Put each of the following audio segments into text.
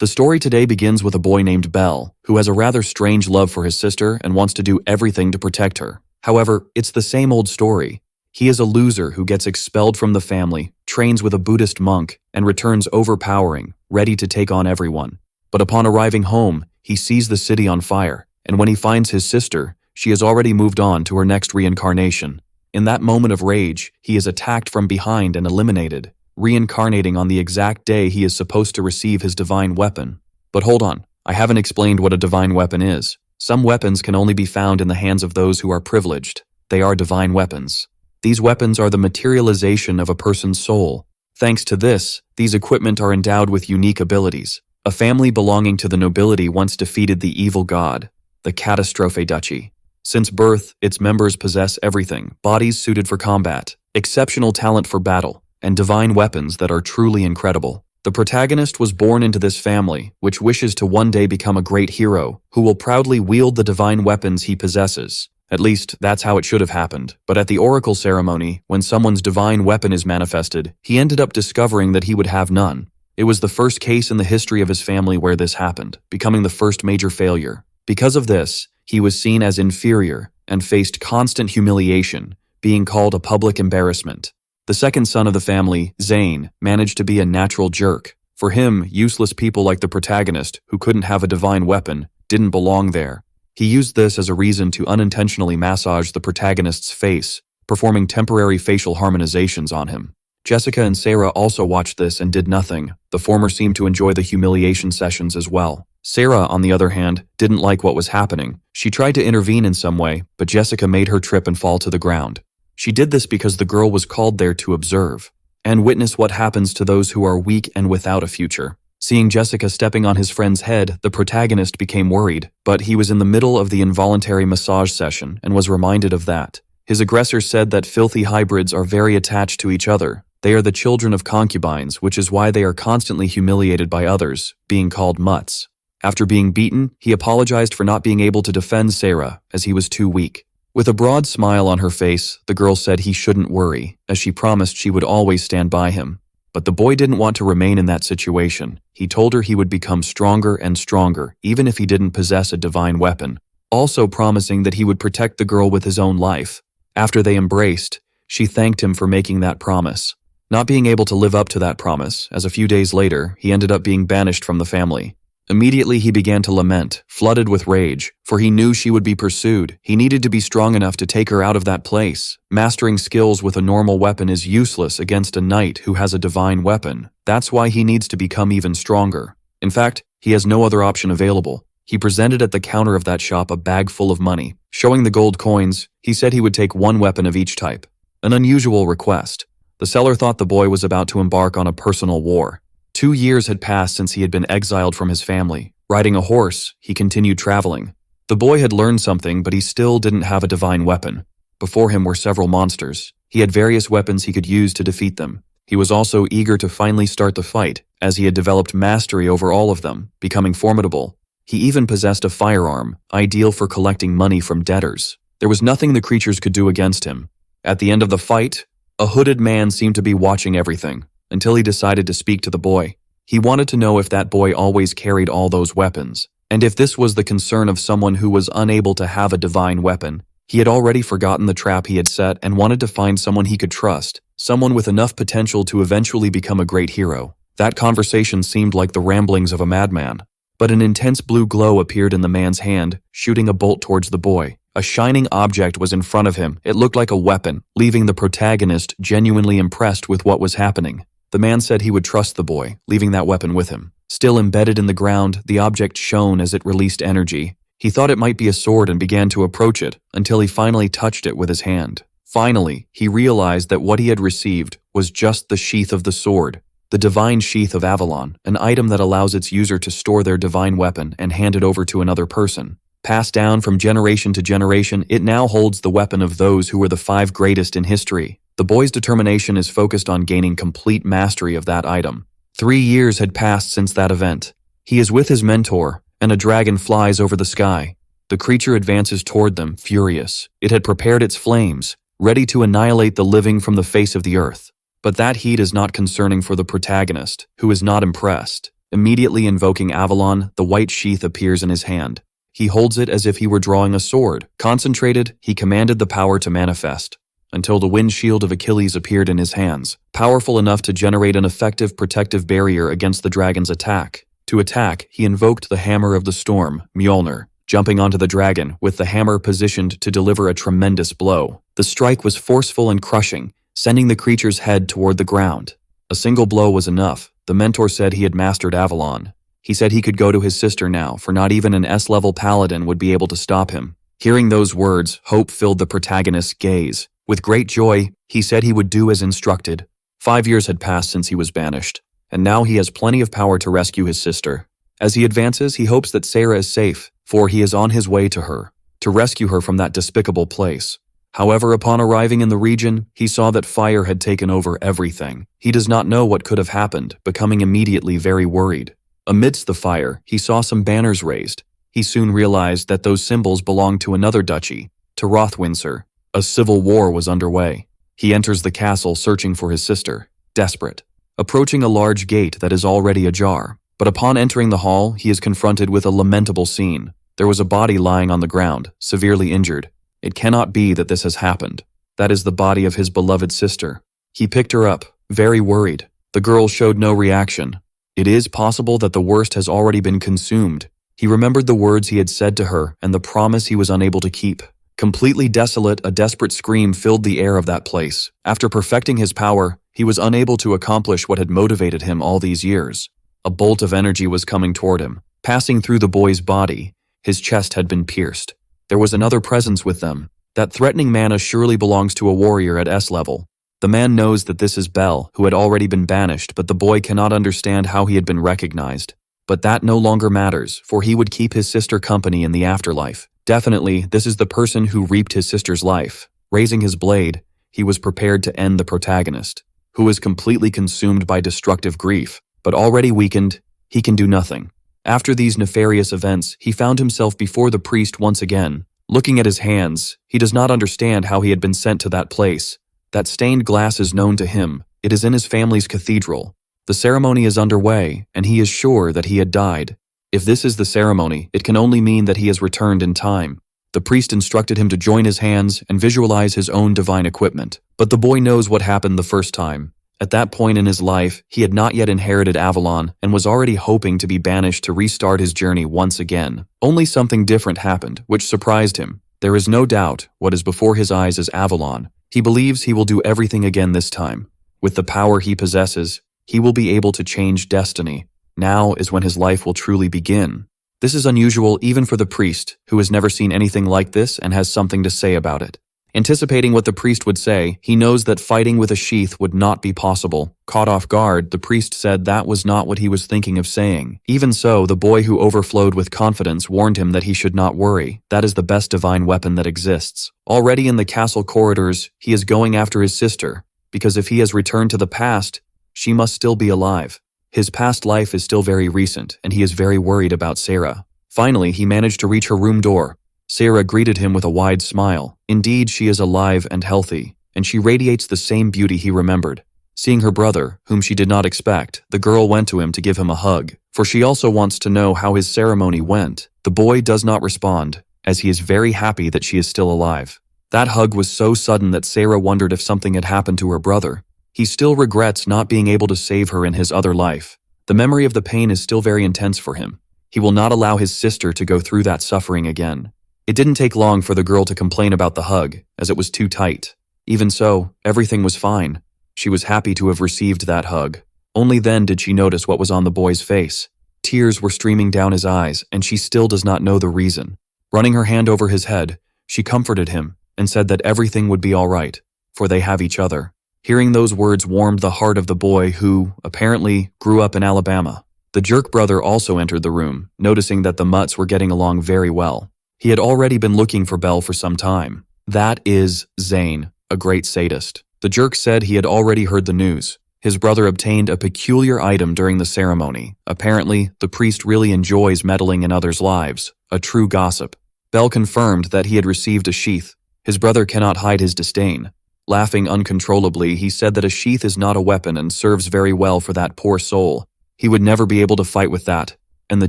The story today begins with a boy named Bell, who has a rather strange love for his sister and wants to do everything to protect her. However, it's the same old story. He is a loser who gets expelled from the family, trains with a Buddhist monk, and returns overpowering, ready to take on everyone. But upon arriving home, he sees the city on fire, and when he finds his sister, she has already moved on to her next reincarnation. In that moment of rage, he is attacked from behind and eliminated, reincarnating on the exact day he is supposed to receive his divine weapon. But hold on, I haven't explained what a divine weapon is. Some weapons can only be found in the hands of those who are privileged. They are divine weapons. These weapons are the materialization of a person's soul. Thanks to this, these equipment are endowed with unique abilities. A family belonging to the nobility once defeated the evil god, the Catastrophe Duchy. Since birth, its members possess everything: bodies suited for combat, exceptional talent for battle, and divine weapons that are truly incredible. The protagonist was born into this family, which wishes to one day become a great hero, who will proudly wield the divine weapons he possesses. At least, that's how it should have happened. But at the oracle ceremony, when someone's divine weapon is manifested, he ended up discovering that he would have none. It was the first case in the history of his family where this happened, becoming the first major failure. Because of this, he was seen as inferior and faced constant humiliation, being called a public embarrassment. The second son of the family, Zayn, managed to be a natural jerk. For him, useless people like the protagonist, who couldn't have a divine weapon, didn't belong there. He used this as a reason to unintentionally massage the protagonist's face, performing temporary facial harmonizations on him. Jessica and Sarah also watched this and did nothing. The former seemed to enjoy the humiliation sessions as well. Sarah, on the other hand, didn't like what was happening. She tried to intervene in some way, but Jessica made her trip and fall to the ground. She did this because the girl was called there to observe and witness what happens to those who are weak and without a future. Seeing Jessica stepping on his friend's head, the protagonist became worried, but he was in the middle of the involuntary massage session and was reminded of that. His aggressor said that filthy hybrids are very attached to each other. They are the children of concubines, which is why they are constantly humiliated by others, being called mutts. After being beaten, he apologized for not being able to defend Sarah, as he was too weak. With a broad smile on her face, the girl said he shouldn't worry, as she promised she would always stand by him. But the boy didn't want to remain in that situation. He told her he would become stronger and stronger, even if he didn't possess a divine weapon, also promising that he would protect the girl with his own life. After they embraced, she thanked him for making that promise. Not being able to live up to that promise, as a few days later, he ended up being banished from the family. Immediately he began to lament, flooded with rage, for he knew she would be pursued. He needed to be strong enough to take her out of that place. Mastering skills with a normal weapon is useless against a knight who has a divine weapon. That's why he needs to become even stronger. In fact, he has no other option available. He presented at the counter of that shop a bag full of money. Showing the gold coins, he said he would take one weapon of each type. An unusual request. The seller thought the boy was about to embark on a personal war. 2 years had passed since he had been exiled from his family. Riding a horse, he continued traveling. The boy had learned something, but he still didn't have a divine weapon. Before him were several monsters. He had various weapons he could use to defeat them. He was also eager to finally start the fight, as he had developed mastery over all of them, becoming formidable. He even possessed a firearm, ideal for collecting money from debtors. There was nothing the creatures could do against him. At the end of the fight, a hooded man seemed to be watching everything, until he decided to speak to the boy. He wanted to know if that boy always carried all those weapons, and if this was the concern of someone who was unable to have a divine weapon. He had already forgotten the trap he had set and wanted to find someone he could trust, someone with enough potential to eventually become a great hero. That conversation seemed like the ramblings of a madman. But an intense blue glow appeared in the man's hand, shooting a bolt towards the boy. A shining object was in front of him. It looked like a weapon, leaving the protagonist genuinely impressed with what was happening. The man said he would trust the boy, leaving that weapon with him. Still embedded in the ground, the object shone as it released energy. He thought it might be a sword and began to approach it, until he finally touched it with his hand. Finally, he realized that what he had received was just the sheath of the sword. The divine sheath of Avalon, an item that allows its user to store their divine weapon and hand it over to another person. Passed down from generation to generation, it now holds the weapon of those who were the 5 greatest in history. The boy's determination is focused on gaining complete mastery of that item. 3 years had passed since that event. He is with his mentor, and a dragon flies over the sky. The creature advances toward them, furious. It had prepared its flames, ready to annihilate the living from the face of the earth. But that heat is not concerning for the protagonist, who is not impressed. Immediately invoking Avalon, the white sheath appears in his hand. He holds it as if he were drawing a sword. Concentrated, he commanded the power to manifest, until the wind shield of Achilles appeared in his hands, powerful enough to generate an effective protective barrier against the dragon's attack. To attack, he invoked the hammer of the storm, Mjolnir, jumping onto the dragon, with the hammer positioned to deliver a tremendous blow. The strike was forceful and crushing, sending the creature's head toward the ground. A single blow was enough. The mentor said he had mastered Avalon. He said he could go to his sister now, for not even an S-level paladin would be able to stop him. Hearing those words, hope filled the protagonist's gaze. With great joy, he said he would do as instructed. 5 years had passed since he was banished, and now he has plenty of power to rescue his sister. As he advances, he hopes that Sarah is safe, for he is on his way to her, to rescue her from that despicable place. However, upon arriving in the region, he saw that fire had taken over everything. He does not know what could have happened, becoming immediately very worried. Amidst the fire, he saw some banners raised. He soon realized that those symbols belonged to another duchy, to Rothwindsor. A civil war was underway. He enters the castle searching for his sister, desperate, approaching a large gate that is already ajar. But upon entering the hall, he is confronted with a lamentable scene. There was a body lying on the ground, severely injured. It cannot be that this has happened. That is the body of his beloved sister. He picked her up, very worried. The girl showed no reaction. It is possible that the worst has already been consumed. He remembered the words he had said to her and the promise he was unable to keep. Completely desolate, a desperate scream filled the air of that place. After perfecting his power, he was unable to accomplish what had motivated him all these years. A bolt of energy was coming toward him, passing through the boy's body. His chest had been pierced. There was another presence with them. That threatening mana surely belongs to a warrior at S level. The man knows that this is Bel, who had already been banished, but the boy cannot understand how he had been recognized. But that no longer matters, for he would keep his sister company in the afterlife. Definitely, this is the person who reaped his sister's life. Raising his blade, he was prepared to end the protagonist, who was completely consumed by destructive grief. But already weakened, he can do nothing. After these nefarious events, he found himself before the priest once again. Looking at his hands, he does not understand how he had been sent to that place. That stained glass is known to him. It is in his family's cathedral. The ceremony is underway, and he is sure that he had died. If this is the ceremony, it can only mean that he has returned in time. The priest instructed him to join his hands and visualize his own divine equipment. But the boy knows what happened the first time. At that point in his life, he had not yet inherited Avalon and was already hoping to be banished to restart his journey once again. Only something different happened, which surprised him. There is no doubt what is before his eyes is Avalon. He believes he will do everything again this time. With the power he possesses, he will be able to change destiny. Now is when his life will truly begin. This is unusual even for the priest, who has never seen anything like this and has something to say about it. Anticipating what the priest would say, he knows that fighting with a sheath would not be possible. Caught off guard, the priest said that was not what he was thinking of saying. Even so, the boy who overflowed with confidence warned him that he should not worry. That is the best divine weapon that exists. Already in the castle corridors, he is going after his sister, because if he has returned to the past, she must still be alive. His past life is still very recent, and he is very worried about Sarah. Finally, he managed to reach her room door. Sarah greeted him with a wide smile. Indeed, she is alive and healthy, and she radiates the same beauty he remembered. Seeing her brother, whom she did not expect, the girl went to him to give him a hug, for she also wants to know how his ceremony went. The boy does not respond, as he is very happy that she is still alive. That hug was so sudden that Sarah wondered if something had happened to her brother. He still regrets not being able to save her in his other life. The memory of the pain is still very intense for him. He will not allow his sister to go through that suffering again. It didn't take long for the girl to complain about the hug, as it was too tight. Even so, everything was fine. She was happy to have received that hug. Only then did she notice what was on the boy's face. Tears were streaming down his eyes, and she still does not know the reason. Running her hand over his head, she comforted him and said that everything would be all right, for they have each other. Hearing those words warmed the heart of the boy who, apparently, grew up in Alabama. The jerk brother also entered the room, noticing that the mutts were getting along very well. He had already been looking for Bel for some time. That is Zayn, a great sadist. The jerk said he had already heard the news. His brother obtained a peculiar item during the ceremony. Apparently, the priest really enjoys meddling in others' lives, a true gossip. Bel confirmed that he had received a sheath. His brother cannot hide his disdain. Laughing uncontrollably, he said that a sheath is not a weapon and serves very well for that poor soul. He would never be able to fight with that, and the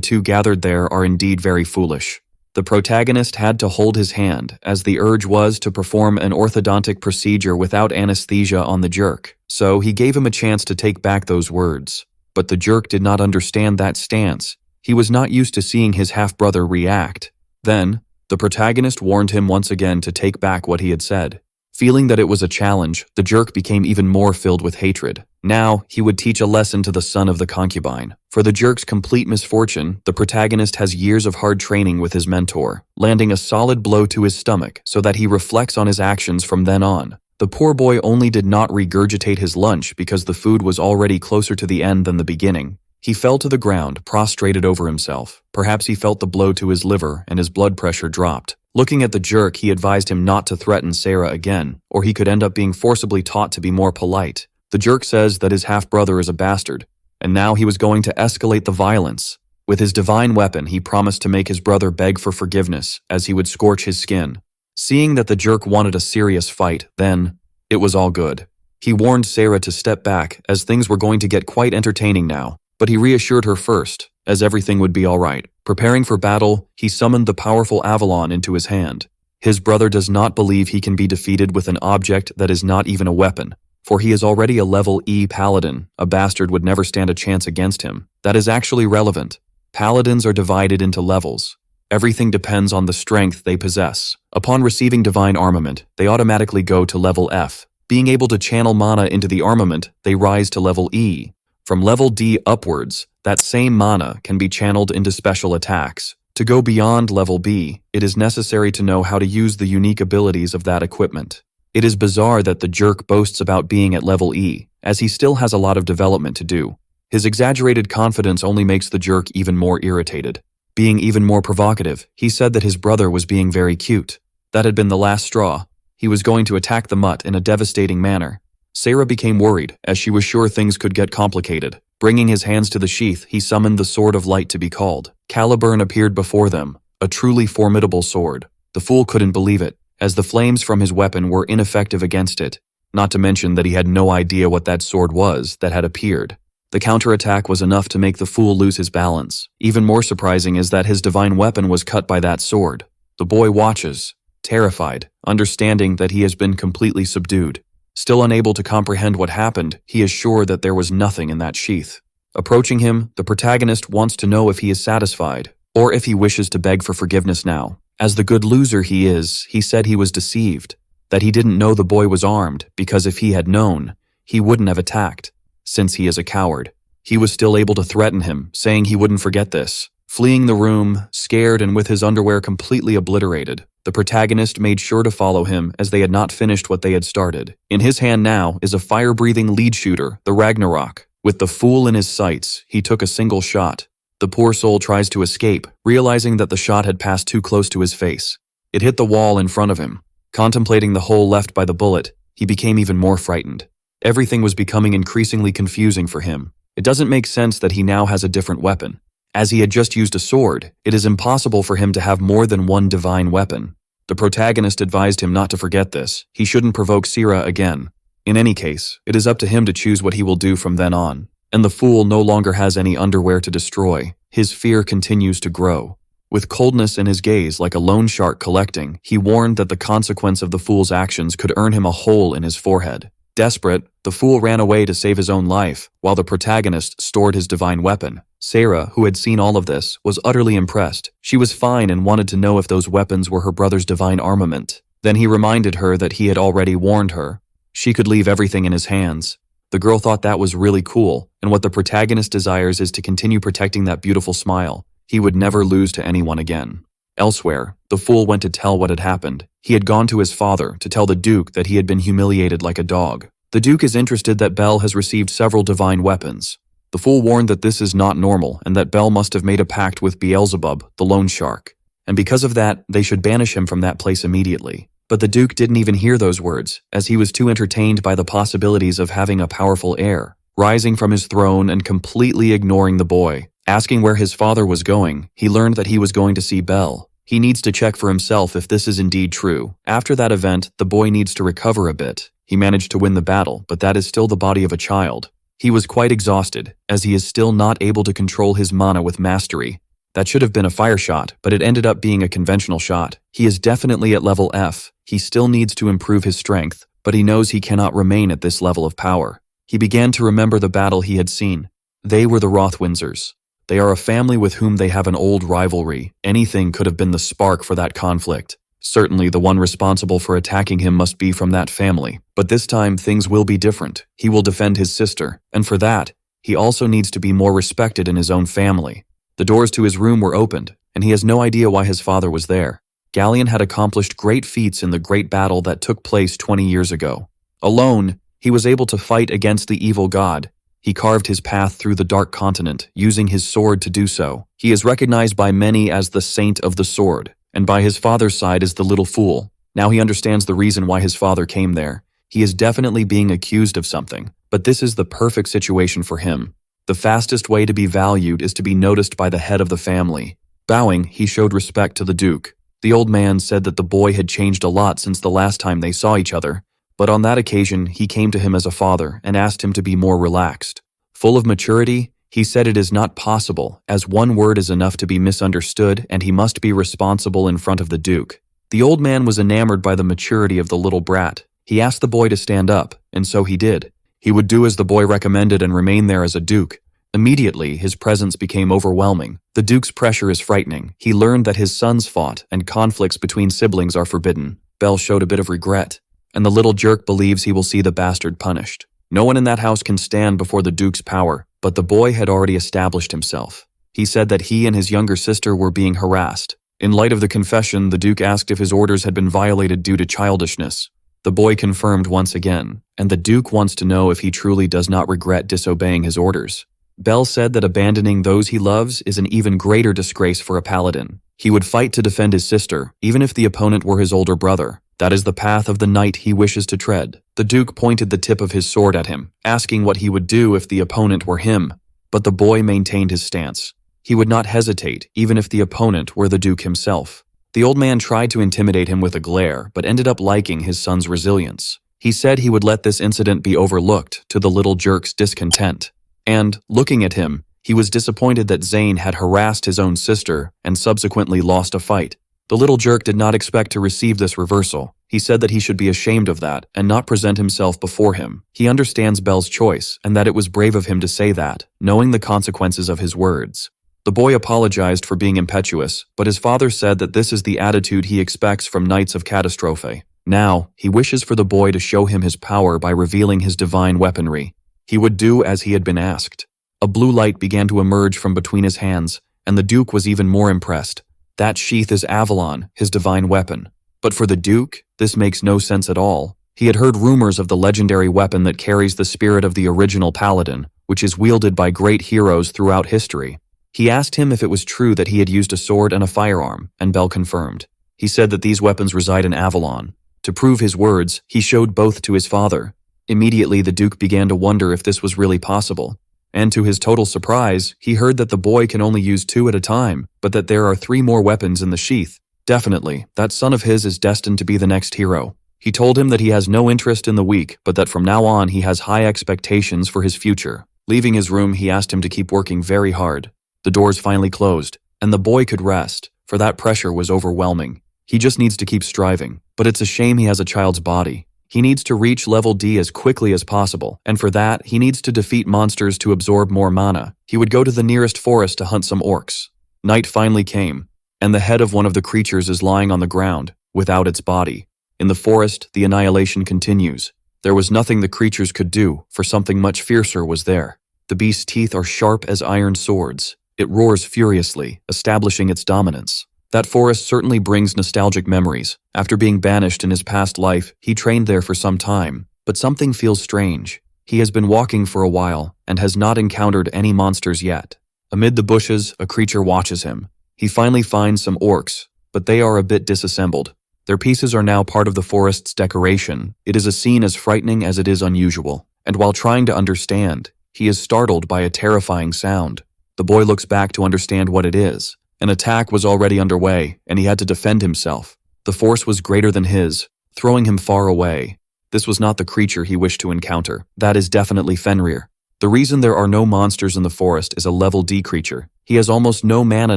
two gathered there are indeed very foolish. The protagonist had to hold his hand, as the urge was to perform an orthodontic procedure without anesthesia on the jerk, so he gave him a chance to take back those words. But the jerk did not understand that stance. He was not used to seeing his half-brother react. Then, the protagonist warned him once again to take back what he had said. Feeling that it was a challenge, the jerk became even more filled with hatred. Now, he would teach a lesson to the son of the concubine. For the jerk's complete misfortune, the protagonist has years of hard training with his mentor, landing a solid blow to his stomach so that he reflects on his actions from then on. The poor boy only did not regurgitate his lunch because the food was already closer to the end than the beginning. He fell to the ground, prostrated over himself. Perhaps he felt the blow to his liver and his blood pressure dropped. Looking at the jerk, he advised him not to threaten Sarah again, or he could end up being forcibly taught to be more polite. The jerk says that his half-brother is a bastard, and now he was going to escalate the violence. With his divine weapon, he promised to make his brother beg for forgiveness, as he would scorch his skin. Seeing that the jerk wanted a serious fight, then, it was all good. He warned Sarah to step back, as things were going to get quite entertaining now, but he reassured her first, as everything would be all right. Preparing for battle, he summoned the powerful Avalon into his hand. His brother does not believe he can be defeated with an object that is not even a weapon, for he is already a level E Paladin. A bastard would never stand a chance against him. That is actually relevant. Paladins are divided into levels. Everything depends on the strength they possess. Upon receiving divine armament, they automatically go to level F. Being able to channel mana into the armament, they rise to level E. From level D upwards, that same mana can be channeled into special attacks. To go beyond level B, it is necessary to know how to use the unique abilities of that equipment. It is bizarre that the jerk boasts about being at level E, as he still has a lot of development to do. His exaggerated confidence only makes the jerk even more irritated. Being even more provocative, he said that his brother was being very cute. That had been the last straw. He was going to attack the mutt in a devastating manner. Sarah became worried, as she was sure things could get complicated. Bringing his hands to the sheath, he summoned the Sword of Light to be called. Caliburn appeared before them, a truly formidable sword. The fool couldn't believe it, as the flames from his weapon were ineffective against it, not to mention that he had no idea what that sword was that had appeared. The counterattack was enough to make the fool lose his balance. Even more surprising is that his divine weapon was cut by that sword. The boy watches, terrified, understanding that he has been completely subdued. Still unable to comprehend what happened, he is sure that there was nothing in that sheath. Approaching him, the protagonist wants to know if he is satisfied, or if he wishes to beg for forgiveness now. As the good loser he is, he said he was deceived, that he didn't know the boy was armed, because if he had known, he wouldn't have attacked. Since he is a coward, he was still able to threaten him, saying he wouldn't forget this. Fleeing the room, scared and with his underwear completely obliterated, the protagonist made sure to follow him as they had not finished what they had started. In his hand now is a fire-breathing lead shooter, the Ragnarok. With the fool in his sights, he took a single shot. The poor soul tries to escape, realizing that the shot had passed too close to his face. It hit the wall in front of him. Contemplating the hole left by the bullet, he became even more frightened. Everything was becoming increasingly confusing for him. It doesn't make sense that he now has a different weapon. As he had just used a sword, it is impossible for him to have more than one divine weapon. The protagonist advised him not to forget this. He shouldn't provoke Sarah again. In any case, it is up to him to choose what he will do from then on. And the fool no longer has any underwear to destroy. His fear continues to grow. With coldness in his gaze like a loan shark collecting, he warned that the consequence of the fool's actions could earn him a hole in his forehead. Desperate, the fool ran away to save his own life, while the protagonist stored his divine weapon. Sarah, who had seen all of this, was utterly impressed. She was fine and wanted to know if those weapons were her brother's divine armament. Then he reminded her that he had already warned her. She could leave everything in his hands. The girl thought that was really cool, and what the protagonist desires is to continue protecting that beautiful smile. He would never lose to anyone again. Elsewhere, the fool went to tell what had happened. He had gone to his father to tell the Duke that he had been humiliated like a dog. The Duke is interested that Belle has received several divine weapons. The fool warned that this is not normal and that Belle must have made a pact with Beelzebub, the loan shark. And because of that, they should banish him from that place immediately. But the Duke didn't even hear those words, as he was too entertained by the possibilities of having a powerful heir. Rising from his throne and completely ignoring the boy, asking where his father was going, he learned that he was going to see Belle. He needs to check for himself if this is indeed true. After that event, the boy needs to recover a bit. He managed to win the battle, but that is still the body of a child. He was quite exhausted, as he is still not able to control his mana with mastery. That should have been a fire shot, but it ended up being a conventional shot. He is definitely at level F. He still needs to improve his strength, but he knows he cannot remain at this level of power. He began to remember the battle he had seen. They were the Rothwindsers. They are a family with whom they have an old rivalry. Anything could have been the spark for that conflict. Certainly the one responsible for attacking him must be from that family. But this time things will be different. He will defend his sister, and for that, he also needs to be more respected in his own family. The doors to his room were opened, and he has no idea why his father was there. Galleon had accomplished great feats in the great battle that took place 20 years ago. Alone, he was able to fight against the evil god. He carved his path through the Dark Continent, using his sword to do so. He is recognized by many as the Saint of the Sword, and by his father's side as the Little Fool. Now he understands the reason why his father came there. He is definitely being accused of something, but this is the perfect situation for him. The fastest way to be valued is to be noticed by the head of the family. Bowing, he showed respect to the Duke. The old man said that the boy had changed a lot since the last time they saw each other, but on that occasion he came to him as a father and asked him to be more relaxed. Full of maturity, he said it is not possible, as one word is enough to be misunderstood and he must be responsible in front of the Duke. The old man was enamored by the maturity of the little brat. He asked the boy to stand up, and so he did. He would do as the boy recommended and remain there as a Duke. Immediately, his presence became overwhelming. The Duke's pressure is frightening. He learned that his sons fought, and conflicts between siblings are forbidden. Belle showed a bit of regret, and the little jerk believes he will see the bastard punished. No one in that house can stand before the Duke's power, but the boy had already established himself. He said that he and his younger sister were being harassed. In light of the confession, the Duke asked if his orders had been violated due to childishness. The boy confirmed once again, and the Duke wants to know if he truly does not regret disobeying his orders. Belle said that abandoning those he loves is an even greater disgrace for a paladin. He would fight to defend his sister, even if the opponent were his older brother. That is the path of the knight he wishes to tread. The Duke pointed the tip of his sword at him, asking what he would do if the opponent were him, but the boy maintained his stance. He would not hesitate, even if the opponent were the Duke himself. The old man tried to intimidate him with a glare, but ended up liking his son's resilience. He said he would let this incident be overlooked, to the little jerk's discontent. And, looking at him, he was disappointed that Zayn had harassed his own sister and subsequently lost a fight. The little jerk did not expect to receive this reversal. He said that he should be ashamed of that and not present himself before him. He understands Belle's choice and that it was brave of him to say that, knowing the consequences of his words. The boy apologized for being impetuous, but his father said that this is the attitude he expects from Knights of Catastrophe. Now, he wishes for the boy to show him his power by revealing his divine weaponry. He would do as he had been asked. A blue light began to emerge from between his hands, and the Duke was even more impressed. That sheath is Avalon, his divine weapon. But for the Duke, this makes no sense at all. He had heard rumors of the legendary weapon that carries the spirit of the original Paladin, which is wielded by great heroes throughout history. He asked him if it was true that he had used a sword and a firearm, and Belle confirmed. He said that these weapons reside in Avalon. To prove his words, he showed both to his father. Immediately, the Duke began to wonder if this was really possible. And to his total surprise, he heard that the boy can only use 2 at a time, but that there are 3 more weapons in the sheath. Definitely, that son of his is destined to be the next hero. He told him that he has no interest in the weak, but that from now on he has high expectations for his future. Leaving his room, he asked him to keep working very hard. The doors finally closed, and the boy could rest, for that pressure was overwhelming. He just needs to keep striving, but it's a shame he has a child's body. He needs to reach level D as quickly as possible, and for that, he needs to defeat monsters to absorb more mana. He would go to the nearest forest to hunt some orcs. Night finally came, and the head of one of the creatures is lying on the ground, without its body. In the forest, the annihilation continues. There was nothing the creatures could do, for something much fiercer was there. The beast's teeth are sharp as iron swords. It roars furiously, establishing its dominance. That forest certainly brings nostalgic memories. After being banished in his past life, he trained there for some time, but something feels strange. He has been walking for a while and has not encountered any monsters yet. Amid the bushes, a creature watches him. He finally finds some orcs, but they are a bit disassembled. Their pieces are now part of the forest's decoration. It is a scene as frightening as it is unusual, and while trying to understand, he is startled by a terrifying sound. The boy looks back to understand what it is. An attack was already underway, and he had to defend himself. The force was greater than his, throwing him far away. This was not the creature he wished to encounter. That is definitely Fenrir. The reason there are no monsters in the forest is a level D creature. He has almost no mana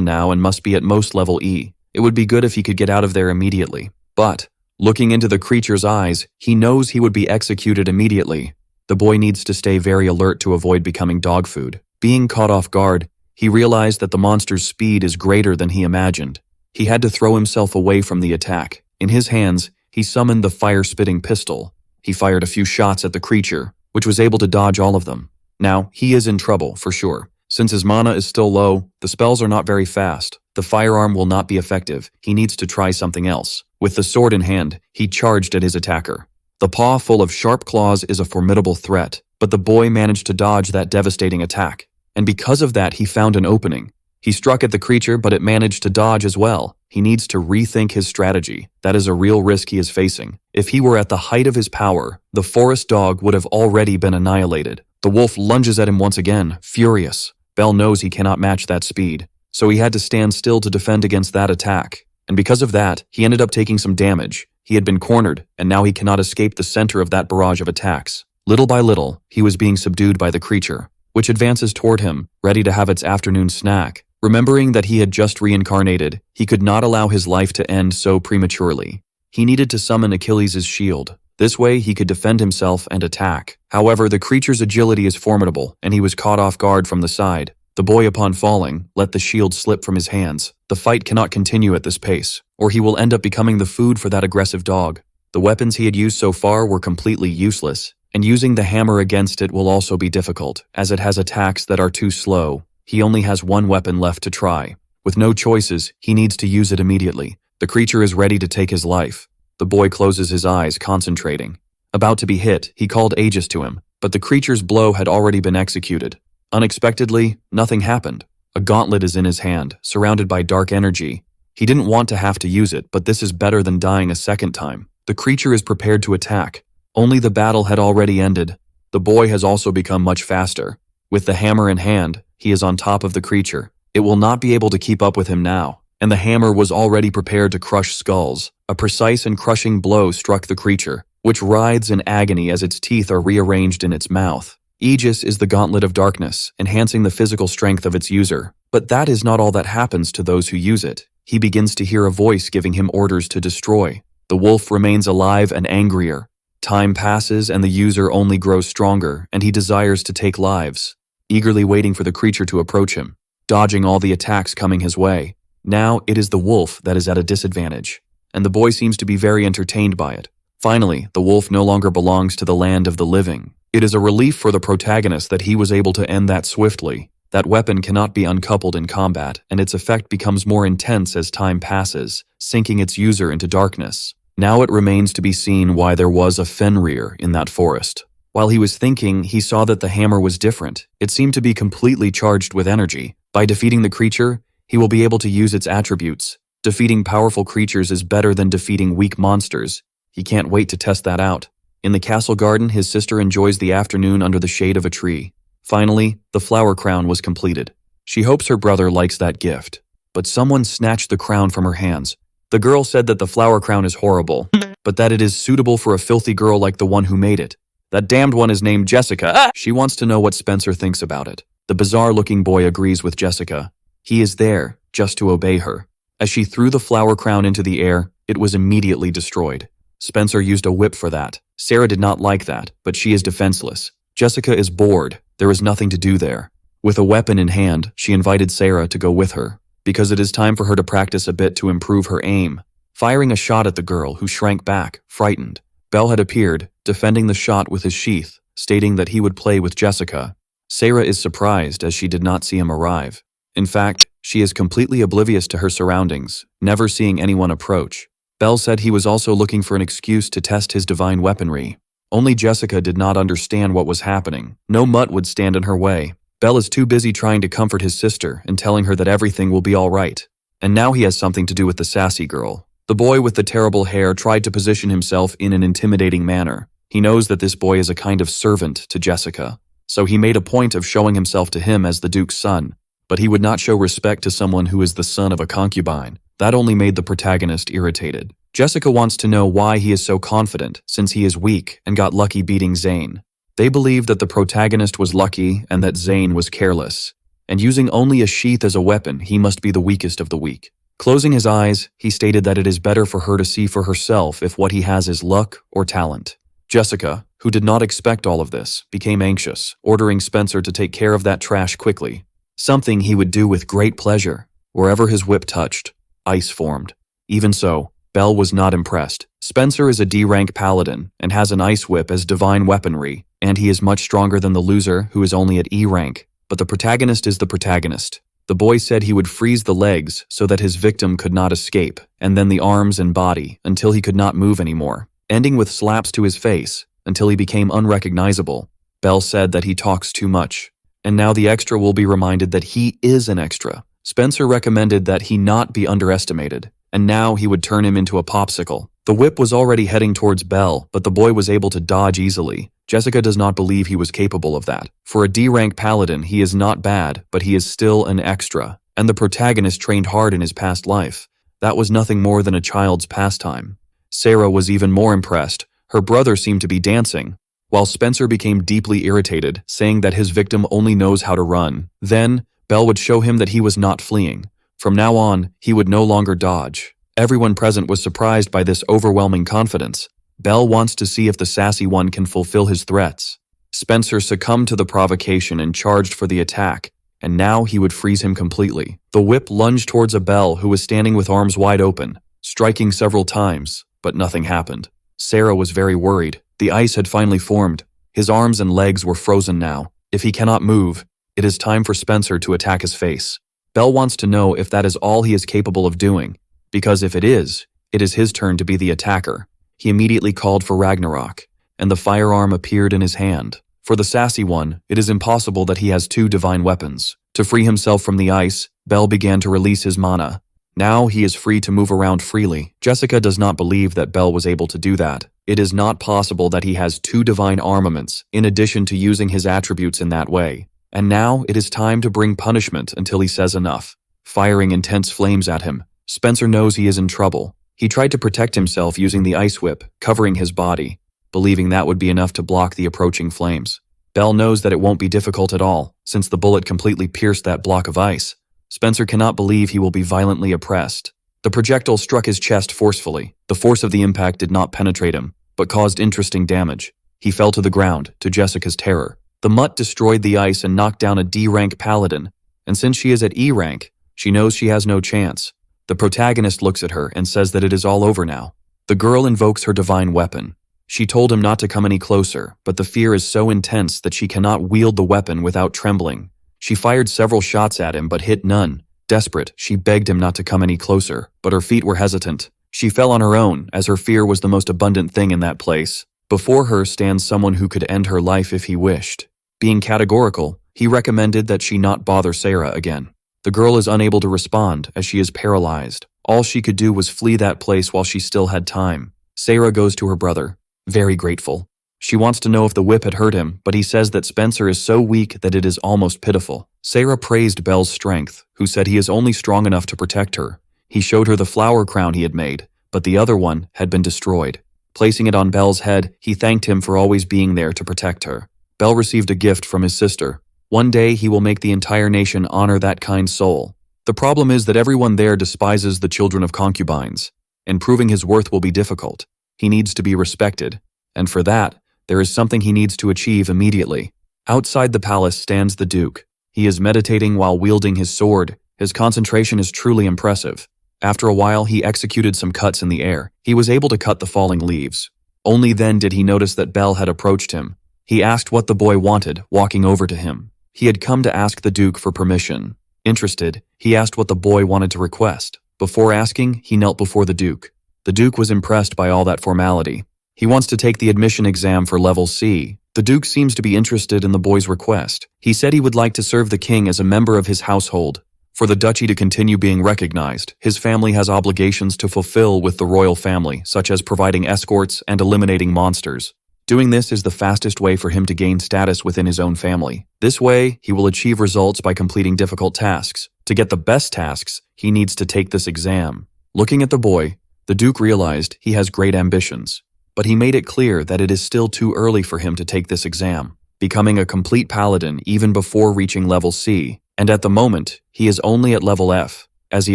now and must be at most level E. It would be good if he could get out of there immediately. But, looking into the creature's eyes, he knows he would be executed immediately. The boy needs to stay very alert to avoid becoming dog food. Being caught off guard, he realized that the monster's speed is greater than he imagined. He had to throw himself away from the attack. In his hands, he summoned the fire-spitting pistol. He fired a few shots at the creature, which was able to dodge all of them. Now, he is in trouble, for sure. Since his mana is still low, the spells are not very fast. The firearm will not be effective. He needs to try something else. With the sword in hand, he charged at his attacker. The paw full of sharp claws is a formidable threat, but the boy managed to dodge that devastating attack. And because of that, he found an opening. He struck at the creature, but it managed to dodge as well. He needs to rethink his strategy. That is a real risk he is facing. If he were at the height of his power, the forest dog would have already been annihilated. The wolf lunges at him once again, furious. Bell knows he cannot match that speed, so he had to stand still to defend against that attack. And because of that, he ended up taking some damage. He had been cornered, and now he cannot escape the center of that barrage of attacks. Little by little, he was being subdued by the creature, which advances toward him, ready to have its afternoon snack. Remembering that he had just reincarnated, he could not allow his life to end so prematurely. He needed to summon Achilles' shield. This way, he could defend himself and attack. However, the creature's agility is formidable, and he was caught off guard from the side. The boy, upon falling, let the shield slip from his hands. The fight cannot continue at this pace, or he will end up becoming the food for that aggressive dog. The weapons he had used so far were completely useless, and using the hammer against it will also be difficult, as it has attacks that are too slow. He only has one weapon left to try. With no choices, he needs to use it immediately. The creature is ready to take his life. The boy closes his eyes, concentrating. About to be hit, he called Aegis to him, but the creature's blow had already been executed. Unexpectedly, nothing happened. A gauntlet is in his hand, surrounded by dark energy. He didn't want to have to use it, but this is better than dying a second time. The creature is prepared to attack. Only the battle had already ended. The boy has also become much faster. With the hammer in hand, he is on top of the creature. It will not be able to keep up with him now, and the hammer was already prepared to crush skulls. A precise and crushing blow struck the creature, which writhes in agony as its teeth are rearranged in its mouth. Aegis is the gauntlet of darkness, enhancing the physical strength of its user. But that is not all that happens to those who use it. He begins to hear a voice giving him orders to destroy. The wolf remains alive and angrier. Time passes and the user only grows stronger, and he desires to take lives, eagerly waiting for the creature to approach him, dodging all the attacks coming his way. Now it is the wolf that is at a disadvantage, and the boy seems to be very entertained by it. Finally, the wolf no longer belongs to the land of the living. It is a relief for the protagonist that he was able to end that swiftly. That weapon cannot be uncoupled in combat, and its effect becomes more intense as time passes, sinking its user into darkness. Now it remains to be seen why there was a Fenrir in that forest. While he was thinking, he saw that the hammer was different. It seemed to be completely charged with energy. By defeating the creature, he will be able to use its attributes. Defeating powerful creatures is better than defeating weak monsters. He can't wait to test that out. In the castle garden, his sister enjoys the afternoon under the shade of a tree. Finally, the flower crown was completed. She hopes her brother likes that gift. But someone snatched the crown from her hands. The girl said that the flower crown is horrible, but that it is suitable for a filthy girl like the one who made it. That damned one is named Jessica. She wants to know what Spencer thinks about it. The bizarre-looking boy agrees with Jessica. He is there, just to obey her. As she threw the flower crown into the air, it was immediately destroyed. Spencer used a whip for that. Sarah did not like that, but she is defenseless. Jessica is bored. There is nothing to do there. With a weapon in hand, she invited Sarah to go with her, because it is time for her to practice a bit to improve her aim. Firing a shot at the girl, who shrank back, frightened. Bell had appeared, defending the shot with his sheath, stating that he would play with Jessica. Sarah is surprised as she did not see him arrive. In fact, she is completely oblivious to her surroundings, never seeing anyone approach. Bell said he was also looking for an excuse to test his divine weaponry. Only Jessica did not understand what was happening. No mutt would stand in her way. Bell is too busy trying to comfort his sister and telling her that everything will be all right. And now he has something to do with the sassy girl. The boy with the terrible hair tried to position himself in an intimidating manner. He knows that this boy is a kind of servant to Jessica, so he made a point of showing himself to him as the Duke's son. But he would not show respect to someone who is the son of a concubine. That only made the protagonist irritated. Jessica wants to know why he is so confident, since he is weak and got lucky beating Zayn. They believed that the protagonist was lucky and that Zayn was careless, and using only a sheath as a weapon, he must be the weakest of the weak. Closing his eyes, he stated that it is better for her to see for herself if what he has is luck or talent. Jessica, who did not expect all of this, became anxious, ordering Spencer to take care of that trash quickly, something he would do with great pleasure. Wherever his whip touched, ice formed. Even so, Belle was not impressed. Spencer is a D-rank paladin and has an ice whip as divine weaponry, and he is much stronger than the loser who is only at E rank. But the protagonist is the protagonist. The boy said he would freeze the legs so that his victim could not escape, and then the arms and body until he could not move anymore, ending with slaps to his face until he became unrecognizable. Belle said that he talks too much, and now the extra will be reminded that he is an extra. Spencer recommended that he not be underestimated, and now he would turn him into a popsicle. The whip was already heading towards Belle, but the boy was able to dodge easily. Jessica does not believe he was capable of that. For a D-rank paladin, he is not bad, but he is still an extra, and the protagonist trained hard in his past life. That was nothing more than a child's pastime. Sarah was even more impressed. Her brother seemed to be dancing, while Spencer became deeply irritated, saying that his victim only knows how to run. Then, Belle would show him that he was not fleeing. From now on, he would no longer dodge. Everyone present was surprised by this overwhelming confidence. Belle wants to see if the sassy one can fulfill his threats. Spencer succumbed to the provocation and charged for the attack, and now he would freeze him completely. The whip lunged towards a Belle who was standing with arms wide open, striking several times, but nothing happened. Sarah was very worried. The ice had finally formed. His arms and legs were frozen now. If he cannot move, it is time for Spencer to attack his face. Belle wants to know if that is all he is capable of doing, because if it is his turn to be the attacker. He immediately called for Ragnarok, and the firearm appeared in his hand. For the sassy one, it is impossible that he has two divine weapons. To free himself from the ice, Belle began to release his mana. Now he is free to move around freely. Jessica does not believe that Belle was able to do that. It is not possible that he has two divine armaments, in addition to using his attributes in that way. And now it is time to bring punishment until he says enough. Firing intense flames at him, Spencer knows he is in trouble. He tried to protect himself using the ice whip, covering his body, believing that would be enough to block the approaching flames. Belle knows that it won't be difficult at all, since the bullet completely pierced that block of ice. Spencer cannot believe he will be violently oppressed. The projectile struck his chest forcefully. The force of the impact did not penetrate him, but caused interesting damage. He fell to the ground, to Jessica's terror. The mutt destroyed the ice and knocked down a D-rank paladin, and since she is at E rank, she knows she has no chance. The protagonist looks at her and says that it is all over now. The girl invokes her divine weapon. She told him not to come any closer, but the fear is so intense that she cannot wield the weapon without trembling. She fired several shots at him but hit none. Desperate, she begged him not to come any closer, but her feet were hesitant. She fell on her own, as her fear was the most abundant thing in that place. Before her stands someone who could end her life if he wished. Being categorical, he recommended that she not bother Sarah again. The girl is unable to respond as she is paralyzed. All she could do was flee that place while she still had time. Sarah goes to her brother, very grateful. She wants to know if the whip had hurt him, but he says that Spencer is so weak that it is almost pitiful. Sarah praised Belle's strength, who said he is only strong enough to protect her. He showed her the flower crown he had made, but the other one had been destroyed. Placing it on Belle's head, he thanked him for always being there to protect her. Belle received a gift from his sister. One day he will make the entire nation honor that kind soul. The problem is that everyone there despises the children of concubines, and proving his worth will be difficult. He needs to be respected, and for that, there is something he needs to achieve immediately. Outside the palace stands the Duke. He is meditating while wielding his sword. His concentration is truly impressive. After a while, he executed some cuts in the air. He was able to cut the falling leaves. Only then did he notice that Belle had approached him. He asked what the boy wanted, walking over to him. He had come to ask the Duke for permission. Interested, he asked what the boy wanted to request. Before asking, he knelt before the Duke. The Duke was impressed by all that formality. He wants to take the admission exam for level C. The Duke seems to be interested in the boy's request. He said he would like to serve the king as a member of his household. For the duchy to continue being recognized, his family has obligations to fulfill with the royal family, such as providing escorts and eliminating monsters. Doing this is the fastest way for him to gain status within his own family. This way, he will achieve results by completing difficult tasks. To get the best tasks, he needs to take this exam. Looking at the boy, the Duke realized he has great ambitions. but he made it clear that it is still too early for him to take this exam, becoming a complete paladin even before reaching level C, and at the moment, he is only at level F, as he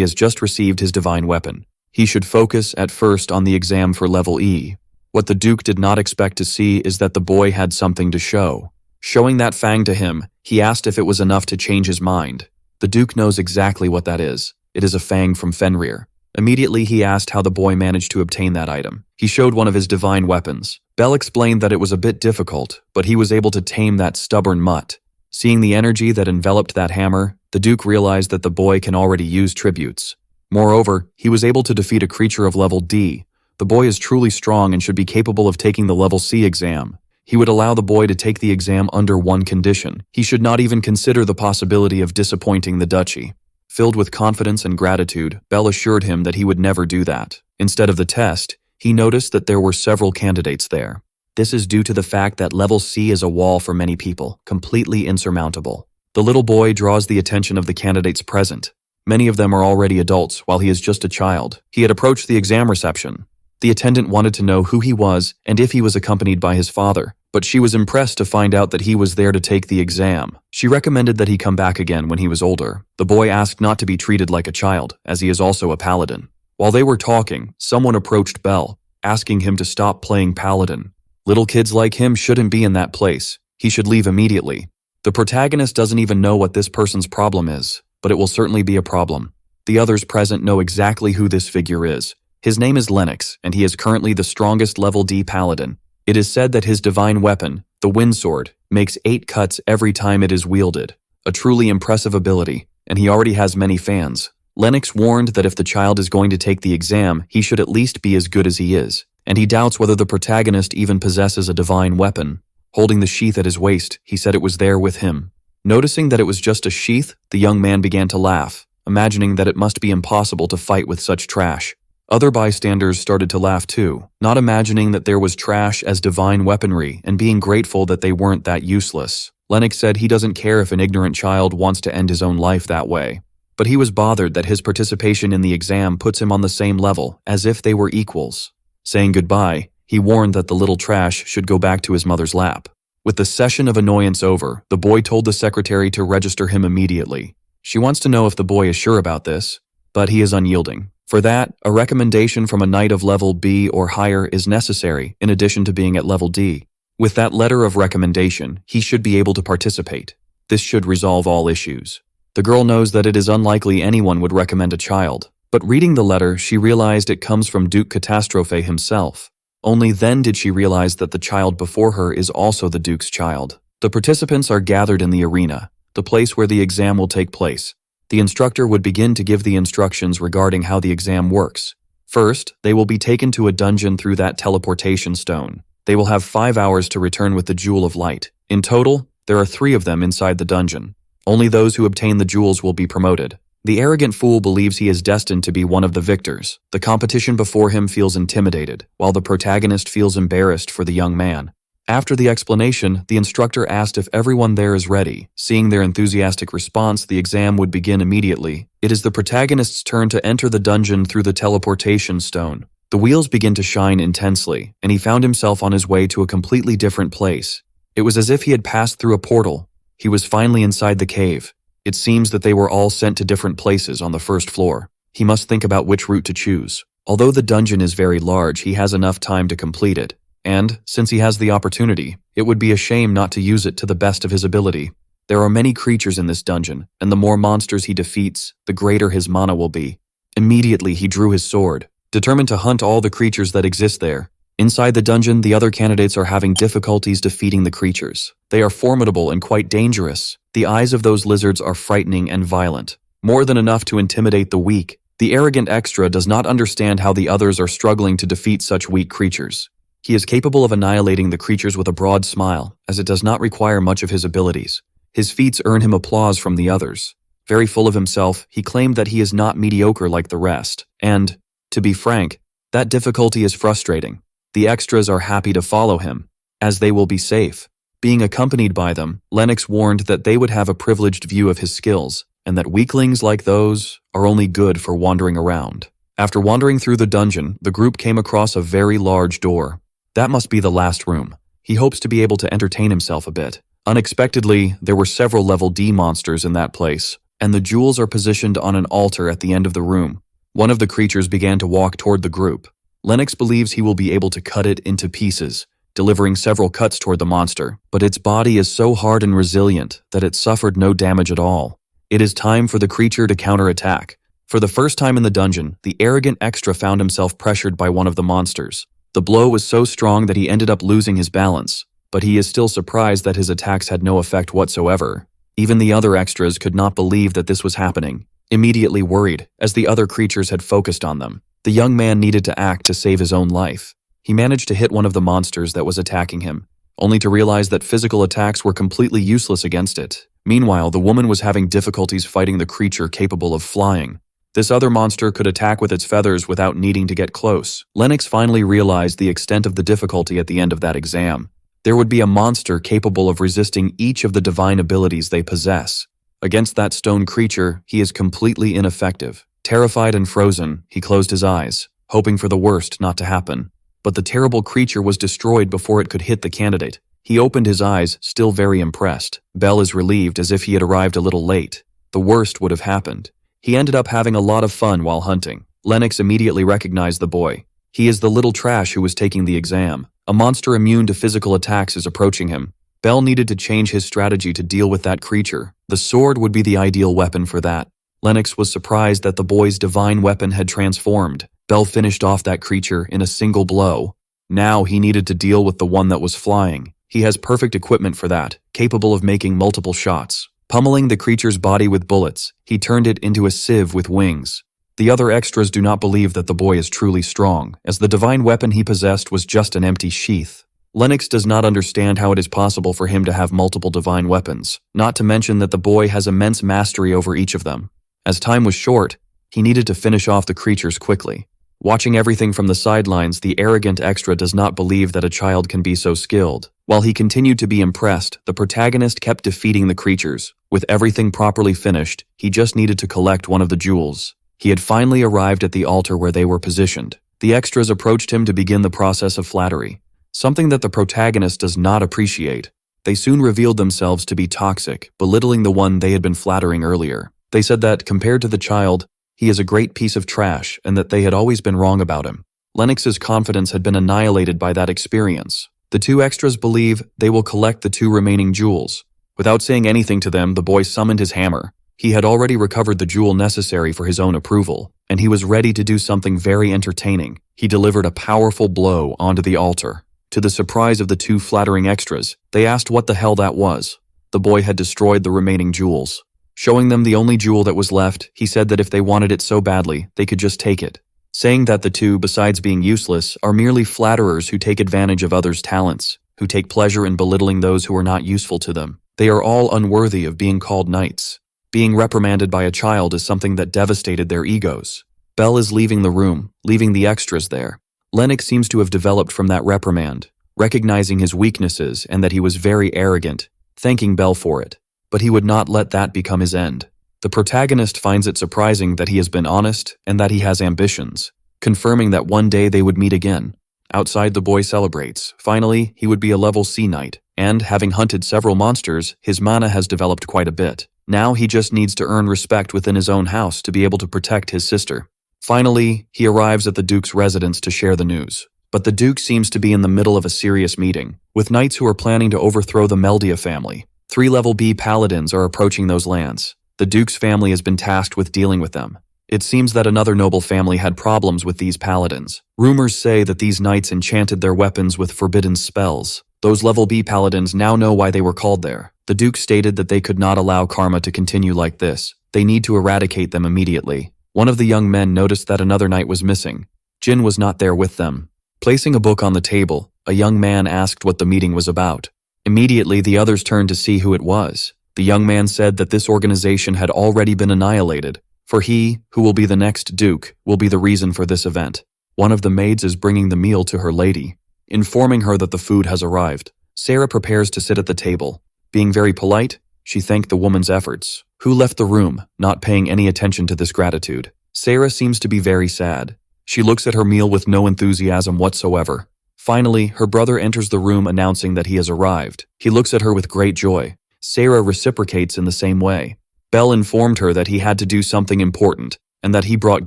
has just received his divine weapon. He should focus at first on the exam for level E. What the Duke did not expect to see is that the boy had something to show. Showing that fang to him, he asked if it was enough to change his mind. The Duke knows exactly what that is. It is a fang from Fenrir. Immediately he asked how the boy managed to obtain that item. He showed one of his divine weapons. Bell explained that it was a bit difficult, but he was able to tame that stubborn mutt. Seeing the energy that enveloped that hammer, the Duke realized that the boy can already use tributes. Moreover, he was able to defeat a creature of level D. The boy is truly strong and should be capable of taking the level C exam. He would allow the boy to take the exam under one condition. He should not even consider the possibility of disappointing the duchy. Filled with confidence and gratitude, Bell assured him that he would never do that. Instead of the test, he noticed that there were several candidates there. This is due to the fact that level C is a wall for many people, completely insurmountable. The little boy draws the attention of the candidates present. Many of them are already adults, while he is just a child. He had approached the exam reception. The attendant wanted to know who he was and if he was accompanied by his father, but she was impressed to find out that he was there to take the exam. She recommended that he come back again when he was older. The boy asked not to be treated like a child, as he is also a paladin. While they were talking, someone approached Bell, asking him to stop playing paladin. Little kids like him shouldn't be in that place. He should leave immediately. The protagonist doesn't even know what this person's problem is, but it will certainly be a problem. The others present know exactly who this figure is. His name is Lennox, and he is currently the strongest level D paladin. It is said that his divine weapon, the wind sword, makes 8 cuts every time it is wielded. A truly impressive ability, and he already has many fans. Lennox warned that if the child is going to take the exam, he should at least be as good as he is, and he doubts whether the protagonist even possesses a divine weapon. Holding the sheath at his waist, he said it was there with him. Noticing that it was just a sheath, the young man began to laugh, imagining that it must be impossible to fight with such trash. Other bystanders started to laugh too, not imagining that there was trash as divine weaponry and being grateful that they weren't that useless. Lennox said he doesn't care if an ignorant child wants to end his own life that way. But he was bothered that his participation in the exam puts him on the same level, as if they were equals. Saying goodbye, he warned that the little trash should go back to his mother's lap. With the session of annoyance over, the boy told the secretary to register him immediately. She wants to know if the boy is sure about this, but he is unyielding. For that, a recommendation from a knight of level B or higher is necessary, in addition to being at level D. With that letter of recommendation, he should be able to participate. This should resolve all issues. The girl knows that it is unlikely anyone would recommend a child, but reading the letter, she realized it comes from Duke Catastrophe himself. Only then did she realize that the child before her is also the Duke's child. The participants are gathered in the arena, the place where the exam will take place. The instructor would begin to give the instructions regarding how the exam works. First, they will be taken to a dungeon through that teleportation stone. They will have 5 hours to return with the Jewel of Light. In total, there are 3 of them inside the dungeon. Only those who obtain the jewels will be promoted. The arrogant fool believes he is destined to be one of the victors. The competition before him feels intimidated, while the protagonist feels embarrassed for the young man. After the explanation, the instructor asked if everyone there is ready. Seeing their enthusiastic response, the exam would begin immediately. It is the protagonist's turn to enter the dungeon through the teleportation stone. The wheels begin to shine intensely, and he found himself on his way to a completely different place. It was as if he had passed through a portal. He was finally inside the cave. It seems that they were all sent to different places on the first floor. He must think about which route to choose. Although the dungeon is very large, he has enough time to complete it. And, since he has the opportunity, it would be a shame not to use it to the best of his ability. There are many creatures in this dungeon, and the more monsters he defeats, the greater his mana will be. Immediately he drew his sword, determined to hunt all the creatures that exist there. Inside the dungeon, the other candidates are having difficulties defeating the creatures. They are formidable and quite dangerous. The eyes of those lizards are frightening and violent, more than enough to intimidate the weak. The arrogant extra does not understand how the others are struggling to defeat such weak creatures. He is capable of annihilating the creatures with a broad smile, as it does not require much of his abilities. His feats earn him applause from the others. Very full of himself, he claimed that he is not mediocre like the rest, and, to be frank, that difficulty is frustrating. The extras are happy to follow him, as they will be safe. Being accompanied by them, Lennox warned that they would have a privileged view of his skills, and that weaklings like those are only good for wandering around. After wandering through the dungeon, the group came across a very large door. That must be the last room. He hopes to be able to entertain himself a bit. Unexpectedly, there were several level D monsters in that place, and the jewels are positioned on an altar at the end of the room. One of the creatures began to walk toward the group. Lennox believes he will be able to cut it into pieces, delivering several cuts toward the monster, but its body is so hard and resilient that it suffered no damage at all. It is time for the creature to counterattack. For the first time in the dungeon, the arrogant extra found himself pressured by one of the monsters. The blow was so strong that he ended up losing his balance, but he is still surprised that his attacks had no effect whatsoever. Even the other extras could not believe that this was happening, immediately worried, as the other creatures had focused on them. The young man needed to act to save his own life. He managed to hit one of the monsters that was attacking him, only to realize that physical attacks were completely useless against it. Meanwhile, the woman was having difficulties fighting the creature capable of flying. This other monster could attack with its feathers without needing to get close. Lennox finally realized the extent of the difficulty at the end of that exam. There would be a monster capable of resisting each of the divine abilities they possess. Against that stone creature, he is completely ineffective. Terrified and frozen, he closed his eyes, hoping for the worst not to happen. But the terrible creature was destroyed before it could hit the candidate. He opened his eyes, still very impressed. Bell is relieved as if he had arrived a little late. The worst would have happened. He ended up having a lot of fun while hunting. Lennox immediately recognized the boy. He is the little trash who was taking the exam. A monster immune to physical attacks is approaching him. Bell needed to change his strategy to deal with that creature. The sword would be the ideal weapon for that. Lennox was surprised that the boy's divine weapon had transformed. Bell finished off that creature in a single blow. Now he needed to deal with the one that was flying. He has perfect equipment for that, capable of making multiple shots. Pummeling the creature's body with bullets, he turned it into a sieve with wings. The other extras do not believe that the boy is truly strong, as the divine weapon he possessed was just an empty sheath. Lennox does not understand how it is possible for him to have multiple divine weapons, not to mention that the boy has immense mastery over each of them. As time was short, he needed to finish off the creatures quickly. Watching everything from the sidelines, the arrogant extra does not believe that a child can be so skilled. While he continued to be impressed, the protagonist kept defeating the creatures. With everything properly finished, he just needed to collect one of the jewels. He had finally arrived at the altar where they were positioned. The extras approached him to begin the process of flattery, something that the protagonist does not appreciate. They soon revealed themselves to be toxic, belittling the one they had been flattering earlier. They said that, compared to the child, he is a great piece of trash and that they had always been wrong about him. Lennox's confidence had been annihilated by that experience. The two extras believe they will collect the two remaining jewels. Without saying anything to them, the boy summoned his hammer. He had already recovered the jewel necessary for his own approval, and he was ready to do something very entertaining. He delivered a powerful blow onto the altar. To the surprise of the two flattering extras, they asked what the hell that was. The boy had destroyed the remaining jewels. Showing them the only jewel that was left, he said that if they wanted it so badly, they could just take it. Saying that the two, besides being useless, are merely flatterers who take advantage of others' talents, who take pleasure in belittling those who are not useful to them. They are all unworthy of being called knights. Being reprimanded by a child is something that devastated their egos. Bell is leaving the room, leaving the extras there. Lennox seems to have developed from that reprimand, recognizing his weaknesses and that he was very arrogant, thanking Bell for it. But he would not let that become his end. The protagonist finds it surprising that he has been honest and that he has ambitions, confirming that one day they would meet again. Outside, the boy celebrates. Finally, he would be a level C knight, and having hunted several monsters, his mana has developed quite a bit. Now he just needs to earn respect within his own house to be able to protect his sister. Finally, he arrives at the Duke's residence to share the news. But the Duke seems to be in the middle of a serious meeting, with knights who are planning to overthrow the Meldia family. 3 level B paladins are approaching those lands. The Duke's family has been tasked with dealing with them. It seems that another noble family had problems with these paladins. Rumors say that these knights enchanted their weapons with forbidden spells. Those level B paladins now know why they were called there. The Duke stated that they could not allow karma to continue like this. They need to eradicate them immediately. One of the young men noticed that another knight was missing. Jin was not there with them. Placing a book on the table, a young man asked what the meeting was about. Immediately, the others turned to see who it was. The young man said that this organization had already been annihilated, for he, who will be the next Duke, will be the reason for this event. One of the maids is bringing the meal to her lady, informing her that the food has arrived. Sarah prepares to sit at the table. Being very polite, she thanked the woman's efforts, who left the room, not paying any attention to this gratitude. Sarah seems to be very sad. She looks at her meal with no enthusiasm whatsoever. Finally, her brother enters the room announcing that he has arrived. He looks at her with great joy. Sarah reciprocates in the same way. Belle informed her that he had to do something important, and that he brought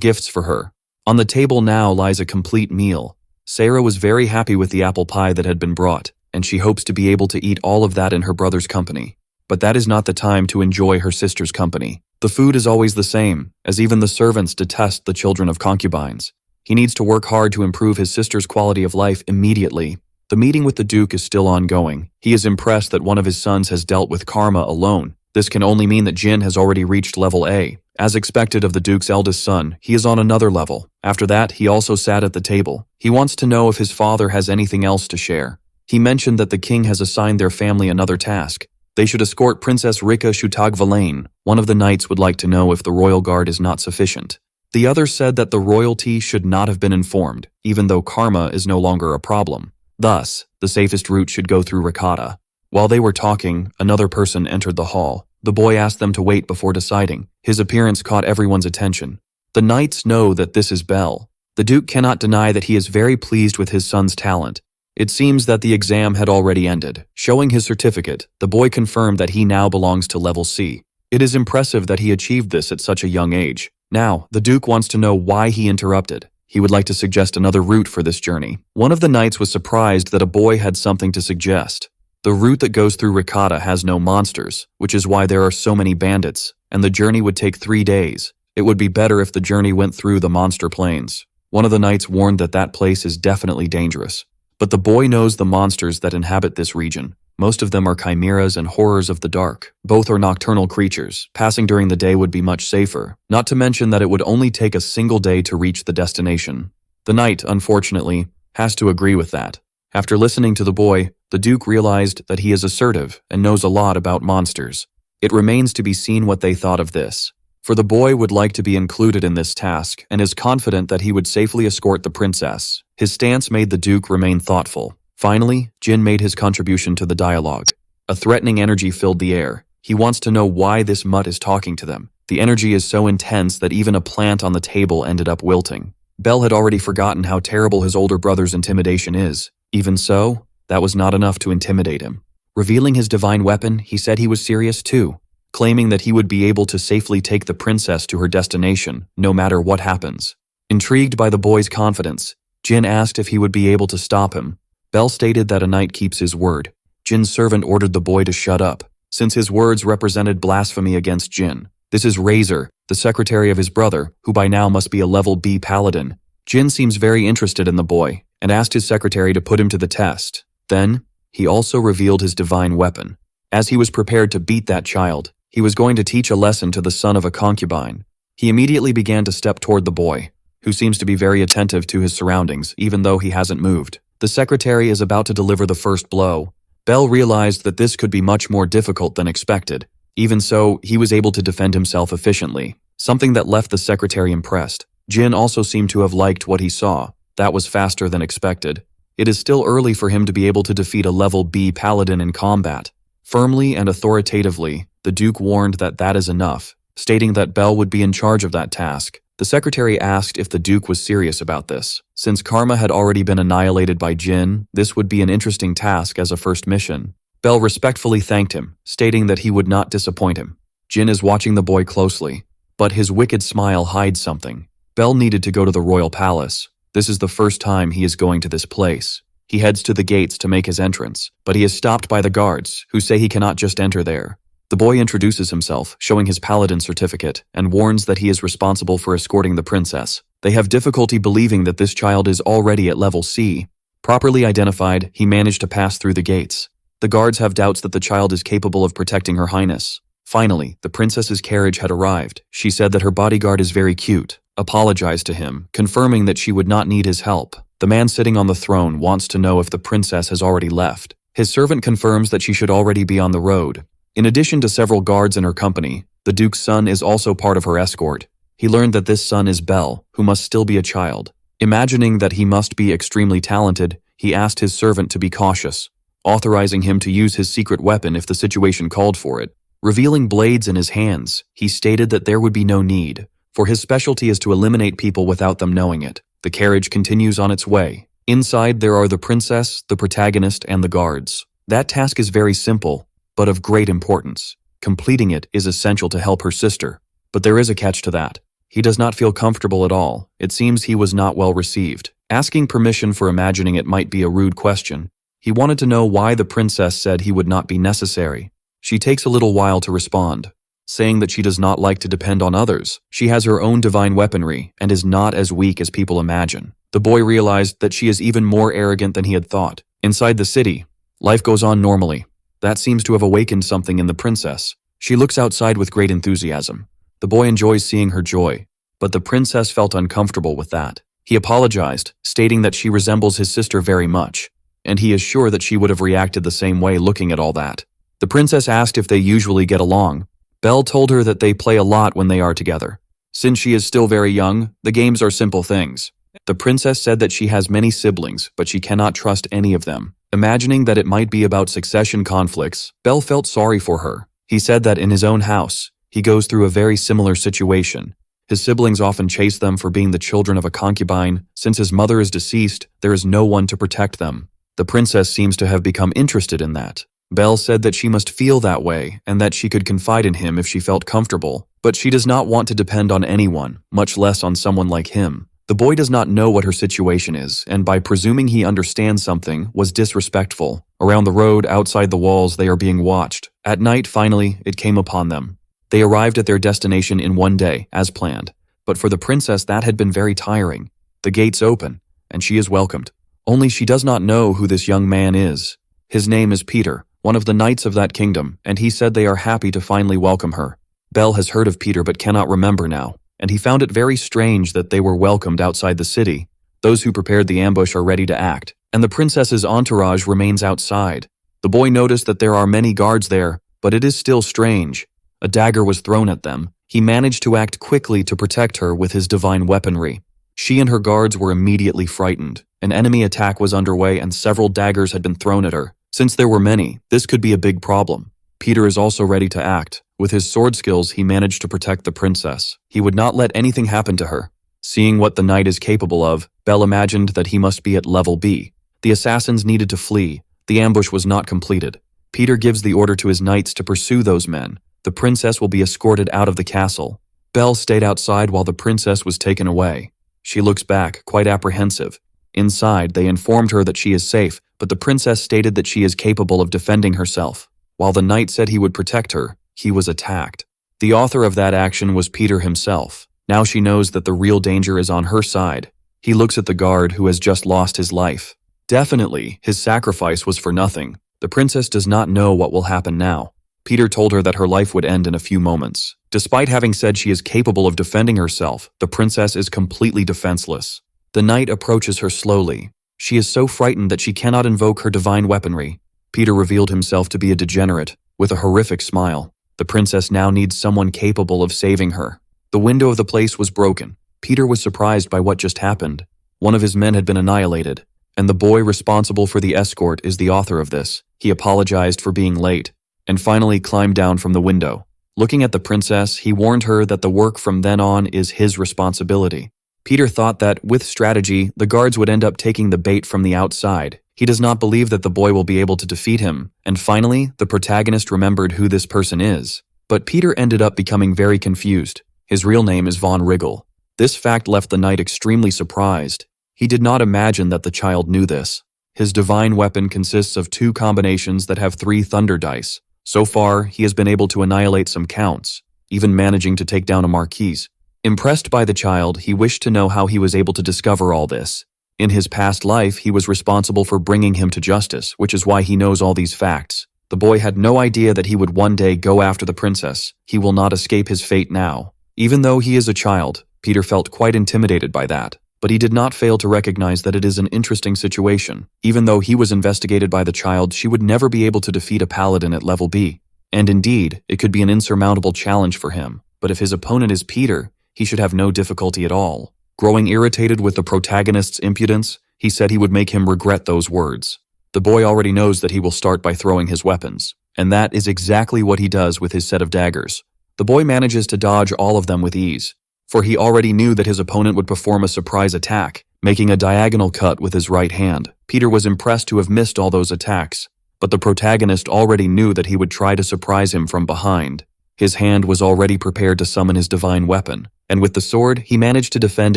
gifts for her. On the table now lies a complete meal. Sarah was very happy with the apple pie that had been brought, and she hopes to be able to eat all of that in her brother's company. But that is not the time to enjoy her sister's company. The food is always the same, as even the servants detest the children of concubines. He needs to work hard to improve his sister's quality of life immediately. The meeting with the Duke is still ongoing. He is impressed that one of his sons has dealt with karma alone. This can only mean that Jin has already reached level A. As expected of the Duke's eldest son, he is on another level. After that, he also sat at the table. He wants to know if his father has anything else to share. He mentioned that the king has assigned their family another task. They should escort Princess Rika Shutagvalane. One of the knights would like to know if the royal guard is not sufficient. The other said that the royalty should not have been informed, even though karma is no longer a problem. Thus, the safest route should go through Ricotta. While they were talking, another person entered the hall. The boy asked them to wait before deciding. His appearance caught everyone's attention. The knights know that this is Belle. The Duke cannot deny that he is very pleased with his son's talent. It seems that the exam had already ended. Showing his certificate, the boy confirmed that he now belongs to level C. It is impressive that he achieved this at such a young age. Now, the Duke wants to know why he interrupted. He would like to suggest another route for this journey. One of the knights was surprised that a boy had something to suggest. The route that goes through Ricotta has no monsters, which is why there are so many bandits, and the journey would take 3 days. It would be better if the journey went through the monster plains. One of the knights warned that that place is definitely dangerous. But the boy knows the monsters that inhabit this region. Most of them are chimeras and horrors of the dark. Both are nocturnal creatures. Passing during the day would be much safer, not to mention that it would only take a single day to reach the destination. The knight, unfortunately, has to agree with that. After listening to the boy, the Duke realized that he is assertive and knows a lot about monsters. It remains to be seen what they thought of this. For the boy would like to be included in this task and is confident that he would safely escort the princess. His stance made the Duke remain thoughtful. Finally, Jin made his contribution to the dialogue. A threatening energy filled the air. He wants to know why this mutt is talking to them. The energy is so intense that even a plant on the table ended up wilting. Belle had already forgotten how terrible his older brother's intimidation is. Even so, that was not enough to intimidate him. Revealing his divine weapon, he said he was serious too, claiming that he would be able to safely take the princess to her destination, no matter what happens. Intrigued by the boy's confidence, Jin asked if he would be able to stop him. Belle stated that a knight keeps his word. Jin's servant ordered the boy to shut up, since his words represented blasphemy against Jin. This is Razor, the secretary of his brother, who by now must be a level B paladin. Jin seems very interested in the boy, and asked his secretary to put him to the test. Then, he also revealed his divine weapon. As he was prepared to beat that child, he was going to teach a lesson to the son of a concubine. He immediately began to step toward the boy, who seems to be very attentive to his surroundings, even though he hasn't moved. The secretary is about to deliver the first blow. Belle realized that this could be much more difficult than expected. Even so, he was able to defend himself efficiently, something that left the secretary impressed. Jin also seemed to have liked what he saw. That was faster than expected. It is still early for him to be able to defeat a level B paladin in combat. Firmly and authoritatively, the Duke warned that that is enough, stating that Belle would be in charge of that task. The secretary asked if the Duke was serious about this. Since karma had already been annihilated by Jin, this would be an interesting task as a first mission. Belle respectfully thanked him, stating that he would not disappoint him. Jin is watching the boy closely, but his wicked smile hides something. Belle needed to go to the royal palace. This is the first time he is going to this place. He heads to the gates to make his entrance, but he is stopped by the guards, who say he cannot just enter there. The boy introduces himself, showing his paladin certificate, and warns that he is responsible for escorting the princess. They have difficulty believing that this child is already at level C. Properly identified, he managed to pass through the gates. The guards have doubts that the child is capable of protecting her highness. Finally, the princess's carriage had arrived. She said that her bodyguard is very cute, apologized to him, confirming that she would not need his help. The man sitting on the throne wants to know if the princess has already left. His servant confirms that she should already be on the road. In addition to several guards in her company, the Duke's son is also part of her escort. He learned that this son is Belle, who must still be a child. Imagining that he must be extremely talented, he asked his servant to be cautious, authorizing him to use his secret weapon if the situation called for it. Revealing blades in his hands, he stated that there would be no need, for his specialty is to eliminate people without them knowing it. The carriage continues on its way. Inside, there are the princess, the protagonist, and the guards. That task is very simple, but of great importance. Completing it is essential to help her sister. But there is a catch to that. He does not feel comfortable at all. It seems he was not well received. Asking permission for imagining it might be a rude question. He wanted to know why the princess said he would not be necessary. She takes a little while to respond, saying that she does not like to depend on others. She has her own divine weaponry and is not as weak as people imagine. The boy realized that she is even more arrogant than he had thought. Inside the city, life goes on normally. That seems to have awakened something in the princess. She looks outside with great enthusiasm. The boy enjoys seeing her joy, but the princess felt uncomfortable with that. He apologized, stating that she resembles his sister very much, and he is sure that she would have reacted the same way looking at all that. The princess asked if they usually get along. Belle told her that they play a lot when they are together. Since she is still very young, the games are simple things. The princess said that she has many siblings, but she cannot trust any of them. Imagining that it might be about succession conflicts, Belle felt sorry for her. He said that in his own house, he goes through a very similar situation. His siblings often chase them for being the children of a concubine. Since his mother is deceased, there is no one to protect them. The princess seems to have become interested in that. Belle said that she must feel that way and that she could confide in him if she felt comfortable, but she does not want to depend on anyone, much less on someone like him. The boy does not know what her situation is, and by presuming he understands something, was disrespectful. Around the road, outside the walls, they are being watched. At night, finally, it came upon them. They arrived at their destination in one day, as planned. But for the princess, that had been very tiring. The gates open, and she is welcomed. Only she does not know who this young man is. His name is Peter, one of the knights of that kingdom, and he said they are happy to finally welcome her. Belle has heard of Peter but cannot remember now, and he found it very strange that they were welcomed outside the city. Those who prepared the ambush are ready to act, and the princess's entourage remains outside. The boy noticed that there are many guards there, but it is still strange. A dagger was thrown at them. He managed to act quickly to protect her with his divine weaponry. She and her guards were immediately frightened. An enemy attack was underway and several daggers had been thrown at her. Since there were many, this could be a big problem. Peter is also ready to act. With his sword skills, he managed to protect the princess. He would not let anything happen to her. Seeing what the knight is capable of, Belle imagined that he must be at level B. The assassins needed to flee. The ambush was not completed. Peter gives the order to his knights to pursue those men. The princess will be escorted out of the castle. Belle stayed outside while the princess was taken away. She looks back, quite apprehensive. Inside, they informed her that she is safe, but the princess stated that she is capable of defending herself. While the knight said he would protect her, he was attacked. The author of that action was Peter himself. Now she knows that the real danger is on her side. He looks at the guard who has just lost his life. Definitely, his sacrifice was for nothing. The princess does not know what will happen now. Peter told her that her life would end in a few moments. Despite having said she is capable of defending herself, the princess is completely defenseless. The knight approaches her slowly. She is so frightened that she cannot invoke her divine weaponry. Peter revealed himself to be a degenerate, with a horrific smile. The princess now needs someone capable of saving her. The window of the place was broken. Peter was surprised by what just happened. One of his men had been annihilated, and the boy responsible for the escort is the author of this. He apologized for being late, and finally climbed down from the window. Looking at the princess, he warned her that the work from then on is his responsibility. Peter thought that, with strategy, the guards would end up taking the bait from the outside. He does not believe that the boy will be able to defeat him, and finally, the protagonist remembered who this person is. But Peter ended up becoming very confused. His real name is Von Rigel. This fact left the knight extremely surprised. He did not imagine that the child knew this. His divine weapon consists of 2 combinations that have 3 thunder dice. So far, he has been able to annihilate some counts, even managing to take down a marquise. Impressed by the child, he wished to know how he was able to discover all this. In his past life, he was responsible for bringing him to justice, which is why he knows all these facts. The boy had no idea that he would one day go after the princess. He will not escape his fate now. Even though he is a child, Peter felt quite intimidated by that. But he did not fail to recognize that it is an interesting situation. Even though he was investigated by the child, she would never be able to defeat a paladin at level B. And indeed, it could be an insurmountable challenge for him. But if his opponent is Peter, he should have no difficulty at all. Growing irritated with the protagonist's impudence, he said he would make him regret those words. The boy already knows that he will start by throwing his weapons, and that is exactly what he does with his set of daggers. The boy manages to dodge all of them with ease, for he already knew that his opponent would perform a surprise attack. making a diagonal cut with his right hand. Peter was impressed to have missed all those attacks, but the protagonist already knew that he would try to surprise him from behind. His hand was already prepared to summon his divine weapon, and with the sword, he managed to defend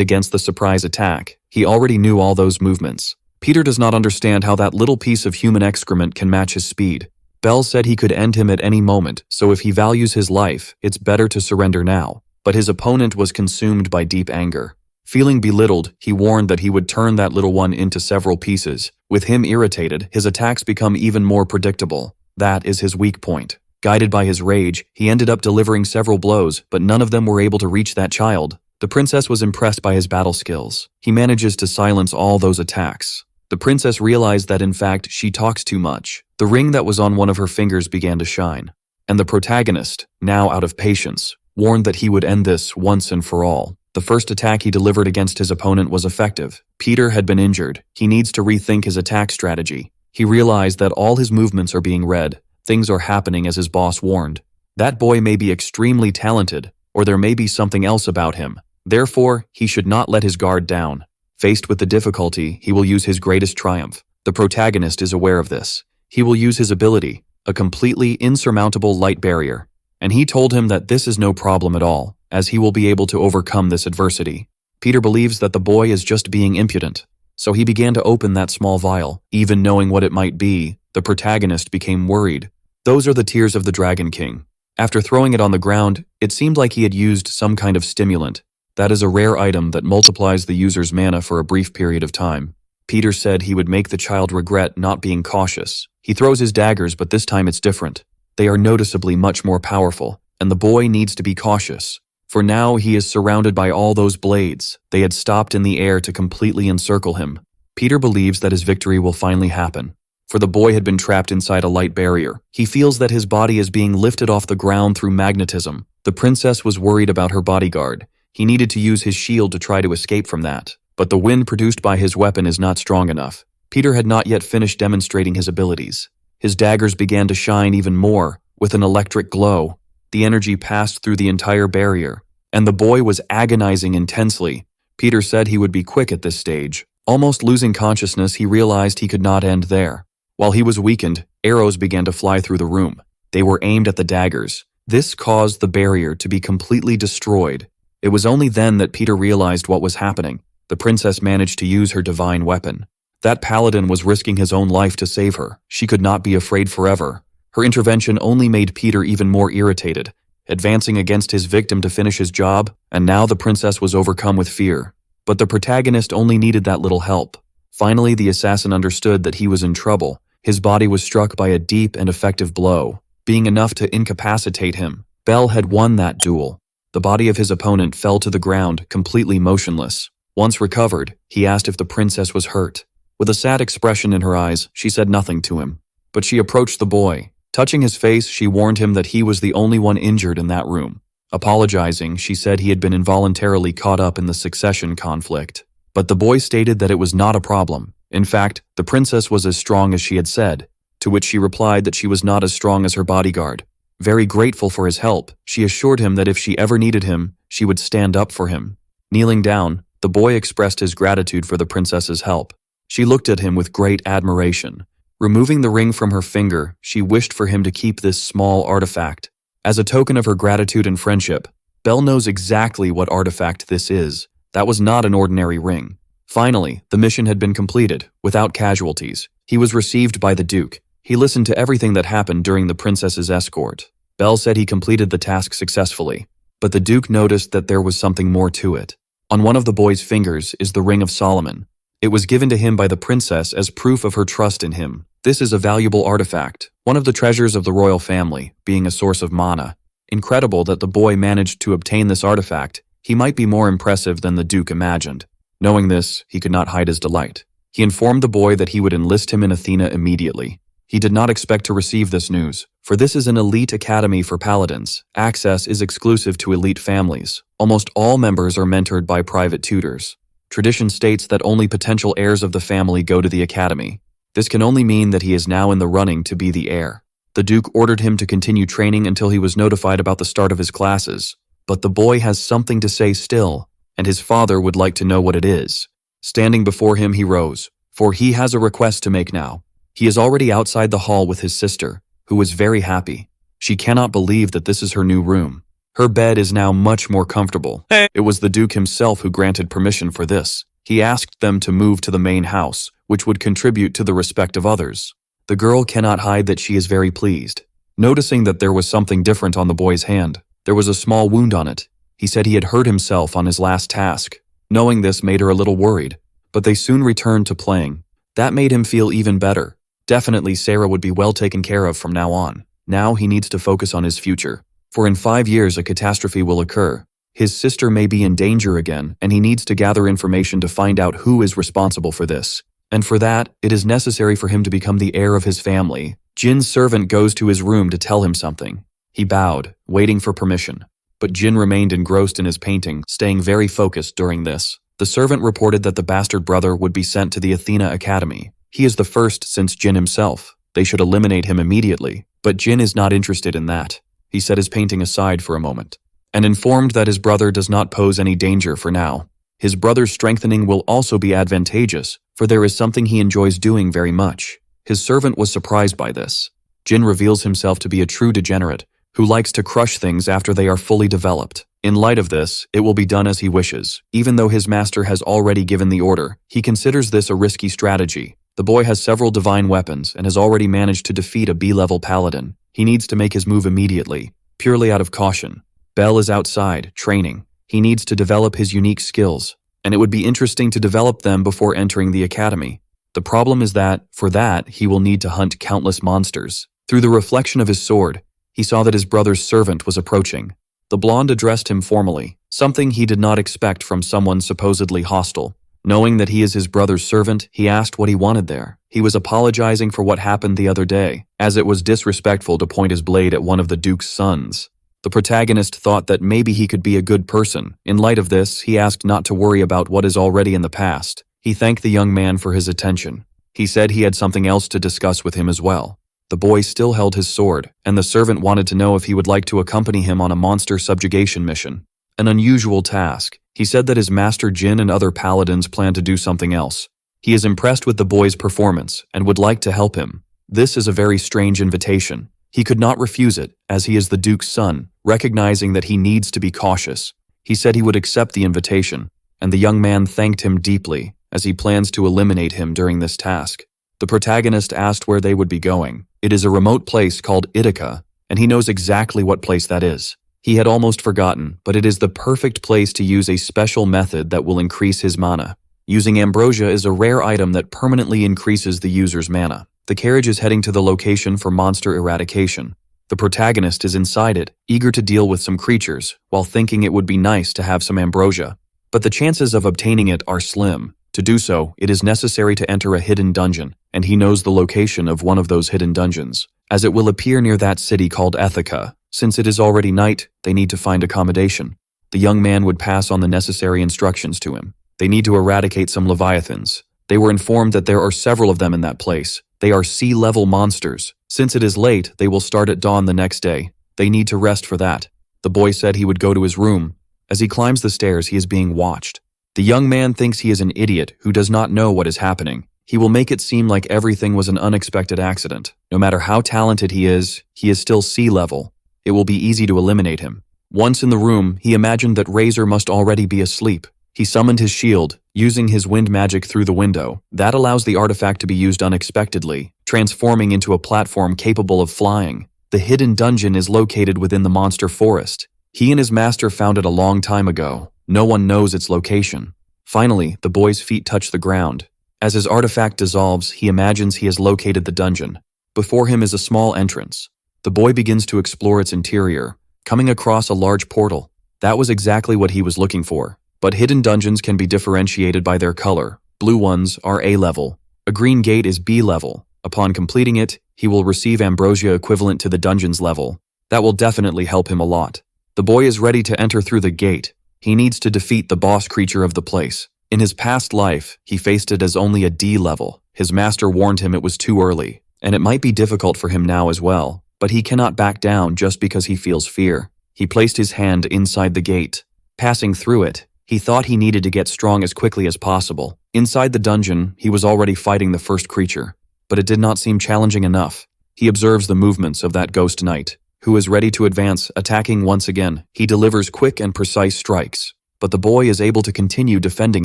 against the surprise attack. He already knew all those movements. Peter does not understand how that little piece of human excrement can match his speed. Bell said he could end him at any moment, so if he values his life, it's better to surrender now. But his opponent was consumed by deep anger. Feeling belittled, he warned that he would turn that little one into several pieces. With him irritated, his attacks become even more predictable. That is his weak point. Guided by his rage, he ended up delivering several blows, but none of them were able to reach that child. The princess was impressed by his battle skills. He manages to silence all those attacks. The princess realized that in fact she talks too much. The ring that was on one of her fingers began to shine. And the protagonist, now out of patience, warned that he would end this once and for all. The first attack he delivered against his opponent was effective. Peter had been injured. He needs to rethink his attack strategy. He realized that all his movements are being read. Things are happening as his boss warned. That boy may be extremely talented, or there may be something else about him. Therefore, he should not let his guard down. Faced with the difficulty, he will use his greatest triumph. The protagonist is aware of this. He will use his ability, a completely insurmountable light barrier. And he told him that this is no problem at all, as he will be able to overcome this adversity. Peter believes that the boy is just being impudent. So he began to open that small vial. Even knowing what it might be, the protagonist became worried. Those are the tears of the Dragon King. After throwing it on the ground, it seemed like he had used some kind of stimulant. That is a rare item that multiplies the user's mana for a brief period of time. Peter said he would make the child regret not being cautious. He throws his daggers, but this time it's different. They are noticeably much more powerful, and the boy needs to be cautious. For now, he is surrounded by all those blades. They had stopped in the air to completely encircle him. Peter believes that his victory will finally happen. For the boy had been trapped inside a light barrier. He feels that his body is being lifted off the ground through magnetism. The princess was worried about her bodyguard. He needed to use his shield to try to escape from that. But the wind produced by his weapon is not strong enough. Peter had not yet finished demonstrating his abilities. His daggers began to shine even more, with an electric glow. The energy passed through the entire barrier, and the boy was agonizing intensely. Peter said he would be quick at this stage. Almost losing consciousness, he realized he could not end there. While he was weakened, arrows began to fly through the room. They were aimed at the daggers. This caused the barrier to be completely destroyed. It was only then that Peter realized what was happening. The princess managed to use her divine weapon. That paladin was risking his own life to save her. She could not be afraid forever. Her intervention only made Peter even more irritated, advancing against his victim to finish his job, and now the princess was overcome with fear. But the protagonist only needed that little help. Finally, the assassin understood that he was in trouble. His body was struck by a deep and effective blow, being enough to incapacitate him. Bell had won that duel. The body of his opponent fell to the ground, completely motionless. Once recovered, he asked if the princess was hurt. With a sad expression in her eyes, she said nothing to him. But she approached the boy. Touching his face, she warned him that he was the only one injured in that room. Apologizing, she said he had been involuntarily caught up in the succession conflict. But the boy stated that it was not a problem. In fact, the princess was as strong as she had said, to which she replied that she was not as strong as her bodyguard. Very grateful for his help, she assured him that if she ever needed him, she would stand up for him. Kneeling down, the boy expressed his gratitude for the princess's help. She looked at him with great admiration. Removing the ring from her finger, she wished for him to keep this small artifact. As a token of her gratitude and friendship, Belle knows exactly what artifact this is. That was not an ordinary ring. Finally, the mission had been completed, without casualties. He was received by the Duke. He listened to everything that happened during the princess's escort. Bell said he completed the task successfully, but the Duke noticed that there was something more to it. On one of the boy's fingers is the Ring of Solomon. It was given to him by the princess as proof of her trust in him. This is a valuable artifact, one of the treasures of the royal family, being a source of mana. Incredible that the boy managed to obtain this artifact. He might be more impressive than the Duke imagined. Knowing this, he could not hide his delight. He informed the boy that he would enlist him in Athena immediately. He did not expect to receive this news, for this is an elite academy for paladins. Access is exclusive to elite families. Almost all members are mentored by private tutors. Tradition states that only potential heirs of the family go to the academy. This can only mean that he is now in the running to be the heir. The Duke ordered him to continue training until he was notified about the start of his classes. But the boy has something to say still, and his father would like to know what it is. Standing before him, he rose, for he has a request to make now. He is already outside the hall with his sister, who is very happy. She cannot believe that this is her new room. Her bed is now much more comfortable. It was the Duke himself who granted permission for this. He asked them to move to the main house, which would contribute to the respect of others. The girl cannot hide that she is very pleased. Noticing that there was something different on the boy's hand, there was a small wound on it. He said he had hurt himself on his last task. Knowing this made her a little worried, but they soon returned to playing. That made him feel even better. Definitely Sarah would be well taken care of from now on. Now he needs to focus on his future. For in 5 years a catastrophe will occur. His sister may be in danger again, and he needs to gather information to find out who is responsible for this. And for that, it is necessary for him to become the heir of his family. Jin's servant goes to his room to tell him something. He bowed, waiting for permission. But Jin remained engrossed in his painting, staying very focused during this. The servant reported that the bastard brother would be sent to the Athena Academy. He is the first since Jin himself. They should eliminate him immediately. But Jin is not interested in that. He set his painting aside for a moment, and informed that his brother does not pose any danger for now. His brother's strengthening will also be advantageous, for there is something he enjoys doing very much. His servant was surprised by this. Jin reveals himself to be a true degenerate, who likes to crush things after they are fully developed. In light of this, it will be done as he wishes. Even though his master has already given the order, he considers this a risky strategy. The boy has several divine weapons and has already managed to defeat a B-level paladin. He needs to make his move immediately, purely out of caution. Bell is outside, training. He needs to develop his unique skills, and it would be interesting to develop them before entering the academy. The problem is that, for that, he will need to hunt countless monsters. Through the reflection of his sword, he saw that his brother's servant was approaching. The blonde addressed him formally, something he did not expect from someone supposedly hostile. Knowing that he is his brother's servant, he asked what he wanted there. He was apologizing for what happened the other day, as it was disrespectful to point his blade at one of the Duke's sons. The protagonist thought that maybe he could be a good person. In light of this, he asked not to worry about what is already in the past. He thanked the young man for his attention. He said he had something else to discuss with him as well. The boy still held his sword, and the servant wanted to know if he would like to accompany him on a monster subjugation mission. An unusual task. He said that his master Jin and other paladins plan to do something else. He is impressed with the boy's performance and would like to help him. This is a very strange invitation. He could not refuse it, as he is the Duke's son, recognizing that he needs to be cautious. He said he would accept the invitation, and the young man thanked him deeply, as he plans to eliminate him during this task. The protagonist asked where they would be going. It is a remote place called Ithaca, and he knows exactly what place that is. He had almost forgotten, but it is the perfect place to use a special method that will increase his mana. Using ambrosia is a rare item that permanently increases the user's mana. The carriage is heading to the location for monster eradication. The protagonist is inside it, eager to deal with some creatures, while thinking it would be nice to have some ambrosia. But the chances of obtaining it are slim. To do so, it is necessary to enter a hidden dungeon, and he knows the location of one of those hidden dungeons, as it will appear near that city called Ithaca. Since it is already night, they need to find accommodation. The young man would pass on the necessary instructions to him. They need to eradicate some leviathans. They were informed that there are several of them in that place. They are sea-level monsters. Since it is late, they will start at dawn the next day. They need to rest for that. The boy said he would go to his room. As he climbs the stairs, he is being watched. The young man thinks he is an idiot who does not know what is happening. He will make it seem like everything was an unexpected accident. No matter how talented he is still sea-level. It will be easy to eliminate him. Once in the room, he imagined that Razor must already be asleep. He summoned his shield, using his wind magic through the window. That allows the artifact to be used unexpectedly, transforming into a platform capable of flying. The hidden dungeon is located within the monster forest. He and his master found it a long time ago. No one knows its location. Finally, the boy's feet touch the ground. As his artifact dissolves, he imagines he has located the dungeon. Before him is a small entrance. The boy begins to explore its interior, coming across a large portal. That was exactly what he was looking for. But hidden dungeons can be differentiated by their color. Blue ones are A level. A green gate is B level. Upon completing it, he will receive ambrosia equivalent to the dungeon's level. That will definitely help him a lot. The boy is ready to enter through the gate. He needs to defeat the boss creature of the place. In his past life, he faced it as only a D level. His master warned him it was too early, and it might be difficult for him now as well. But he cannot back down just because he feels fear. He placed his hand inside the gate. Passing through it, He thought he needed to get strong as quickly as possible. Inside the dungeon, he was already fighting the first creature, but it did not seem challenging enough. He observes the movements of that ghost knight, who is ready to advance, attacking once again. He delivers quick and precise strikes, but the boy is able to continue defending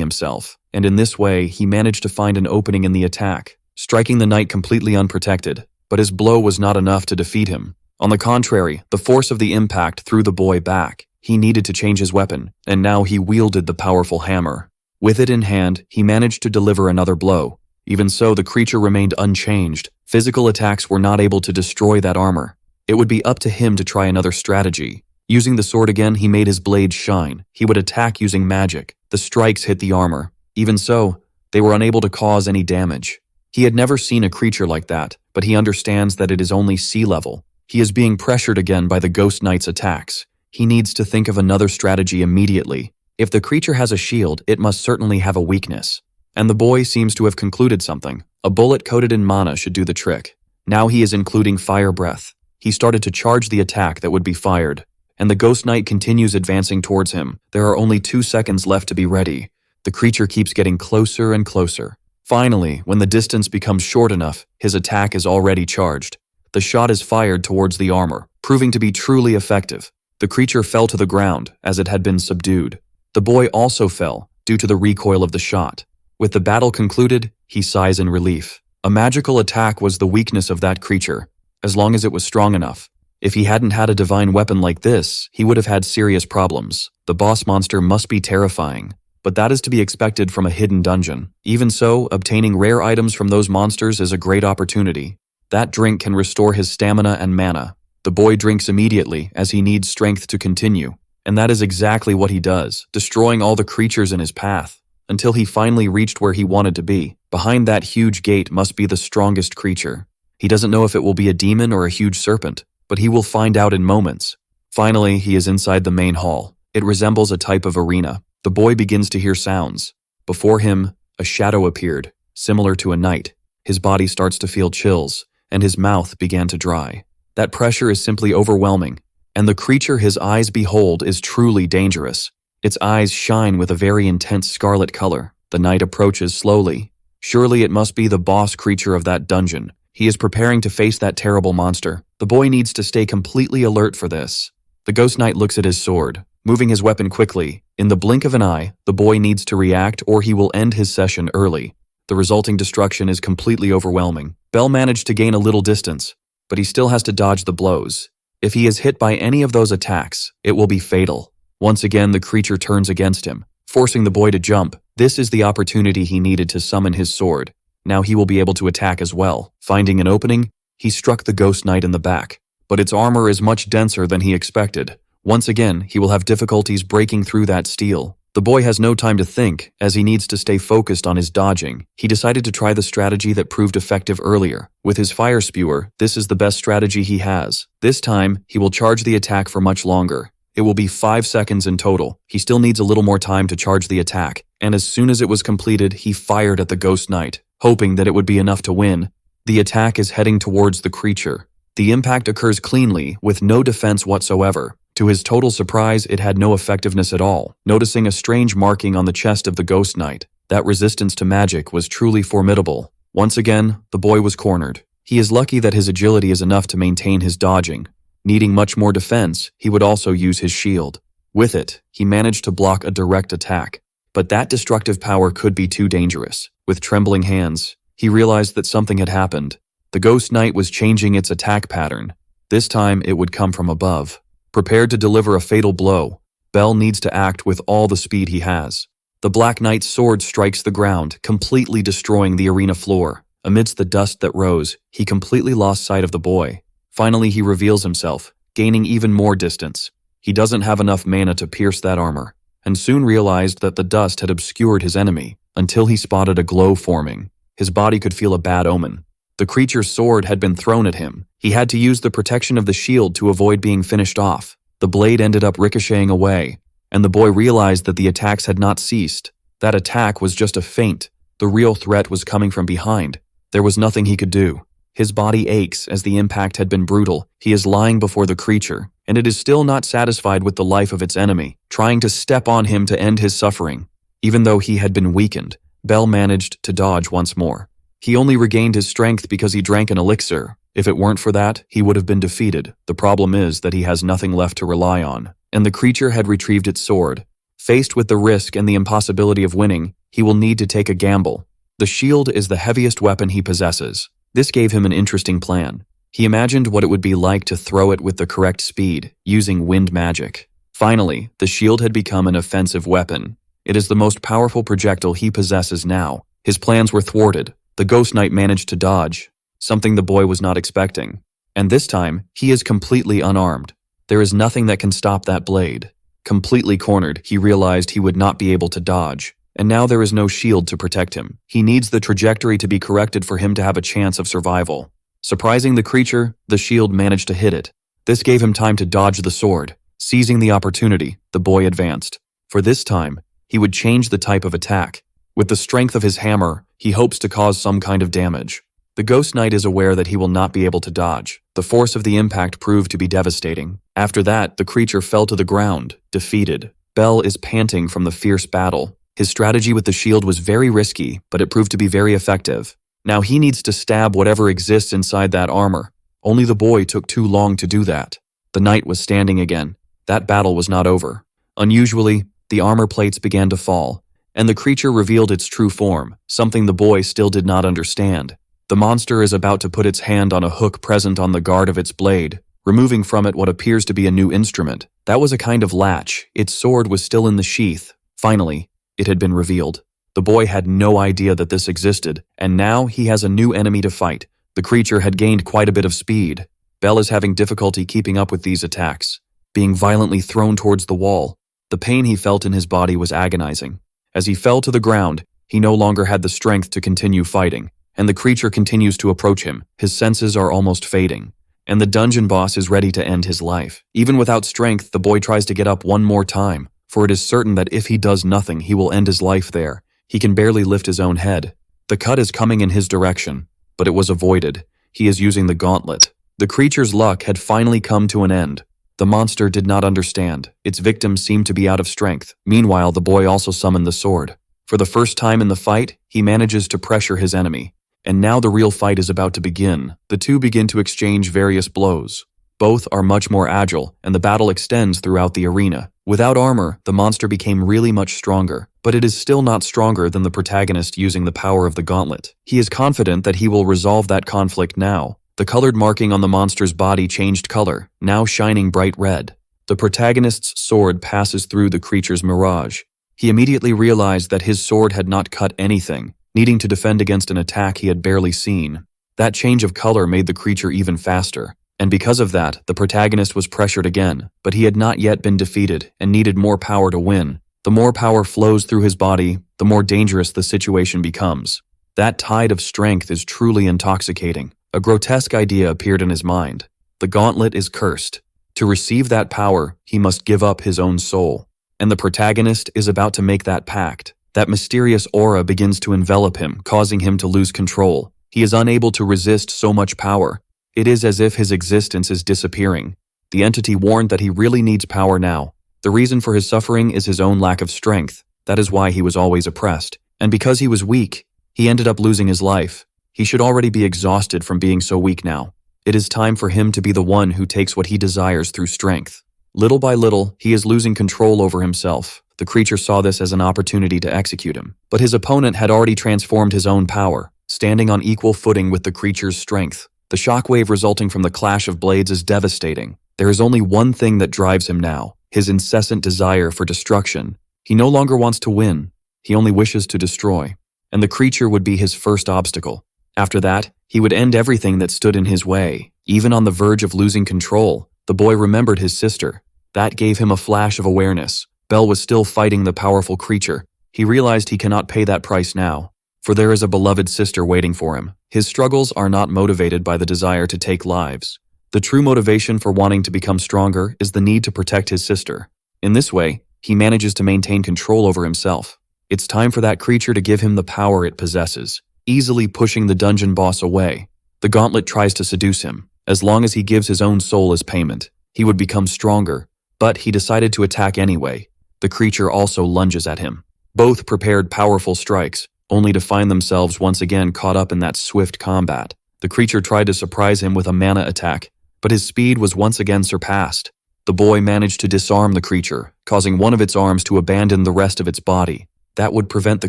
himself, and in this way, he managed to find an opening in the attack, striking the knight completely unprotected. But his blow was not enough to defeat him. On the contrary, the force of the impact threw the boy back. He needed to change his weapon, and now he wielded the powerful hammer. With it in hand, he managed to deliver another blow. Even so, the creature remained unchanged. Physical attacks were not able to destroy that armor. It would be up to him to try another strategy. Using the sword again, he made his blade shine. He would attack using magic. The strikes hit the armor. Even so, they were unable to cause any damage. He had never seen a creature like that, but he understands that it is only sea level. He is being pressured again by the Ghost Knight's attacks. He needs to think of another strategy immediately. If the creature has a shield, it must certainly have a weakness. And the boy seems to have concluded something. A bullet coated in mana should do the trick. Now he is including fire breath. He started to charge the attack that would be fired, and the Ghost Knight continues advancing towards him. There are only 2 seconds left to be ready. The creature keeps getting closer and closer. Finally, when the distance becomes short enough, his attack is already charged. The shot is fired towards the armor, proving to be truly effective. The creature fell to the ground, as it had been subdued. The boy also fell, due to the recoil of the shot. With the battle concluded, he sighs in relief. A magical attack was the weakness of that creature, as long as it was strong enough. If he hadn't had a divine weapon like this, he would have had serious problems. The boss monster must be terrifying, but that is to be expected from a hidden dungeon. Even so, obtaining rare items from those monsters is a great opportunity. That drink can restore his stamina and mana. The boy drinks immediately, as he needs strength to continue. And that is exactly what he does, destroying all the creatures in his path, until he finally reached where he wanted to be. Behind that huge gate must be the strongest creature. He doesn't know if it will be a demon or a huge serpent, but he will find out in moments. Finally, he is inside the main hall. It resembles a type of arena. The boy begins to hear sounds. Before him, a shadow appeared, similar to a knight. His body starts to feel chills, and his mouth began to dry. That pressure is simply overwhelming, and the creature his eyes behold is truly dangerous. Its eyes shine with a very intense scarlet color. The knight approaches slowly. Surely it must be the boss creature of that dungeon. He is preparing to face that terrible monster. The boy needs to stay completely alert for this. The Ghost Knight looks at his sword, moving his weapon quickly. In the blink of an eye, the boy needs to react or he will end his session early. The resulting destruction is completely overwhelming. Bell managed to gain a little distance, but he still has to dodge the blows. If he is hit by any of those attacks, it will be fatal. Once again, the creature turns against him, forcing the boy to jump. This is the opportunity he needed to summon his sword. Now he will be able to attack as well. Finding an opening, he struck the Ghost Knight in the back, but its armor is much denser than he expected. Once again, he will have difficulties breaking through that steel. The boy has no time to think, as he needs to stay focused on his dodging. He decided to try the strategy that proved effective earlier. With his fire spewer, this is the best strategy he has. This time, he will charge the attack for much longer. It will be 5 seconds in total. He still needs a little more time to charge the attack, and as soon as it was completed, he fired at the Ghost Knight, hoping that it would be enough to win. The attack is heading towards the creature. The impact occurs cleanly, with no defense whatsoever. To his total surprise, it had no effectiveness at all. Noticing a strange marking on the chest of the Ghost Knight, that resistance to magic was truly formidable. Once again, the boy was cornered. He is lucky that his agility is enough to maintain his dodging. Needing much more defense, he would also use his shield. With it, he managed to block a direct attack. But that destructive power could be too dangerous. With trembling hands, he realized that something had happened. The Ghost Knight was changing its attack pattern. This time, it would come from above. Prepared to deliver a fatal blow, Bell needs to act with all the speed he has. The Black Knight's sword strikes the ground, completely destroying the arena floor. Amidst the dust that rose, he completely lost sight of the boy. Finally, he reveals himself, gaining even more distance. He doesn't have enough mana to pierce that armor, and soon realized that the dust had obscured his enemy, until he spotted a glow forming. His body could feel a bad omen. The creature's sword had been thrown at him. He had to use the protection of the shield to avoid being finished off. The blade ended up ricocheting away, and the boy realized that the attacks had not ceased. That attack was just a feint. The real threat was coming from behind. There was nothing he could do. His body aches as the impact had been brutal. He is lying before the creature, and it is still not satisfied with the life of its enemy, trying to step on him to end his suffering. Even though he had been weakened, Bell managed to dodge once more. He only regained his strength because he drank an elixir. If it weren't for that, he would have been defeated. The problem is that he has nothing left to rely on. And the creature had retrieved its sword. Faced with the risk and the impossibility of winning, he will need to take a gamble. The shield is the heaviest weapon he possesses. This gave him an interesting plan. He imagined what it would be like to throw it with the correct speed, using wind magic. Finally, the shield had become an offensive weapon. It is the most powerful projectile he possesses now. His plans were thwarted. The Ghost Knight managed to dodge, something the boy was not expecting. And this time, he is completely unarmed. There is nothing that can stop that blade. Completely cornered, he realized he would not be able to dodge. And now there is no shield to protect him. He needs the trajectory to be corrected for him to have a chance of survival. Surprising the creature, the shield managed to hit it. This gave him time to dodge the sword. Seizing the opportunity, the boy advanced. For this time, he would change the type of attack. With the strength of his hammer, he hopes to cause some kind of damage. The Ghost Knight is aware that he will not be able to dodge. The force of the impact proved to be devastating. After that, the creature fell to the ground, defeated. Bell is panting from the fierce battle. His strategy with the shield was very risky, but it proved to be very effective. Now he needs to stab whatever exists inside that armor. Only the boy took too long to do that. The knight was standing again. That battle was not over. Unusually, the armor plates began to fall, and the creature revealed its true form, something the boy still did not understand. The monster is about to put its hand on a hook present on the guard of its blade, removing from it what appears to be a new instrument. That was a kind of latch. Its sword was still in the sheath. Finally, it had been revealed. The boy had no idea that this existed, and now he has a new enemy to fight. The creature had gained quite a bit of speed. Bell is having difficulty keeping up with these attacks, being violently thrown towards the wall. The pain he felt in his body was agonizing. As he fell to the ground, he no longer had the strength to continue fighting, and the creature continues to approach him. His senses are almost fading, and the dungeon boss is ready to end his life. Even without strength, the boy tries to get up one more time, for it is certain that if he does nothing, he will end his life there. He can barely lift his own head. The cut is coming in his direction, but it was avoided. He is using the gauntlet. The creature's luck had finally come to an end. The monster did not understand. Its victim seemed to be out of strength. Meanwhile, the boy also summoned the sword. For the first time in the fight, he manages to pressure his enemy. And now the real fight is about to begin. The two begin to exchange various blows. Both are much more agile, and the battle extends throughout the arena. Without armor, the monster became really much stronger, but it is still not stronger than the protagonist using the power of the gauntlet. He is confident that he will resolve that conflict now. The colored marking on the monster's body changed color, now shining bright red. The protagonist's sword passes through the creature's mirage. He immediately realized that his sword had not cut anything, needing to defend against an attack he had barely seen. That change of color made the creature even faster. And because of that, the protagonist was pressured again, but he had not yet been defeated and needed more power to win. The more power flows through his body, the more dangerous the situation becomes. That tide of strength is truly intoxicating. A grotesque idea appeared in his mind. The gauntlet is cursed. To receive that power, he must give up his own soul. And the protagonist is about to make that pact. That mysterious aura begins to envelop him, causing him to lose control. He is unable to resist so much power. It is as if his existence is disappearing. The entity warned that he really needs power now. The reason for his suffering is his own lack of strength. That is why he was always oppressed. And because he was weak, he ended up losing his life. He should already be exhausted from being so weak now. It is time for him to be the one who takes what he desires through strength. Little by little, he is losing control over himself. The creature saw this as an opportunity to execute him. But his opponent had already transformed his own power, standing on equal footing with the creature's strength. The shockwave resulting from the clash of blades is devastating. There is only one thing that drives him now, his incessant desire for destruction. He no longer wants to win. He only wishes to destroy. And the creature would be his first obstacle. After that, he would end everything that stood in his way. Even on the verge of losing control, the boy remembered his sister. That gave him a flash of awareness. Bell was still fighting the powerful creature. He realized he cannot pay that price now, for there is a beloved sister waiting for him. His struggles are not motivated by the desire to take lives. The true motivation for wanting to become stronger is the need to protect his sister. In this way, he manages to maintain control over himself. It's time for that creature to give him the power it possesses, easily pushing the dungeon boss away. The gauntlet tries to seduce him. As long as he gives his own soul as payment, he would become stronger, but he decided to attack anyway. The creature also lunges at him. Both prepared powerful strikes, only to find themselves once again caught up in that swift combat. The creature tried to surprise him with a mana attack, but his speed was once again surpassed. The boy managed to disarm the creature, causing one of its arms to abandon the rest of its body. That would prevent the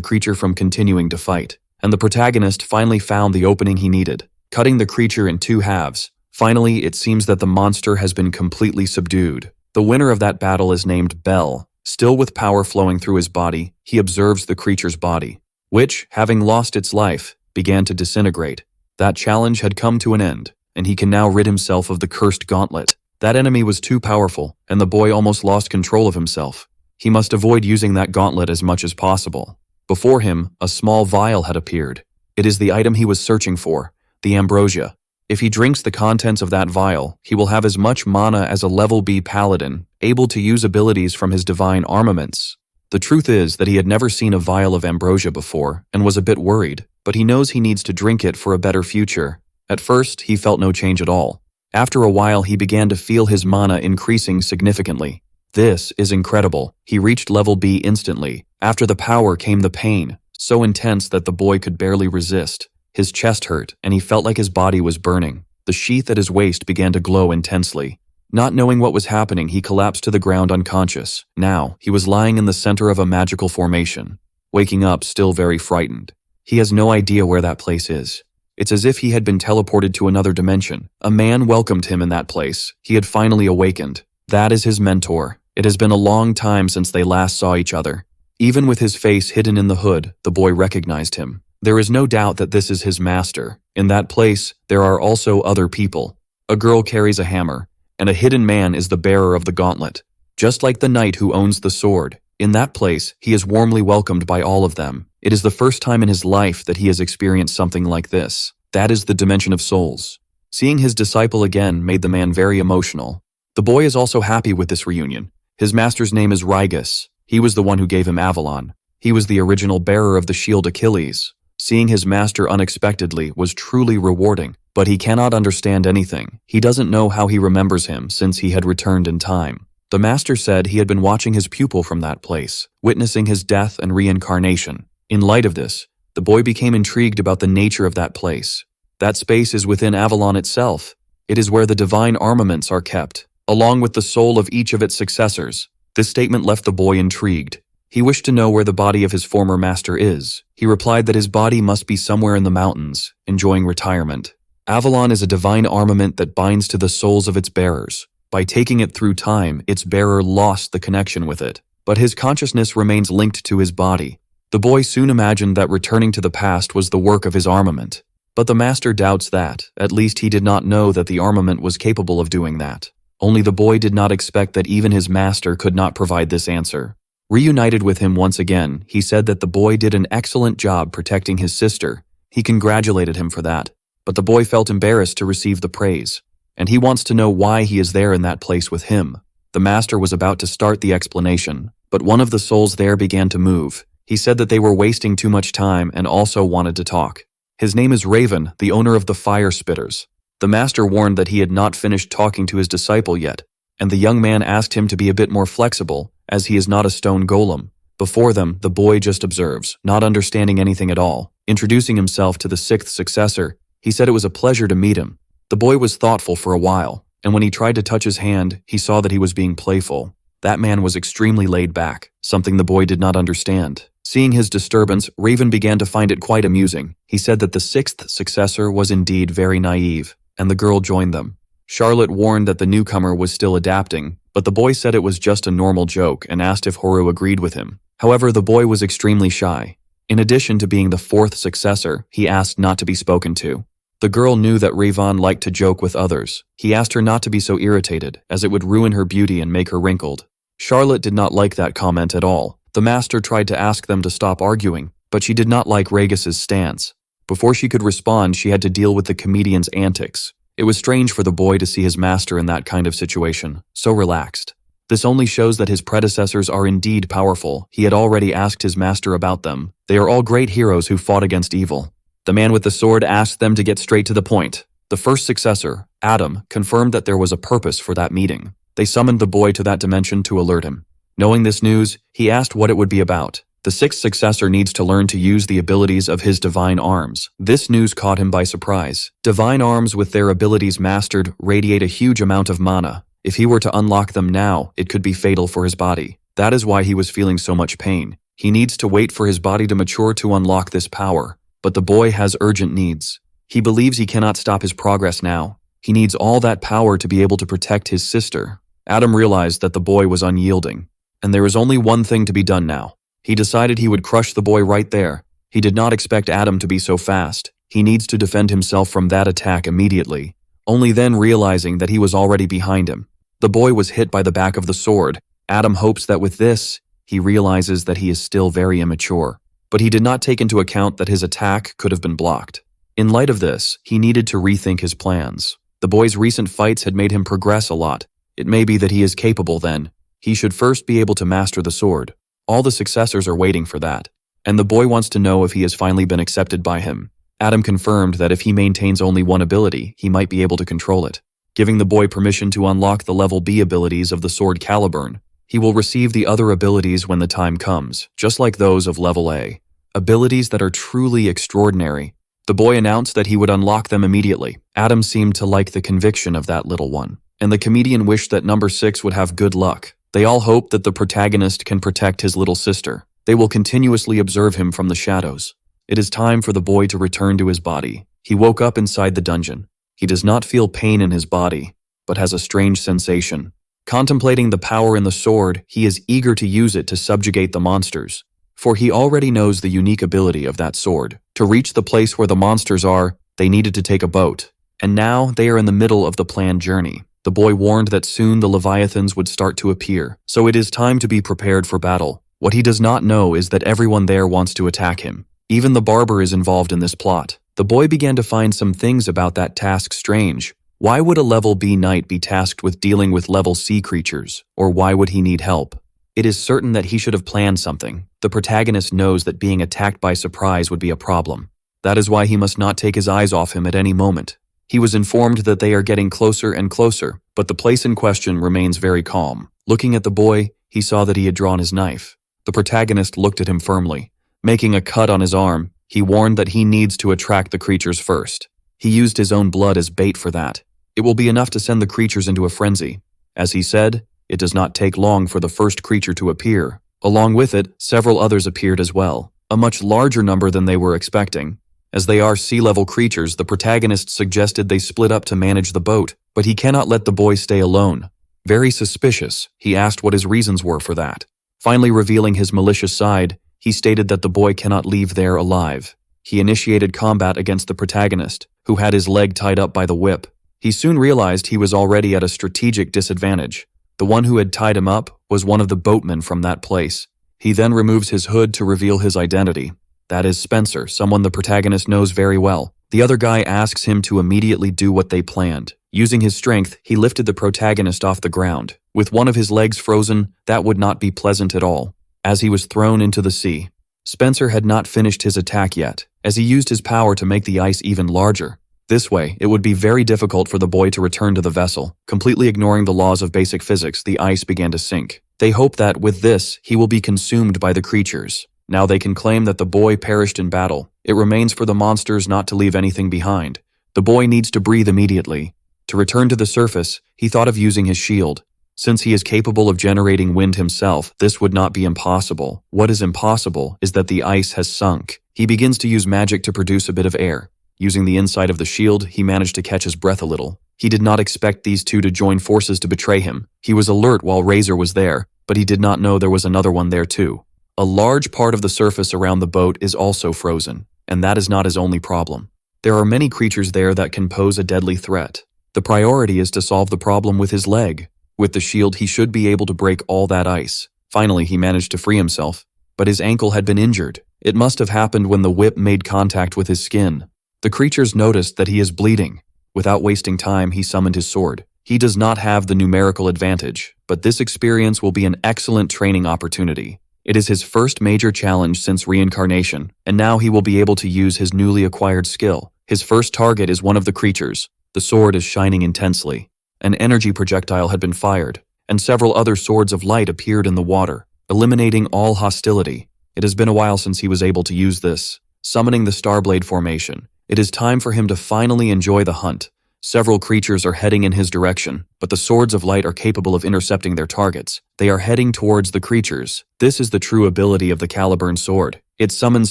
creature from continuing to fight, and the protagonist finally found the opening he needed, cutting the creature in two halves. Finally, it seems that the monster has been completely subdued. The winner of that battle is named Bell. Still with power flowing through his body, he observes the creature's body, which, having lost its life, began to disintegrate. That challenge had come to an end, and he can now rid himself of the cursed gauntlet. That enemy was too powerful, and the boy almost lost control of himself. He must avoid using that gauntlet as much as possible. Before him, a small vial had appeared. It is the item he was searching for, the ambrosia. If he drinks the contents of that vial, he will have as much mana as a level B paladin, able to use abilities from his divine armaments. The truth is that he had never seen a vial of ambrosia before, and was a bit worried, but he knows he needs to drink it for a better future. At first, he felt no change at all. After a while, he began to feel his mana increasing significantly. This is incredible. He reached level B instantly. After the power came the pain, so intense that the boy could barely resist. His chest hurt, and he felt like his body was burning. The sheath at his waist began to glow intensely. Not knowing what was happening, he collapsed to the ground unconscious. Now, he was lying in the center of a magical formation, waking up still very frightened. He has no idea where that place is. It's as if he had been teleported to another dimension. A man welcomed him in that place. He had finally awakened. That is his mentor. It has been a long time since they last saw each other. Even with his face hidden in the hood, the boy recognized him. There is no doubt that this is his master. In that place, there are also other people. A girl carries a hammer, and a hidden man is the bearer of the gauntlet. Just like the knight who owns the sword, in that place, he is warmly welcomed by all of them. It is the first time in his life that he has experienced something like this. That is the dimension of souls. Seeing his disciple again made the man very emotional. The boy is also happy with this reunion. His master's name is Rygus. He was the one who gave him Avalon. He was the original bearer of the shield Achilles. Seeing his master unexpectedly was truly rewarding, but he cannot understand anything. He doesn't know how he remembers him since he had returned in time. The master said he had been watching his pupil from that place, witnessing his death and reincarnation. In light of this, the boy became intrigued about the nature of that place. That space is within Avalon itself. It is where the divine armaments are kept, along with the soul of each of its successors. This statement left the boy intrigued. He wished to know where the body of his former master is. He replied that his body must be somewhere in the mountains, enjoying retirement. Avalon is a divine armament that binds to the souls of its bearers. By taking it through time, its bearer lost the connection with it, but his consciousness remains linked to his body. The boy soon imagined that returning to the past was the work of his armament. But the master doubts that. At least he did not know that the armament was capable of doing that. Only the boy did not expect that even his master could not provide this answer. Reunited with him once again, he said that the boy did an excellent job protecting his sister. He congratulated him for that, but the boy felt embarrassed to receive the praise, and he wants to know why he is there in that place with him. The master was about to start the explanation, but one of the souls there began to move. He said that they were wasting too much time and also wanted to talk. His name is Raven, the owner of the Fire Spitters. The master warned that he had not finished talking to his disciple yet, and the young man asked him to be a bit more flexible, as he is not a stone golem. Before them, the boy just observes, not understanding anything at all. Introducing himself to the sixth successor, he said it was a pleasure to meet him. The boy was thoughtful for a while, and when he tried to touch his hand, he saw that he was being playful. That man was extremely laid back, something the boy did not understand. Seeing his disturbance, Raven began to find it quite amusing. He said that the sixth successor was indeed very naive, and the girl joined them. Charlotte warned that the newcomer was still adapting, but the boy said it was just a normal joke and asked if Horu agreed with him. However, the boy was extremely shy. In addition to being the fourth successor, he asked not to be spoken to. The girl knew that Raven liked to joke with others. He asked her not to be so irritated, as it would ruin her beauty and make her wrinkled. Charlotte did not like that comment at all. The master tried to ask them to stop arguing, but she did not like Regus's stance. Before she could respond, she had to deal with the comedian's antics. It was strange for the boy to see his master in that kind of situation, so relaxed. This only shows that his predecessors are indeed powerful. He had already asked his master about them. They are all great heroes who fought against evil. The man with the sword asked them to get straight to the point. The first successor, Adam, confirmed that there was a purpose for that meeting. They summoned the boy to that dimension to alert him. Knowing this news, he asked what it would be about. The sixth successor needs to learn to use the abilities of his divine arms. This news caught him by surprise. Divine arms with their abilities mastered radiate a huge amount of mana. If he were to unlock them now, it could be fatal for his body. That is why he was feeling so much pain. He needs to wait for his body to mature to unlock this power. But the boy has urgent needs. He believes he cannot stop his progress now. He needs all that power to be able to protect his sister. Adam realized that the boy was unyielding, and there is only one thing to be done now. He decided he would crush the boy right there. He did not expect Adam to be so fast. He needs to defend himself from that attack immediately, only then realizing that he was already behind him. The boy was hit by the back of the sword. Adam hopes that with this, he realizes that he is still very immature. But he did not take into account that his attack could have been blocked. In light of this, he needed to rethink his plans. The boy's recent fights had made him progress a lot. It may be that he is capable then. He should first be able to master the sword. All the successors are waiting for that. And the boy wants to know if he has finally been accepted by him. Adam confirmed that if he maintains only one ability, he might be able to control it. Giving the boy permission to unlock the level B abilities of the sword Caliburn, he will receive the other abilities when the time comes, just like those of level A. Abilities that are truly extraordinary. The boy announced that he would unlock them immediately. Adam seemed to like the conviction of that little one. And the comedian wished that number 6 would have good luck. They all hope that the protagonist can protect his little sister. They will continuously observe him from the shadows. It is time for the boy to return to his body. He woke up inside the dungeon. He does not feel pain in his body, but has a strange sensation. Contemplating the power in the sword, he is eager to use it to subjugate the monsters. For he already knows the unique ability of that sword. To reach the place where the monsters are, they needed to take a boat. And now they are in the middle of the planned journey. The boy warned that soon the Leviathans would start to appear, so it is time to be prepared for battle. What he does not know is that everyone there wants to attack him. Even the barber is involved in this plot. The boy began to find some things about that task strange. Why would a level B knight be tasked with dealing with level C creatures? Or why would he need help? It is certain that he should have planned something. The protagonist knows that being attacked by surprise would be a problem. That is why he must not take his eyes off him at any moment. He was informed that they are getting closer and closer, but the place in question remains very calm. Looking at the boy, he saw that he had drawn his knife. The protagonist looked at him firmly. Making a cut on his arm, he warned that he needs to attract the creatures first. He used his own blood as bait for that. It will be enough to send the creatures into a frenzy. As he said, it does not take long for the first creature to appear. Along with it, several others appeared as well, a much larger number than they were expecting. As they are sea-level creatures, the protagonist suggested they split up to manage the boat, but he cannot let the boy stay alone. Very suspicious, he asked what his reasons were for that. Finally revealing his malicious side, he stated that the boy cannot leave there alive. He initiated combat against the protagonist, who had his leg tied up by the whip. He soon realized he was already at a strategic disadvantage. The one who had tied him up was one of the boatmen from that place. He then removes his hood to reveal his identity. That is Spencer, someone the protagonist knows very well. The other guy asks him to immediately do what they planned. Using his strength, he lifted the protagonist off the ground. With one of his legs frozen, that would not be pleasant at all, as he was thrown into the sea. Spencer had not finished his attack yet, as he used his power to make the ice even larger. This way, it would be very difficult for the boy to return to the vessel. Completely ignoring the laws of basic physics, the ice began to sink. They hope that, with this, he will be consumed by the creatures. Now they can claim that the boy perished in battle. It remains for the monsters not to leave anything behind. The boy needs to breathe immediately. To return to the surface, he thought of using his shield. Since he is capable of generating wind himself, this would not be impossible. What is impossible is that the ice has sunk. He begins to use magic to produce a bit of air. Using the inside of the shield, he managed to catch his breath a little. He did not expect these two to join forces to betray him. He was alert while Razor was there, but he did not know there was another one there too. A large part of the surface around the boat is also frozen, and that is not his only problem. There are many creatures there that can pose a deadly threat. The priority is to solve the problem with his leg. With the shield, he should be able to break all that ice. Finally, he managed to free himself, but his ankle had been injured. It must have happened when the whip made contact with his skin. The creatures noticed that he is bleeding. Without wasting time, he summoned his sword. He does not have the numerical advantage, but this experience will be an excellent training opportunity. It is his first major challenge since Reincarnation, and now he will be able to use his newly acquired skill. His first target is one of the creatures. The sword is shining intensely. An energy projectile had been fired, and several other swords of light appeared in the water, eliminating all hostility. It has been a while since he was able to use this. Summoning the Starblade formation, it is time for him to finally enjoy the hunt. Several creatures are heading in his direction, but the swords of light are capable of intercepting their targets. They are heading towards the creatures. This is the true ability of the Caliburn sword. It summons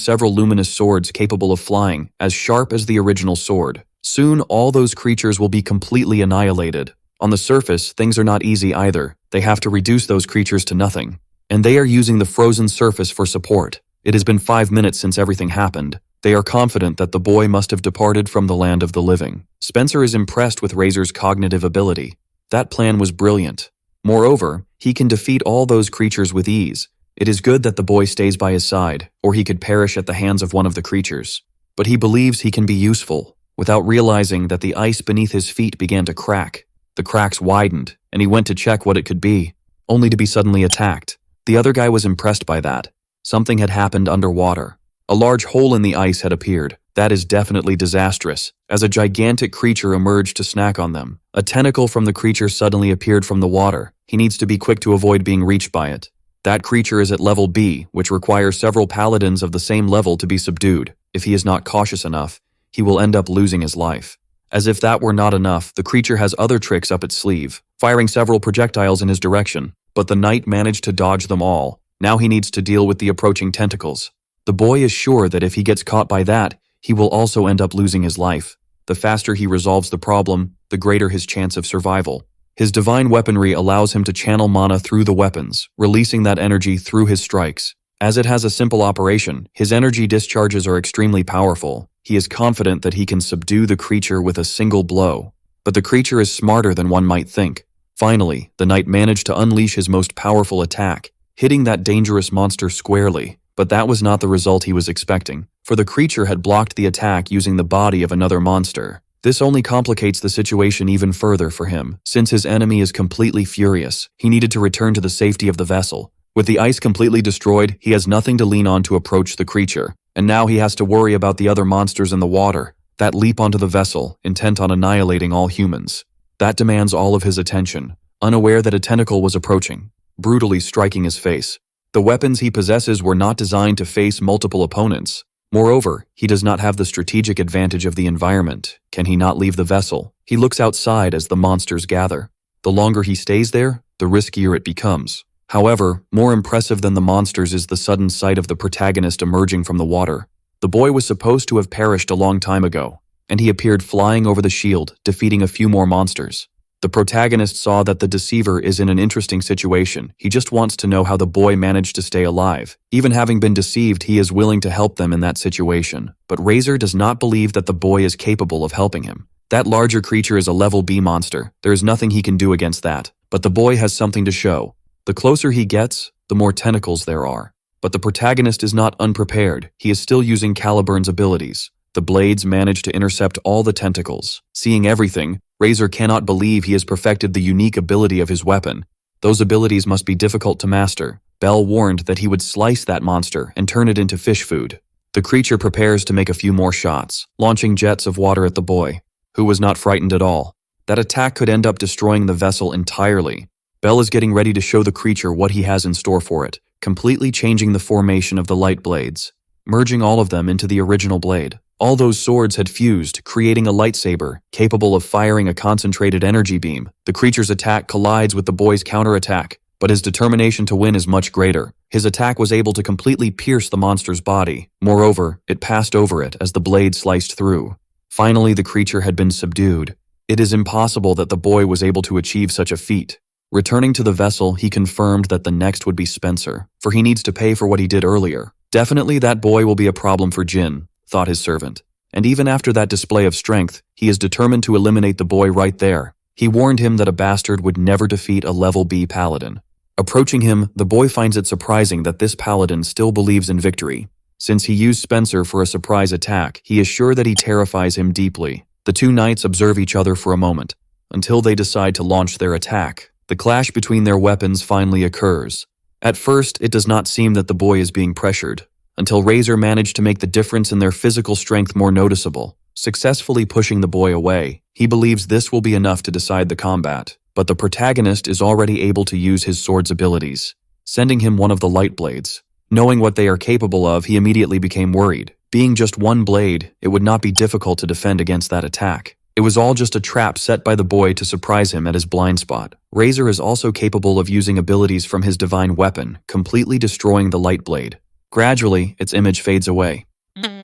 several luminous swords capable of flying, as sharp as the original sword. Soon, all those creatures will be completely annihilated. On the surface, things are not easy either. They have to reduce those creatures to nothing. And they are using the frozen surface for support. It has been 5 minutes since everything happened. They are confident that the boy must have departed from the land of the living. Spencer is impressed with Razor's cognitive ability. That plan was brilliant. Moreover, he can defeat all those creatures with ease. It is good that the boy stays by his side, or he could perish at the hands of one of the creatures. But he believes he can be useful, without realizing that the ice beneath his feet began to crack. The cracks widened, and he went to check what it could be, only to be suddenly attacked. The other guy was impressed by that. Something had happened underwater. A large hole in the ice had appeared. That is definitely disastrous, as a gigantic creature emerged to snack on them. A tentacle from the creature suddenly appeared from the water. He needs to be quick to avoid being reached by it. That creature is at level B, which requires several paladins of the same level to be subdued. If he is not cautious enough, he will end up losing his life. As if that were not enough, the creature has other tricks up its sleeve, firing several projectiles in his direction. But the knight managed to dodge them all. Now he needs to deal with the approaching tentacles. The boy is sure that if he gets caught by that, he will also end up losing his life. The faster he resolves the problem, the greater his chance of survival. His divine weaponry allows him to channel mana through the weapons, releasing that energy through his strikes. As it has a simple operation, his energy discharges are extremely powerful. He is confident that he can subdue the creature with a single blow. But the creature is smarter than one might think. Finally, the knight managed to unleash his most powerful attack, hitting that dangerous monster squarely. But that was not the result he was expecting, for the creature had blocked the attack using the body of another monster. This only complicates the situation even further for him. Since his enemy is completely furious, he needed to return to the safety of the vessel. With the ice completely destroyed, he has nothing to lean on to approach the creature, and now he has to worry about the other monsters in the water that leap onto the vessel, intent on annihilating all humans. That demands all of his attention, unaware that a tentacle was approaching, brutally striking his face. The weapons he possesses were not designed to face multiple opponents. Moreover, he does not have the strategic advantage of the environment. Can he not leave the vessel? He looks outside as the monsters gather. The longer he stays there, the riskier it becomes. However, more impressive than the monsters is the sudden sight of the protagonist emerging from the water. The boy was supposed to have perished a long time ago, and he appeared flying over the shield, defeating a few more monsters. The protagonist saw that the deceiver is in an interesting situation. He just wants to know how the boy managed to stay alive. Even having been deceived, he is willing to help them in that situation. But Razor does not believe that the boy is capable of helping him. That larger creature is a level B monster. There is nothing he can do against that. But the boy has something to show. The closer he gets, the more tentacles there are. But the protagonist is not unprepared. He is still using Caliburn's abilities. The blades manage to intercept all the tentacles. Seeing everything, Razor cannot believe he has perfected the unique ability of his weapon. Those abilities must be difficult to master. Bell warned that he would slice that monster and turn it into fish food. The creature prepares to make a few more shots, launching jets of water at the boy, who was not frightened at all. That attack could end up destroying the vessel entirely. Bell is getting ready to show the creature what he has in store for it, completely changing the formation of the light blades, merging all of them into the original blade. All those swords had fused, creating a lightsaber, capable of firing a concentrated energy beam. The creature's attack collides with the boy's counterattack, but his determination to win is much greater. His attack was able to completely pierce the monster's body. Moreover, it passed over it as the blade sliced through. Finally, the creature had been subdued. It is impossible that the boy was able to achieve such a feat. Returning to the vessel, he confirmed that the next would be Spencer, for he needs to pay for what he did earlier. Definitely that boy will be a problem for Jin, thought his servant. And even after that display of strength, he is determined to eliminate the boy right there. He warned him that a bastard would never defeat a level B paladin. Approaching him, the boy finds it surprising that this paladin still believes in victory. Since he used Spencer for a surprise attack, he is sure that he terrifies him deeply. The two knights observe each other for a moment, until they decide to launch their attack. The clash between their weapons finally occurs. At first, it does not seem that the boy is being pressured, until Razor managed to make the difference in their physical strength more noticeable, successfully pushing the boy away. He believes this will be enough to decide the combat, but the protagonist is already able to use his sword's abilities, sending him one of the light blades. Knowing what they are capable of, he immediately became worried. Being just one blade, it would not be difficult to defend against that attack. It was all just a trap set by the boy to surprise him at his blind spot. Razor is also capable of using abilities from his divine weapon, completely destroying the light blade. Gradually, its image fades away.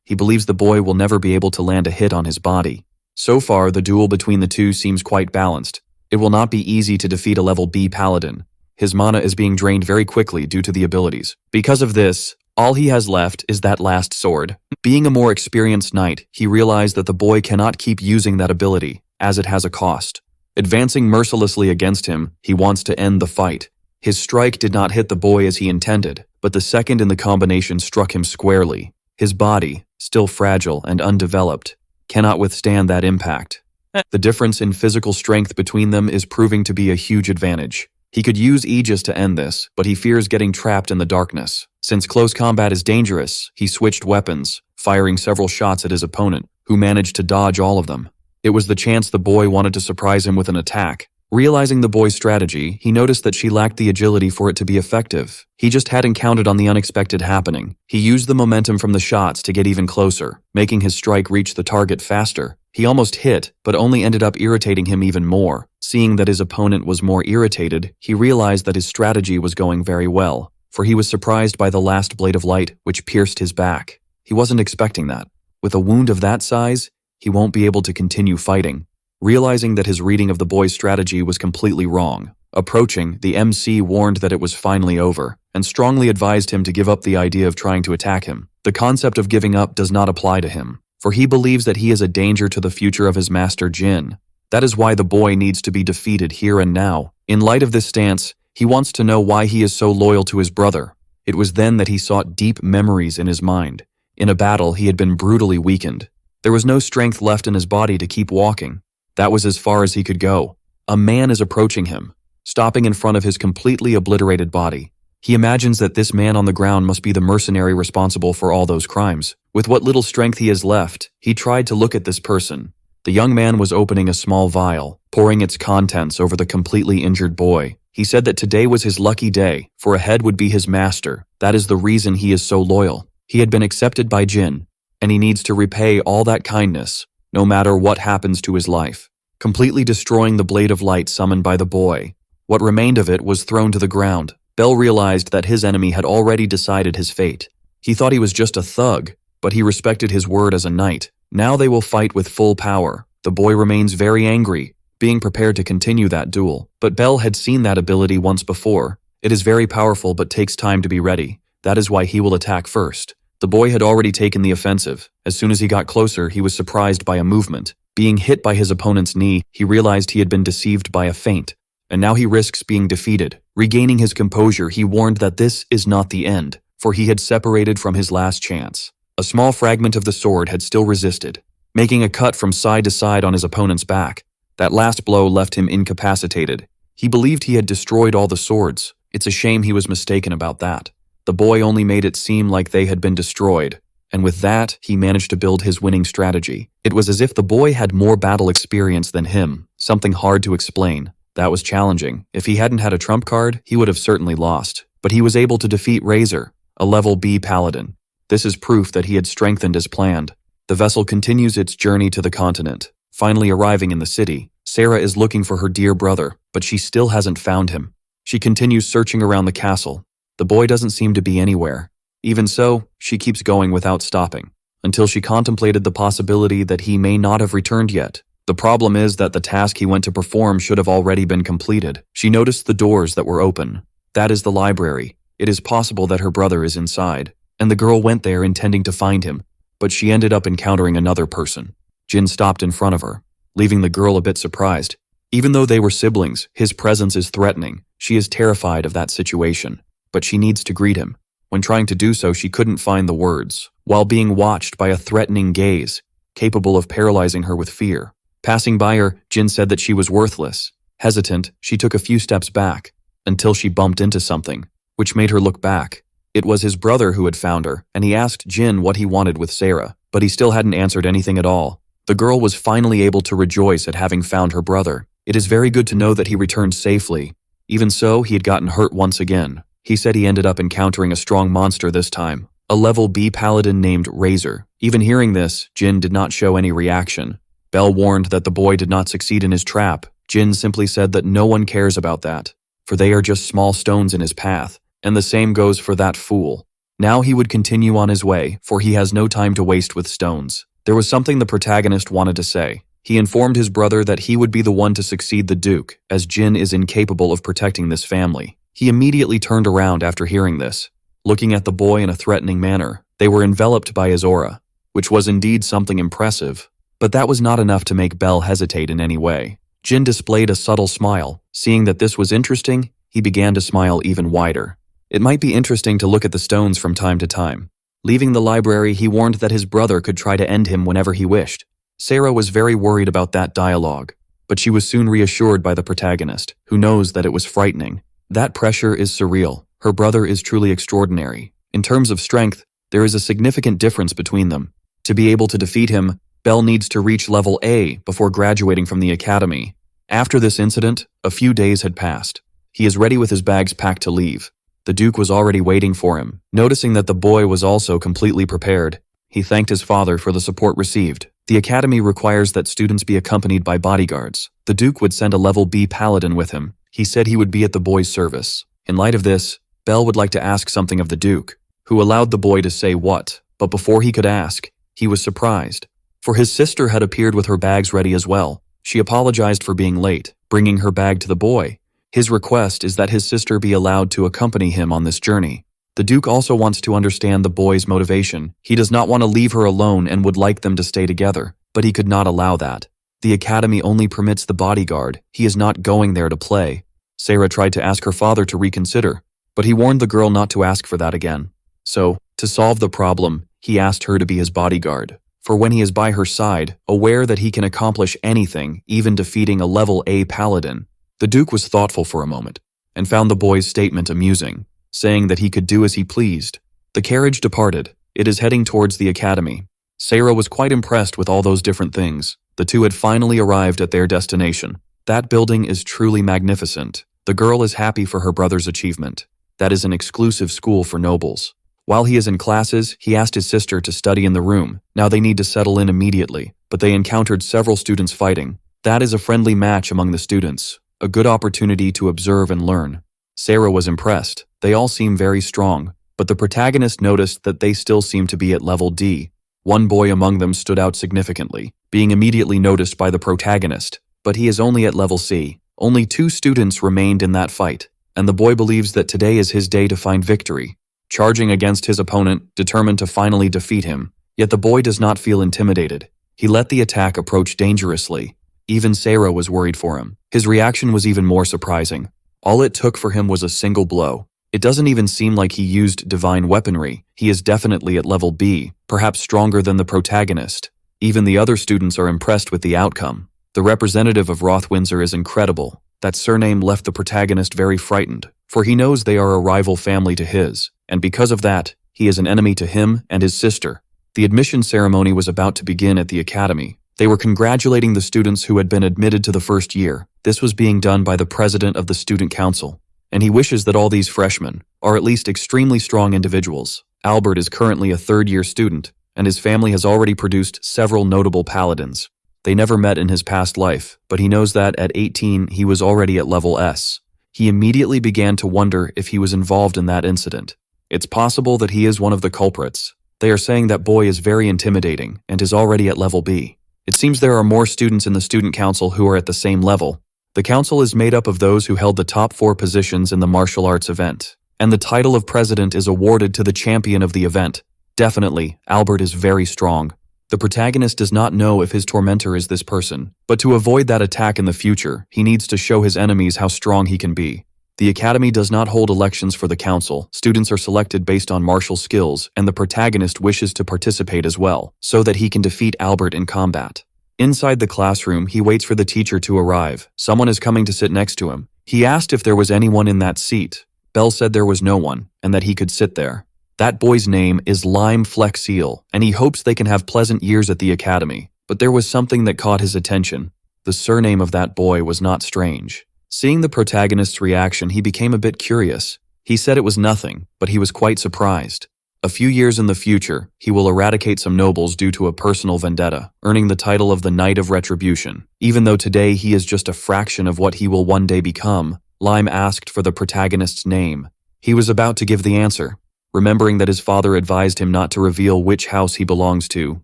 He believes the boy will never be able to land a hit on his body. So far, the duel between the two seems quite balanced. It will not be easy to defeat a level B Paladin. His mana is being drained very quickly due to the abilities. Because of this, all he has left is that last sword. Being a more experienced knight, he realized that the boy cannot keep using that ability, as it has a cost. Advancing mercilessly against him, he wants to end the fight. His strike did not hit the boy as he intended, but the second in the combination struck him squarely. His body, still fragile and undeveloped, cannot withstand that impact. The difference in physical strength between them is proving to be a huge advantage. He could use Aegis to end this, but he fears getting trapped in the darkness. Since close combat is dangerous, he switched weapons, firing several shots at his opponent, who managed to dodge all of them. It was the chance the boy wanted to surprise him with an attack. Realizing the boy's strategy, he noticed that she lacked the agility for it to be effective. He just hadn't counted on the unexpected happening. He used the momentum from the shots to get even closer, making his strike reach the target faster. He almost hit, but only ended up irritating him even more. Seeing that his opponent was more irritated, he realized that his strategy was going very well, for he was surprised by the last blade of light, which pierced his back. He wasn't expecting that. With a wound of that size, he won't be able to continue fighting. Realizing that his reading of the boy's strategy was completely wrong, approaching, the MC warned that it was finally over, and strongly advised him to give up the idea of trying to attack him. The concept of giving up does not apply to him, for he believes that he is a danger to the future of his master Jin. That is why the boy needs to be defeated here and now. In light of this stance, he wants to know why he is so loyal to his brother. It was then that he sought deep memories in his mind. In a battle, he had been brutally weakened. There was no strength left in his body to keep walking. That was as far as he could go. A man is approaching him, stopping in front of his completely obliterated body. He imagines that this man on the ground must be the mercenary responsible for all those crimes. With what little strength he has left, he tried to look at this person. The young man was opening a small vial, pouring its contents over the completely injured boy. He said that today was his lucky day, for ahead would be his master. That is the reason he is so loyal. He had been accepted by Jin, and he needs to repay all that kindness, no matter what happens to his life. Completely destroying the blade of light summoned by the boy, what remained of it was thrown to the ground. Bell realized that his enemy had already decided his fate. He thought he was just a thug, but he respected his word as a knight. Now they will fight with full power. The boy remains very angry, being prepared to continue that duel. But Bell had seen that ability once before. It is very powerful but takes time to be ready. That is why he will attack first. The boy had already taken the offensive. As soon as he got closer, he was surprised by a movement. Being hit by his opponent's knee, he realized he had been deceived by a feint, and now he risks being defeated. Regaining his composure, he warned that this is not the end, for he had separated from his last chance. A small fragment of the sword had still resisted, making a cut from side to side on his opponent's back. That last blow left him incapacitated. He believed he had destroyed all the swords. It's a shame he was mistaken about that. The boy only made it seem like they had been destroyed, and with that, he managed to build his winning strategy. It was as if the boy had more battle experience than him, something hard to explain. That was challenging. If he hadn't had a trump card, he would have certainly lost. But he was able to defeat Razor, a level B Paladin. This is proof that he had strengthened as planned. The vessel continues its journey to the continent. Finally arriving in the city, Sarah is looking for her dear brother, but she still hasn't found him. She continues searching around the castle. The boy doesn't seem to be anywhere. Even so, she keeps going without stopping, until she contemplated the possibility that he may not have returned yet. The problem is that the task he went to perform should have already been completed. She noticed the doors that were open. That is the library. It is possible that her brother is inside, and the girl went there intending to find him, but she ended up encountering another person. Jin stopped in front of her, leaving the girl a bit surprised. Even though they were siblings, his presence is threatening. She is terrified of that situation, but she needs to greet him. When trying to do so, she couldn't find the words, while being watched by a threatening gaze, capable of paralyzing her with fear. Passing by her, Jin said that she was worthless. Hesitant, she took a few steps back, until she bumped into something. which made her look back. It was his brother who had found her, and he asked Jin what he wanted with Sarah, but he still hadn't answered anything at all. The girl was finally able to rejoice at having found her brother. It is very good to know that he returned safely. Even so, he had gotten hurt once again. He said he ended up encountering a strong monster this time, a level B paladin named Razor. Even hearing this, Jin did not show any reaction. Belle warned that the boy did not succeed in his trap. Jin simply said that no one cares about that, for they are just small stones in his path, and the same goes for that fool. Now he would continue on his way, for he has no time to waste with stones. There was something the protagonist wanted to say. He informed his brother that he would be the one to succeed the Duke, as Jin is incapable of protecting this family. He immediately turned around after hearing this. Looking at the boy in a threatening manner, they were enveloped by his aura, which was indeed something impressive. But that was not enough to make Belle hesitate in any way. Jin displayed a subtle smile. Seeing that this was interesting, he began to smile even wider. It might be interesting to look at the stones from time to time. Leaving the library, he warned that his brother could try to end him whenever he wished. Sarah was very worried about that dialogue, but she was soon reassured by the protagonist, who knows that it was frightening. That pressure is surreal. Her brother is truly extraordinary. In terms of strength, there is a significant difference between them. To be able to defeat him, Belle needs to reach level A before graduating from the academy. After this incident, a few days had passed. He is ready with his bags packed to leave. The Duke was already waiting for him. Noticing that the boy was also completely prepared, he thanked his father for the support received. The academy requires that students be accompanied by bodyguards. The Duke would send a level B paladin with him. He said he would be at the boy's service. In light of this, Belle would like to ask something of the Duke, who allowed the boy to say what, but before he could ask, he was surprised. For his sister had appeared with her bags ready as well. She apologized for being late, bringing her bag to the boy. His request is that his sister be allowed to accompany him on this journey. The Duke also wants to understand the boy's motivation. He does not want to leave her alone and would like them to stay together, but he could not allow that. The academy only permits the bodyguard. He is not going there to play. Sarah tried to ask her father to reconsider, but he warned the girl not to ask for that again. So, to solve the problem, he asked her to be his bodyguard. For when he is by her side, aware that he can accomplish anything, even defeating a level A paladin, the Duke was thoughtful for a moment, and found the boy's statement amusing, saying that he could do as he pleased. The carriage departed. It is heading towards the academy. Sarah was quite impressed with all those different things. The two had finally arrived at their destination. That building is truly magnificent. The girl is happy for her brother's achievement. That is an exclusive school for nobles. While he is in classes, he asked his sister to study in the room. Now they need to settle in immediately, but they encountered several students fighting. That is a friendly match among the students. A good opportunity to observe and learn. Sarah was impressed. They all seem very strong, but the protagonist noticed that they still seemed to be at level D. One boy among them stood out significantly, being immediately noticed by the protagonist, but he is only at level C. Only 2 students remained in that fight, and the boy believes that today is his day to find victory. Charging against his opponent, determined to finally defeat him, yet the boy does not feel intimidated. He let the attack approach dangerously. Even Sarah was worried for him. His reaction was even more surprising. All it took for him was a single blow. It doesn't even seem like he used divine weaponry. He is definitely at level B, perhaps stronger than the protagonist. Even the other students are impressed with the outcome. The representative of Roth Windsor is incredible. That surname left the protagonist very frightened, for he knows they are a rival family to his, and because of that, he is an enemy to him and his sister. The admission ceremony was about to begin at the academy. They were congratulating the students who had been admitted to the first year. This was being done by the president of the student council, and he wishes that all these freshmen are at least extremely strong individuals. Albert is currently a third-year student, and his family has already produced several notable paladins. They never met in his past life, but he knows that at 18 he was already at level S. He immediately began to wonder if he was involved in that incident. It's possible that he is one of the culprits. They are saying that boy is very intimidating and is already at level B. It seems there are more students in the student council who are at the same level. The council is made up of those who held the top 4 positions in the martial arts event, and the title of president is awarded to the champion of the event. Definitely, Albert is very strong. The protagonist does not know if his tormentor is this person, but to avoid that attack in the future, he needs to show his enemies how strong he can be. The academy does not hold elections for the council. Students are selected based on martial skills, and the protagonist wishes to participate as well, so that he can defeat Albert in combat. Inside the classroom, he waits for the teacher to arrive. Someone is coming to sit next to him. He asked if there was anyone in that seat, Bell said there was no one, and that he could sit there. That boy's name is Lime Flexile, and he hopes they can have pleasant years at the academy. But there was something that caught his attention. The surname of that boy was not strange. Seeing the protagonist's reaction, he became a bit curious. He said it was nothing, but he was quite surprised. A few years in the future, he will eradicate some nobles due to a personal vendetta, earning the title of the Knight of Retribution. Even though today he is just a fraction of what he will one day become, Lime asked for the protagonist's name. He was about to give the answer, remembering that his father advised him not to reveal which house he belongs to.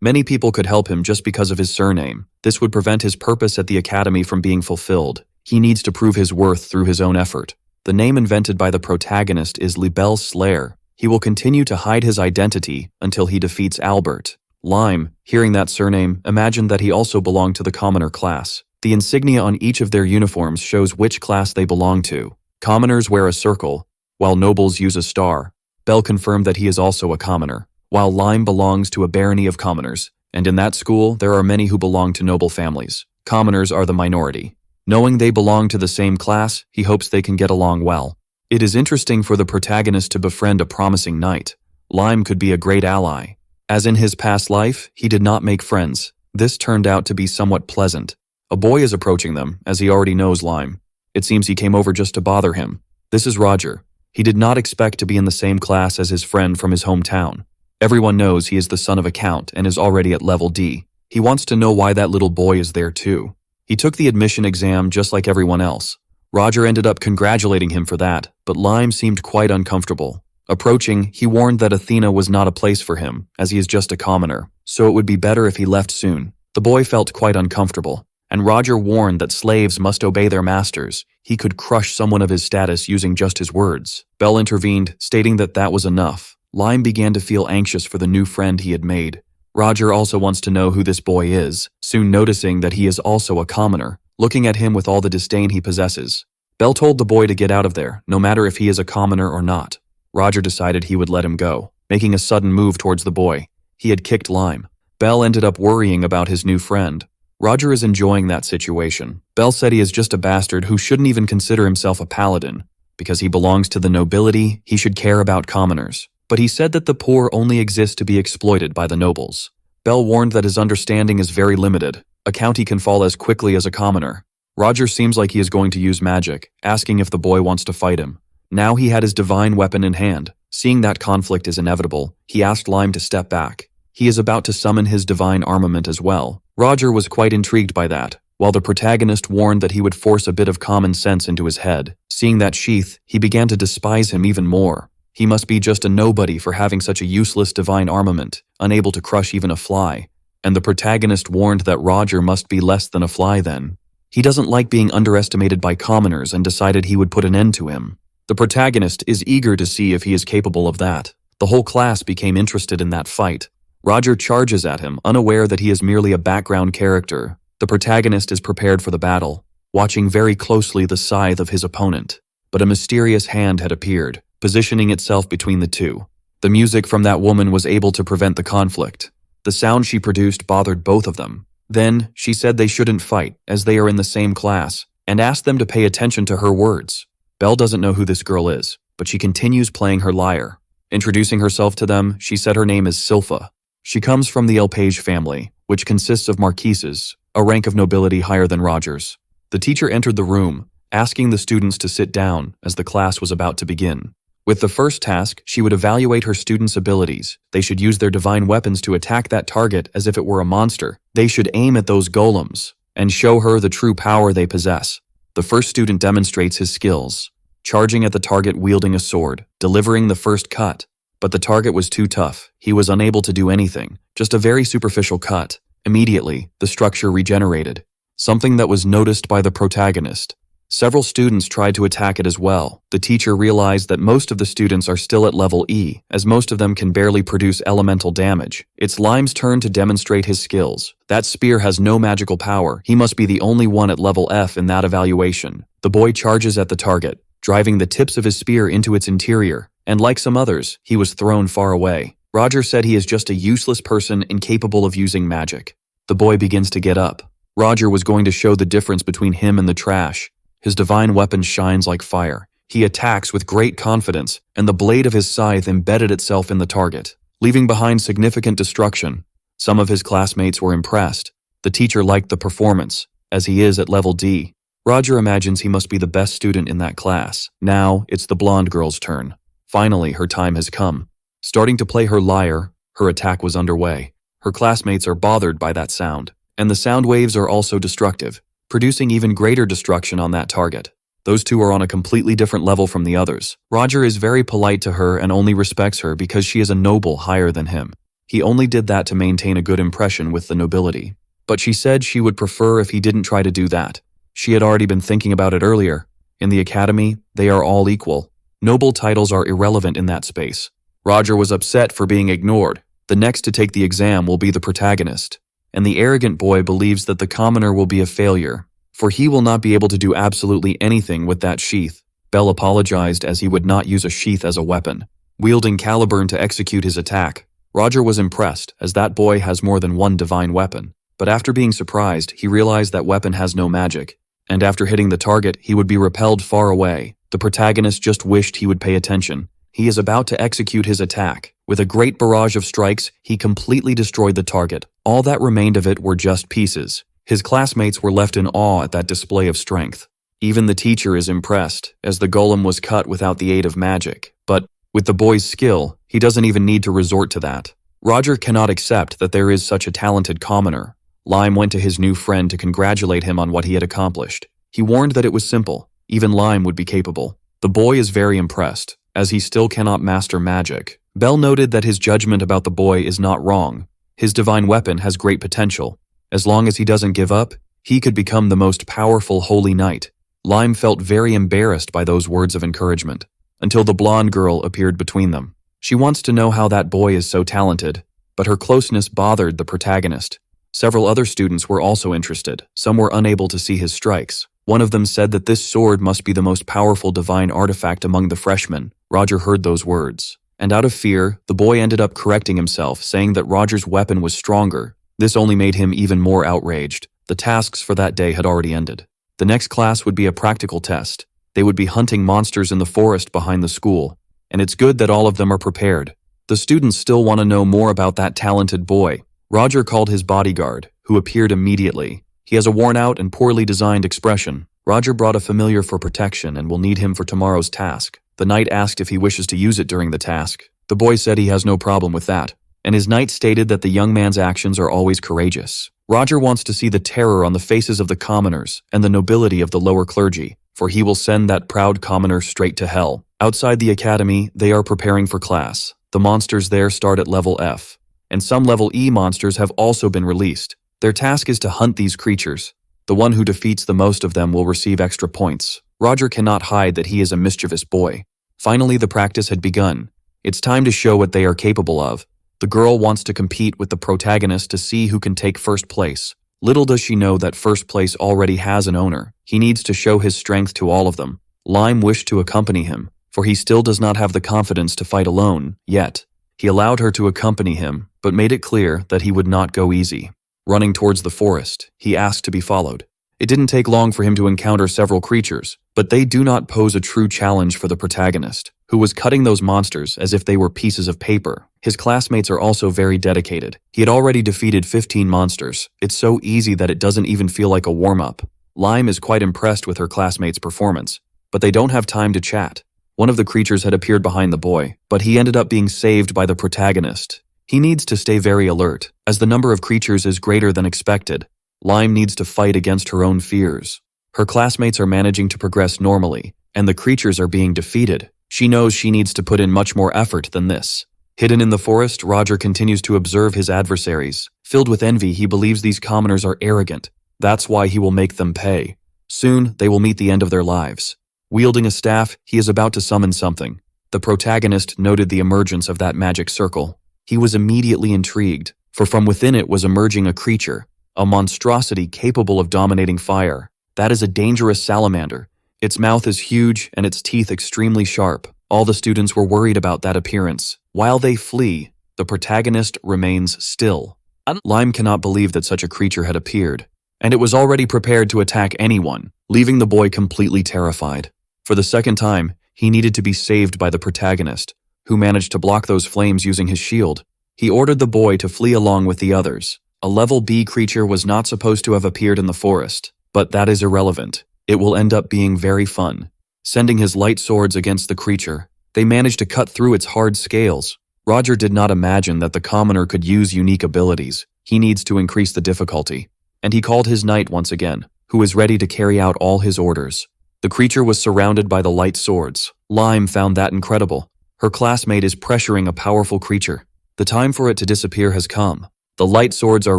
Many people could help him just because of his surname. This would prevent his purpose at the academy from being fulfilled. He needs to prove his worth through his own effort. The name invented by the protagonist is Libelle Slayer. He will continue to hide his identity until he defeats Albert. Lime, hearing that surname, imagined that he also belonged to the commoner class. The insignia on each of their uniforms shows which class they belong to. Commoners wear a circle, while nobles use a star. Bell confirmed that he is also a commoner, while Lime belongs to a barony of commoners, and in that school there are many who belong to noble families. Commoners are the minority. Knowing they belong to the same class, he hopes they can get along well. It is interesting for the protagonist to befriend a promising knight. Lime could be a great ally. As in his past life, he did not make friends. This turned out to be somewhat pleasant. A boy is approaching them, as he already knows Lime. It seems he came over just to bother him. This is Roger. He did not expect to be in the same class as his friend from his hometown. Everyone knows he is the son of a count and is already at level D. He wants to know why that little boy is there too. He took the admission exam just like everyone else. Roger ended up congratulating him for that, but Lime seemed quite uncomfortable. Approaching, he warned that Athena was not a place for him, as he is just a commoner, so it would be better if he left soon. The boy felt quite uncomfortable, and Roger warned that slaves must obey their masters. He could crush someone of his status using just his words. Bell intervened, stating that that was enough. Lime began to feel anxious for the new friend he had made. Roger also wants to know who this boy is, soon noticing that he is also a commoner, looking at him with all the disdain he possesses. Bell told the boy to get out of there, no matter if he is a commoner or not. Roger decided he would let him go, making a sudden move towards the boy. He had kicked Lime. Bell ended up worrying about his new friend. Roger is enjoying that situation. Bell said he is just a bastard who shouldn't even consider himself a paladin. Because he belongs to the nobility, he should care about commoners. But he said that the poor only exist to be exploited by the nobles. Bell warned that his understanding is very limited. A county can fall as quickly as a commoner. Roger seems like he is going to use magic, asking if the boy wants to fight him. Now he had his divine weapon in hand. Seeing that conflict is inevitable, he asked Lime to step back. He is about to summon his divine armament as well. Roger was quite intrigued by that, while the protagonist warned that he would force a bit of common sense into his head. Seeing that sheath, he began to despise him even more. He must be just a nobody for having such a useless divine armament, unable to crush even a fly. And the protagonist warned that Roger must be less than a fly then. He doesn't like being underestimated by commoners and decided he would put an end to him. The protagonist is eager to see if he is capable of that. The whole class became interested in that fight. Roger charges at him, unaware that he is merely a background character. The protagonist is prepared for the battle, watching very closely the scythe of his opponent. But a mysterious hand had appeared, positioning itself between the two. The music from that woman was able to prevent the conflict. The sound she produced bothered both of them. Then, she said they shouldn't fight, as they are in the same class, and asked them to pay attention to her words. Belle doesn't know who this girl is, but she continues playing her lyre. Introducing herself to them, she said her name is Sylpha. She comes from the Elpage family, which consists of marquises, a rank of nobility higher than Roger's. The teacher entered the room, asking the students to sit down as the class was about to begin. With the first task, she would evaluate her students' abilities. They should use their divine weapons to attack that target as if it were a monster. They should aim at those golems and show her the true power they possess. The first student demonstrates his skills, charging at the target wielding a sword, delivering the first cut. But the target was too tough. He was unable to do anything, just a very superficial cut. Immediately, the structure regenerated, something that was noticed by the protagonist. Several students tried to attack it as well. The teacher realized that most of the students are still at level E, as most of them can barely produce elemental damage. It's Lime's turn to demonstrate his skills. That spear has no magical power. He must be the only one at level F in that evaluation. The boy charges at the target, driving the tips of his spear into its interior. And like some others, he was thrown far away. Roger said he is just a useless person incapable of using magic. The boy begins to get up. Roger was going to show the difference between him and the trash. His divine weapon shines like fire. He attacks with great confidence, and the blade of his scythe embedded itself in the target, leaving behind significant destruction. Some of his classmates were impressed. The teacher liked the performance, as he is at level D. Roger imagines he must be the best student in that class. Now, it's the blonde girl's turn. Finally, her time has come. Starting to play her lyre, her attack was underway. Her classmates are bothered by that sound, and the sound waves are also destructive, producing even greater destruction on that target. Those two are on a completely different level from the others. Roger is very polite to her and only respects her because she is a noble higher than him. He only did that to maintain a good impression with the nobility. But she said she would prefer if he didn't try to do that. She had already been thinking about it earlier. In the academy, they are all equal. Noble titles are irrelevant in that space. Roger was upset for being ignored. The next to take the exam will be the protagonist. And the arrogant boy believes that the commoner will be a failure, for he will not be able to do absolutely anything with that sheath. Bell apologized as he would not use a sheath as a weapon. Wielding Caliburn to execute his attack, Roger was impressed, as that boy has more than one divine weapon. But after being surprised, he realized that weapon has no magic, and after hitting the target, he would be repelled far away. The protagonist just wished he would pay attention. He is about to execute his attack. With a great barrage of strikes, he completely destroyed the target. All that remained of it were just pieces. His classmates were left in awe at that display of strength. Even the teacher is impressed, as the golem was cut without the aid of magic. But with the boy's skill, he doesn't even need to resort to that. Roger cannot accept that there is such a talented commoner. Lime went to his new friend to congratulate him on what he had accomplished. He warned that it was simple. Even Lime would be capable. The boy is very impressed, as he still cannot master magic. Bell noted that his judgment about the boy is not wrong. His divine weapon has great potential. As long as he doesn't give up, he could become the most powerful holy knight. Lime felt very embarrassed by those words of encouragement, until the blonde girl appeared between them. She wants to know how that boy is so talented, but her closeness bothered the protagonist. Several other students were also interested. Some were unable to see his strikes. One of them said that this sword must be the most powerful divine artifact among the freshmen. Roger heard those words, and out of fear, the boy ended up correcting himself, saying that Roger's weapon was stronger. This only made him even more outraged. The tasks for that day had already ended. The next class would be a practical test. They would be hunting monsters in the forest behind the school, and it's good that all of them are prepared. The students still want to know more about that talented boy. Roger called his bodyguard, who appeared immediately. He has a worn-out and poorly designed expression. Roger brought a familiar for protection and will need him for tomorrow's task. The knight asked if he wishes to use it during the task. The boy said he has no problem with that, and his knight stated that the young man's actions are always courageous. Roger wants to see the terror on the faces of the commoners and the nobility of the lower clergy, for he will send that proud commoner straight to hell. Outside the academy, they are preparing for class. The monsters there start at level F, and some level E monsters have also been released. Their task is to hunt these creatures. The one who defeats the most of them will receive extra points. Roger cannot hide that he is a mischievous boy. Finally, the practice had begun. It's time to show what they are capable of. The girl wants to compete with the protagonist to see who can take first place. Little does she know that first place already has an owner. He needs to show his strength to all of them. Lime wished to accompany him, for he still does not have the confidence to fight alone, yet. He allowed her to accompany him, but made it clear that he would not go easy. Running towards the forest, he asked to be followed. It didn't take long for him to encounter several creatures, but they do not pose a true challenge for the protagonist, who was cutting those monsters as if they were pieces of paper. His classmates are also very dedicated. He had already defeated 15 monsters. It's so easy that it doesn't even feel like a warm-up. Lime is quite impressed with her classmates' performance, but they don't have time to chat. One of the creatures had appeared behind the boy, but he ended up being saved by the protagonist. He needs to stay very alert, as the number of creatures is greater than expected. Lime needs to fight against her own fears. Her classmates are managing to progress normally, and the creatures are being defeated. She knows she needs to put in much more effort than this. Hidden in the forest, Roger continues to observe his adversaries. Filled with envy, he believes these commoners are arrogant. That's why he will make them pay. Soon, they will meet the end of their lives. Wielding a staff, he is about to summon something. The protagonist noted the emergence of that magic circle. He was immediately intrigued, for from within it was emerging a creature, a monstrosity capable of dominating fire. That is a dangerous salamander. Its mouth is huge and its teeth extremely sharp. All the students were worried about that appearance. While they flee, the protagonist remains still. Lime cannot believe that such a creature had appeared, and it was already prepared to attack anyone, leaving the boy completely terrified. For the second time, He needed to be saved by the protagonist, who managed to block those flames using his shield. He ordered the boy to flee along with the others. A level B creature was not supposed to have appeared in the forest, but that is irrelevant. It will end up being very fun. Sending his light swords against the creature, they managed to cut through its hard scales. Roger did not imagine that the commoner could use unique abilities. He needs to increase the difficulty. And he called his knight once again, who was ready to carry out all his orders. The creature was surrounded by the light swords. Lime found that incredible. Her classmate is pressuring a powerful creature. The time for it to disappear has come. The light swords are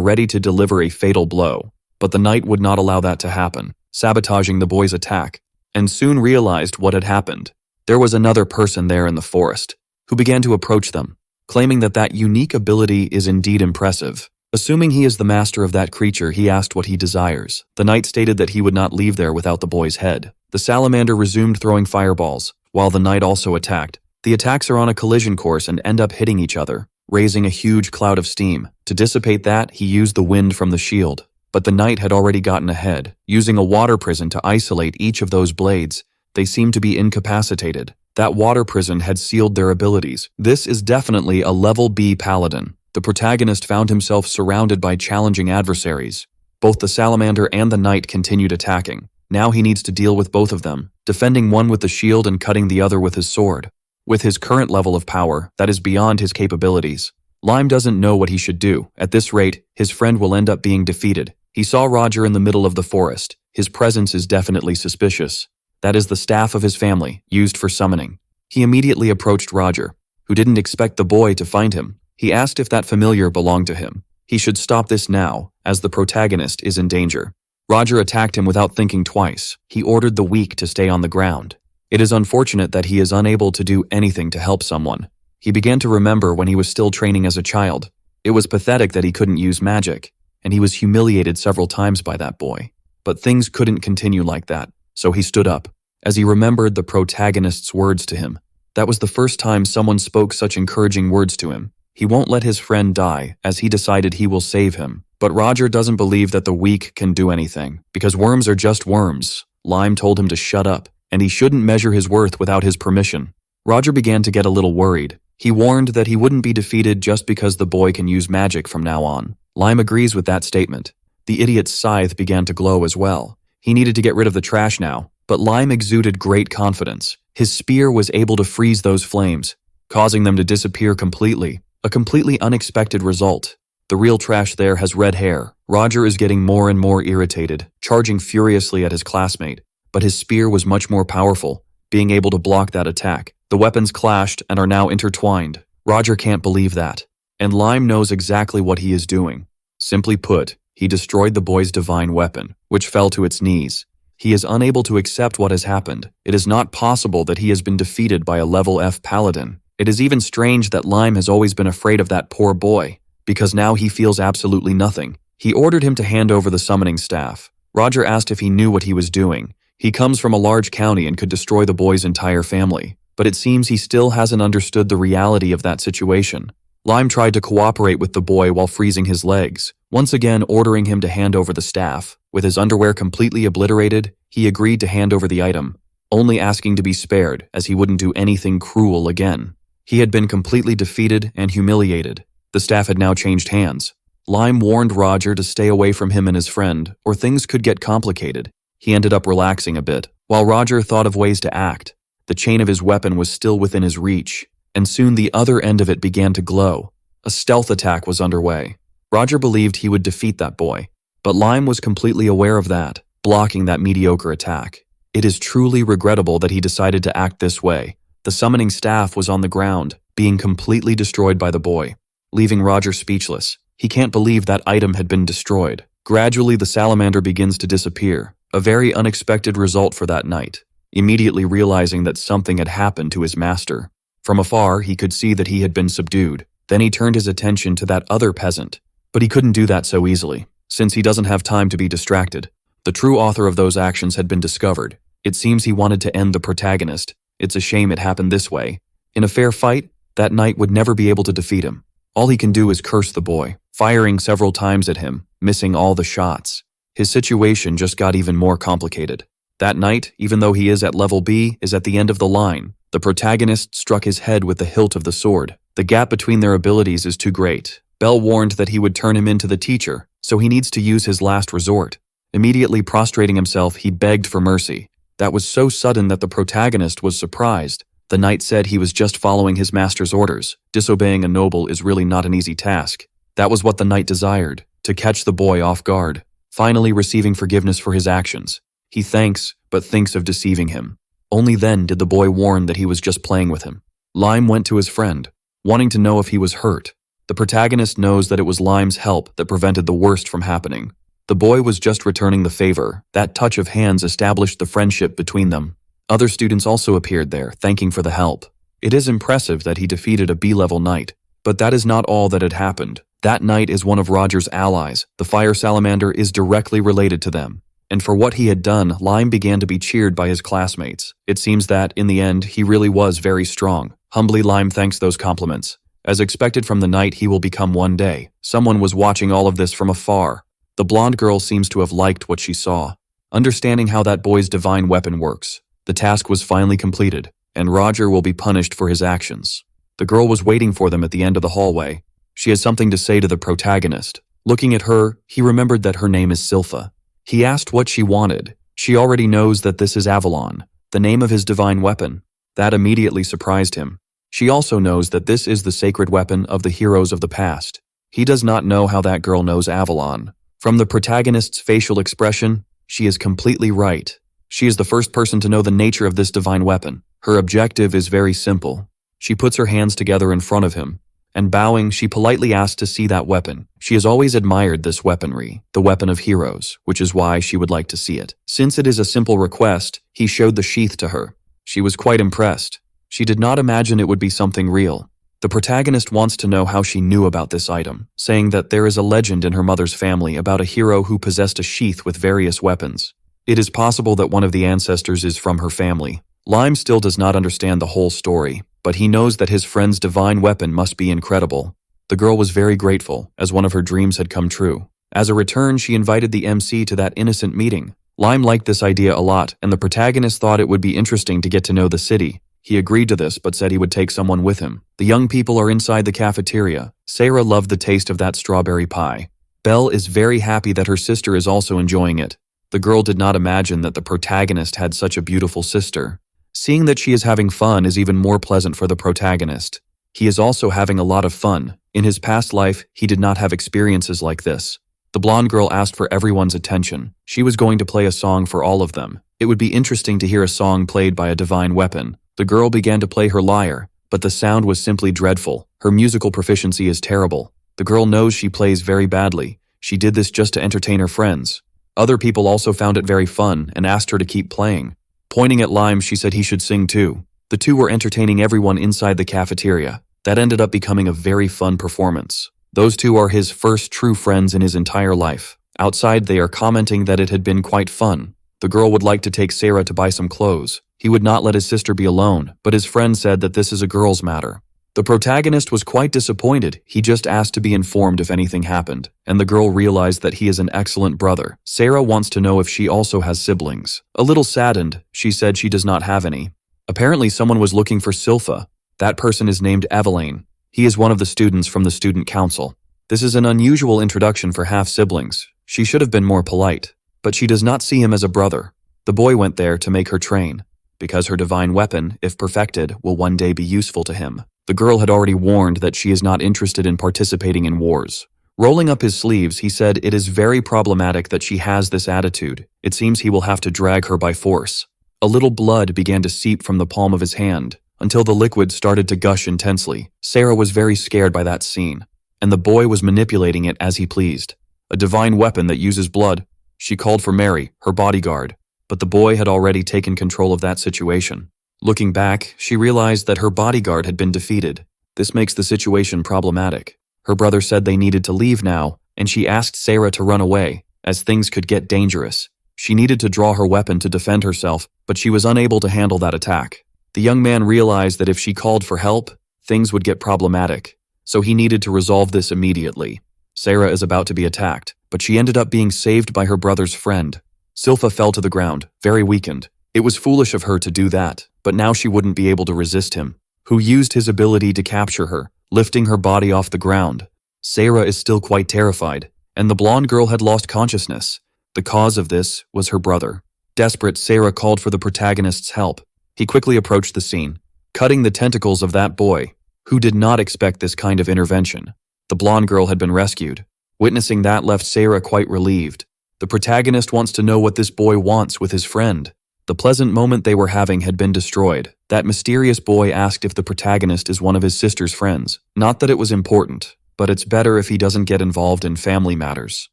ready to deliver a fatal blow, but the knight would not allow that to happen, sabotaging the boy's attack, and soon realized what had happened. There was another person there in the forest, who began to approach them, claiming that that unique ability is indeed impressive. Assuming he is the master of that creature, he asked what he desires. The knight stated that he would not leave there without the boy's head. The salamander resumed throwing fireballs, while the knight also attacked. The attacks are on a collision course and end up hitting each other, raising a huge cloud of steam. To dissipate that, he used the wind from the shield. But the knight had already gotten ahead, using a water prison to isolate each of those blades. They seemed to be incapacitated. That water prison had sealed their abilities. This is definitely a level B paladin. The protagonist found himself surrounded by challenging adversaries. Both the salamander and the knight continued attacking. Now he needs to deal with both of them, defending one with the shield and cutting the other with his sword. With his current level of power, that is beyond his capabilities. Lime doesn't know what he should do. At this rate, his friend will end up being defeated. He saw Roger in the middle of the forest. His presence is definitely suspicious. That is the staff of his family, used for summoning. He immediately approached Roger, who didn't expect the boy to find him. He asked if that familiar belonged to him. He should stop this now, as the protagonist is in danger. Roger attacked him without thinking twice. He ordered the weak to stay on the ground. It is unfortunate that he is unable to do anything to help someone. He began to remember when he was still training as a child. It was pathetic that he couldn't use magic, and he was humiliated several times by that boy. But things couldn't continue like that, so he stood up. As he remembered the protagonist's words to him, that was the first time someone spoke such encouraging words to him. He won't let his friend die, as he decided he will save him. But Roger doesn't believe that the weak can do anything, because worms are just worms. Lime told him to shut up, and he shouldn't measure his worth without his permission. Roger began to get a little worried. He warned that he wouldn't be defeated just because the boy can use magic from now on. Lime agrees with that statement. The idiot's scythe began to glow as well. He needed to get rid of the trash now, but Lime exuded great confidence. His spear was able to freeze those flames, causing them to disappear completely. A completely unexpected result. The real trash there has red hair. Roger is getting more and more irritated, charging furiously at his classmate, but his spear was much more powerful, being able to block that attack. The weapons clashed and are now intertwined. Roger can't believe that. And Lime knows exactly what he is doing. Simply put, he destroyed the boy's divine weapon, which fell to its knees. He is unable to accept what has happened. It is not possible that he has been defeated by a level F paladin. It is even strange that Lime has always been afraid of that poor boy, because now he feels absolutely nothing. He ordered him to hand over the summoning staff. Roger asked if he knew what he was doing. He comes from a large county and could destroy the boy's entire family, but it seems he still hasn't understood the reality of that situation. Lime tried to cooperate with the boy while freezing his legs, once again ordering him to hand over the staff. With his underwear completely obliterated, he agreed to hand over the item, only asking to be spared as he wouldn't do anything cruel again. He had been completely defeated and humiliated. The staff had now changed hands. Lime warned Roger to stay away from him and his friend, or things could get complicated. He ended up relaxing a bit, while Roger thought of ways to act. The chain of his weapon was still within his reach, and soon the other end of it began to glow. A stealth attack was underway. Roger believed he would defeat that boy, but Lime was completely aware of that, blocking that mediocre attack. It is truly regrettable that he decided to act this way. The summoning staff was on the ground, being completely destroyed by the boy, leaving Roger speechless. He can't believe that item had been destroyed. Gradually, the salamander begins to disappear, a very unexpected result for that night, immediately realizing that something had happened to his master. From afar, he could see that he had been subdued. Then he turned his attention to that other peasant, but he couldn't do that so easily, since he doesn't have time to be distracted. The true author of those actions had been discovered. It seems he wanted to end the protagonist. It's a shame it happened this way. In a fair fight, that knight would never be able to defeat him. All he can do is curse the boy, firing several times at him, missing all the shots. His situation just got even more complicated. That knight, even though he is at level B, is at the end of the line. The protagonist struck his head with the hilt of the sword. The gap between their abilities is too great. Bell warned that he would turn him into the teacher, so he needs to use his last resort. Immediately prostrating himself, he begged for mercy. That was so sudden that the protagonist was surprised. The knight said he was just following his master's orders. Disobeying a noble is really not an easy task. That was what the knight desired, to catch the boy off guard. Finally receiving forgiveness for his actions. He thanks, but thinks of deceiving him. Only then did the boy warn that he was just playing with him. Lime went to his friend, wanting to know if he was hurt. The protagonist knows that it was Lime's help that prevented the worst from happening. The boy was just returning the favor. That touch of hands established the friendship between them. Other students also appeared there, thanking for the help. It is impressive that he defeated a B-level knight, but that is not all that had happened. That knight is one of Roger's allies. The fire salamander is directly related to them. And for what he had done, Lime began to be cheered by his classmates. It seems that, in the end, he really was very strong. Humbly, Lime thanks those compliments. As expected from the knight he will become one day. Someone was watching all of this from afar. The blonde girl seems to have liked what she saw. Understanding how that boy's divine weapon works, the task was finally completed, and Roger will be punished for his actions. The girl was waiting for them at the end of the hallway. She has something to say to the protagonist. Looking at her, he remembered that her name is Silpha. He asked what she wanted. She already knows that this is Avalon, the name of his divine weapon. That immediately surprised him. She also knows that this is the sacred weapon of the heroes of the past. He does not know how that girl knows Avalon. From the protagonist's facial expression, she is completely right. She is the first person to know the nature of this divine weapon. Her objective is very simple. She puts her hands together in front of him, and bowing, she politely asks to see that weapon. She has always admired this weaponry, the weapon of heroes, which is why she would like to see it. Since it is a simple request, he showed the sheath to her. She was quite impressed. She did not imagine it would be something real. The protagonist wants to know how she knew about this item, saying that there is a legend in her mother's family about a hero who possessed a sheath with various weapons. It is possible that one of the ancestors is from her family. Lime still does not understand the whole story, but he knows that his friend's divine weapon must be incredible. The girl was very grateful, as one of her dreams had come true. As a return, she invited the MC to that innocent meeting. Lime liked this idea a lot, and the protagonist thought it would be interesting to get to know the city. He agreed to this, but said he would take someone with him. The young people are inside the cafeteria. Sarah loved the taste of that strawberry pie. Belle is very happy that her sister is also enjoying it. The girl did not imagine that the protagonist had such a beautiful sister. Seeing that she is having fun is even more pleasant for the protagonist. He is also having a lot of fun. In his past life, he did not have experiences like this. The blonde girl asked for everyone's attention. She was going to play a song for all of them. It would be interesting to hear a song played by a divine weapon. The girl began to play her lyre, but the sound was simply dreadful. Her musical proficiency is terrible. The girl knows she plays very badly. She did this just to entertain her friends. Other people also found it very fun and asked her to keep playing. Pointing at Lime, she said he should sing too. The two were entertaining everyone inside the cafeteria. That ended up becoming a very fun performance. Those two are his first true friends in his entire life. Outside, they are commenting that it had been quite fun. The girl would like to take Sarah to buy some clothes. He would not let his sister be alone, but his friend said that this is a girl's matter. The protagonist was quite disappointed. He just asked to be informed if anything happened, and the girl realized that he is an excellent brother. Sarah wants to know if she also has siblings. A little saddened, she said she does not have any. Apparently someone was looking for Silpha. That person is named Evelyn. He is one of the students from the student council. This is an unusual introduction for half-siblings. She should have been more polite, but she does not see him as a brother. The boy went there to make her train, because her divine weapon, if perfected, will one day be useful to him. The girl had already warned that she is not interested in participating in wars. Rolling up his sleeves, he said it is very problematic that she has this attitude. It seems he will have to drag her by force. A little blood began to seep from the palm of his hand, until the liquid started to gush intensely. Sarah was very scared by that scene, and the boy was manipulating it as he pleased. A divine weapon that uses blood. She called for Mary, her bodyguard, but the boy had already taken control of that situation. Looking back, she realized that her bodyguard had been defeated. This makes the situation problematic. Her brother said they needed to leave now, and she asked Sarah to run away, as things could get dangerous. She needed to draw her weapon to defend herself, but she was unable to handle that attack. The young man realized that if she called for help, things would get problematic, so he needed to resolve this immediately. Sarah is about to be attacked, but she ended up being saved by her brother's friend. Silpha fell to the ground, very weakened. It was foolish of her to do that, but now she wouldn't be able to resist him, who used his ability to capture her, lifting her body off the ground. Sarah is still quite terrified, and the blonde girl had lost consciousness. The cause of this was her brother. Desperate, Sarah called for the protagonist's help. He quickly approached the scene, cutting the tentacles of that boy, who did not expect this kind of intervention. The blonde girl had been rescued. Witnessing that left Sarah quite relieved. The protagonist wants to know what this boy wants with his friend. The pleasant moment they were having had been destroyed. That mysterious boy asked if the protagonist is one of his sister's friends. Not that it was important, but it's better if he doesn't get involved in family matters.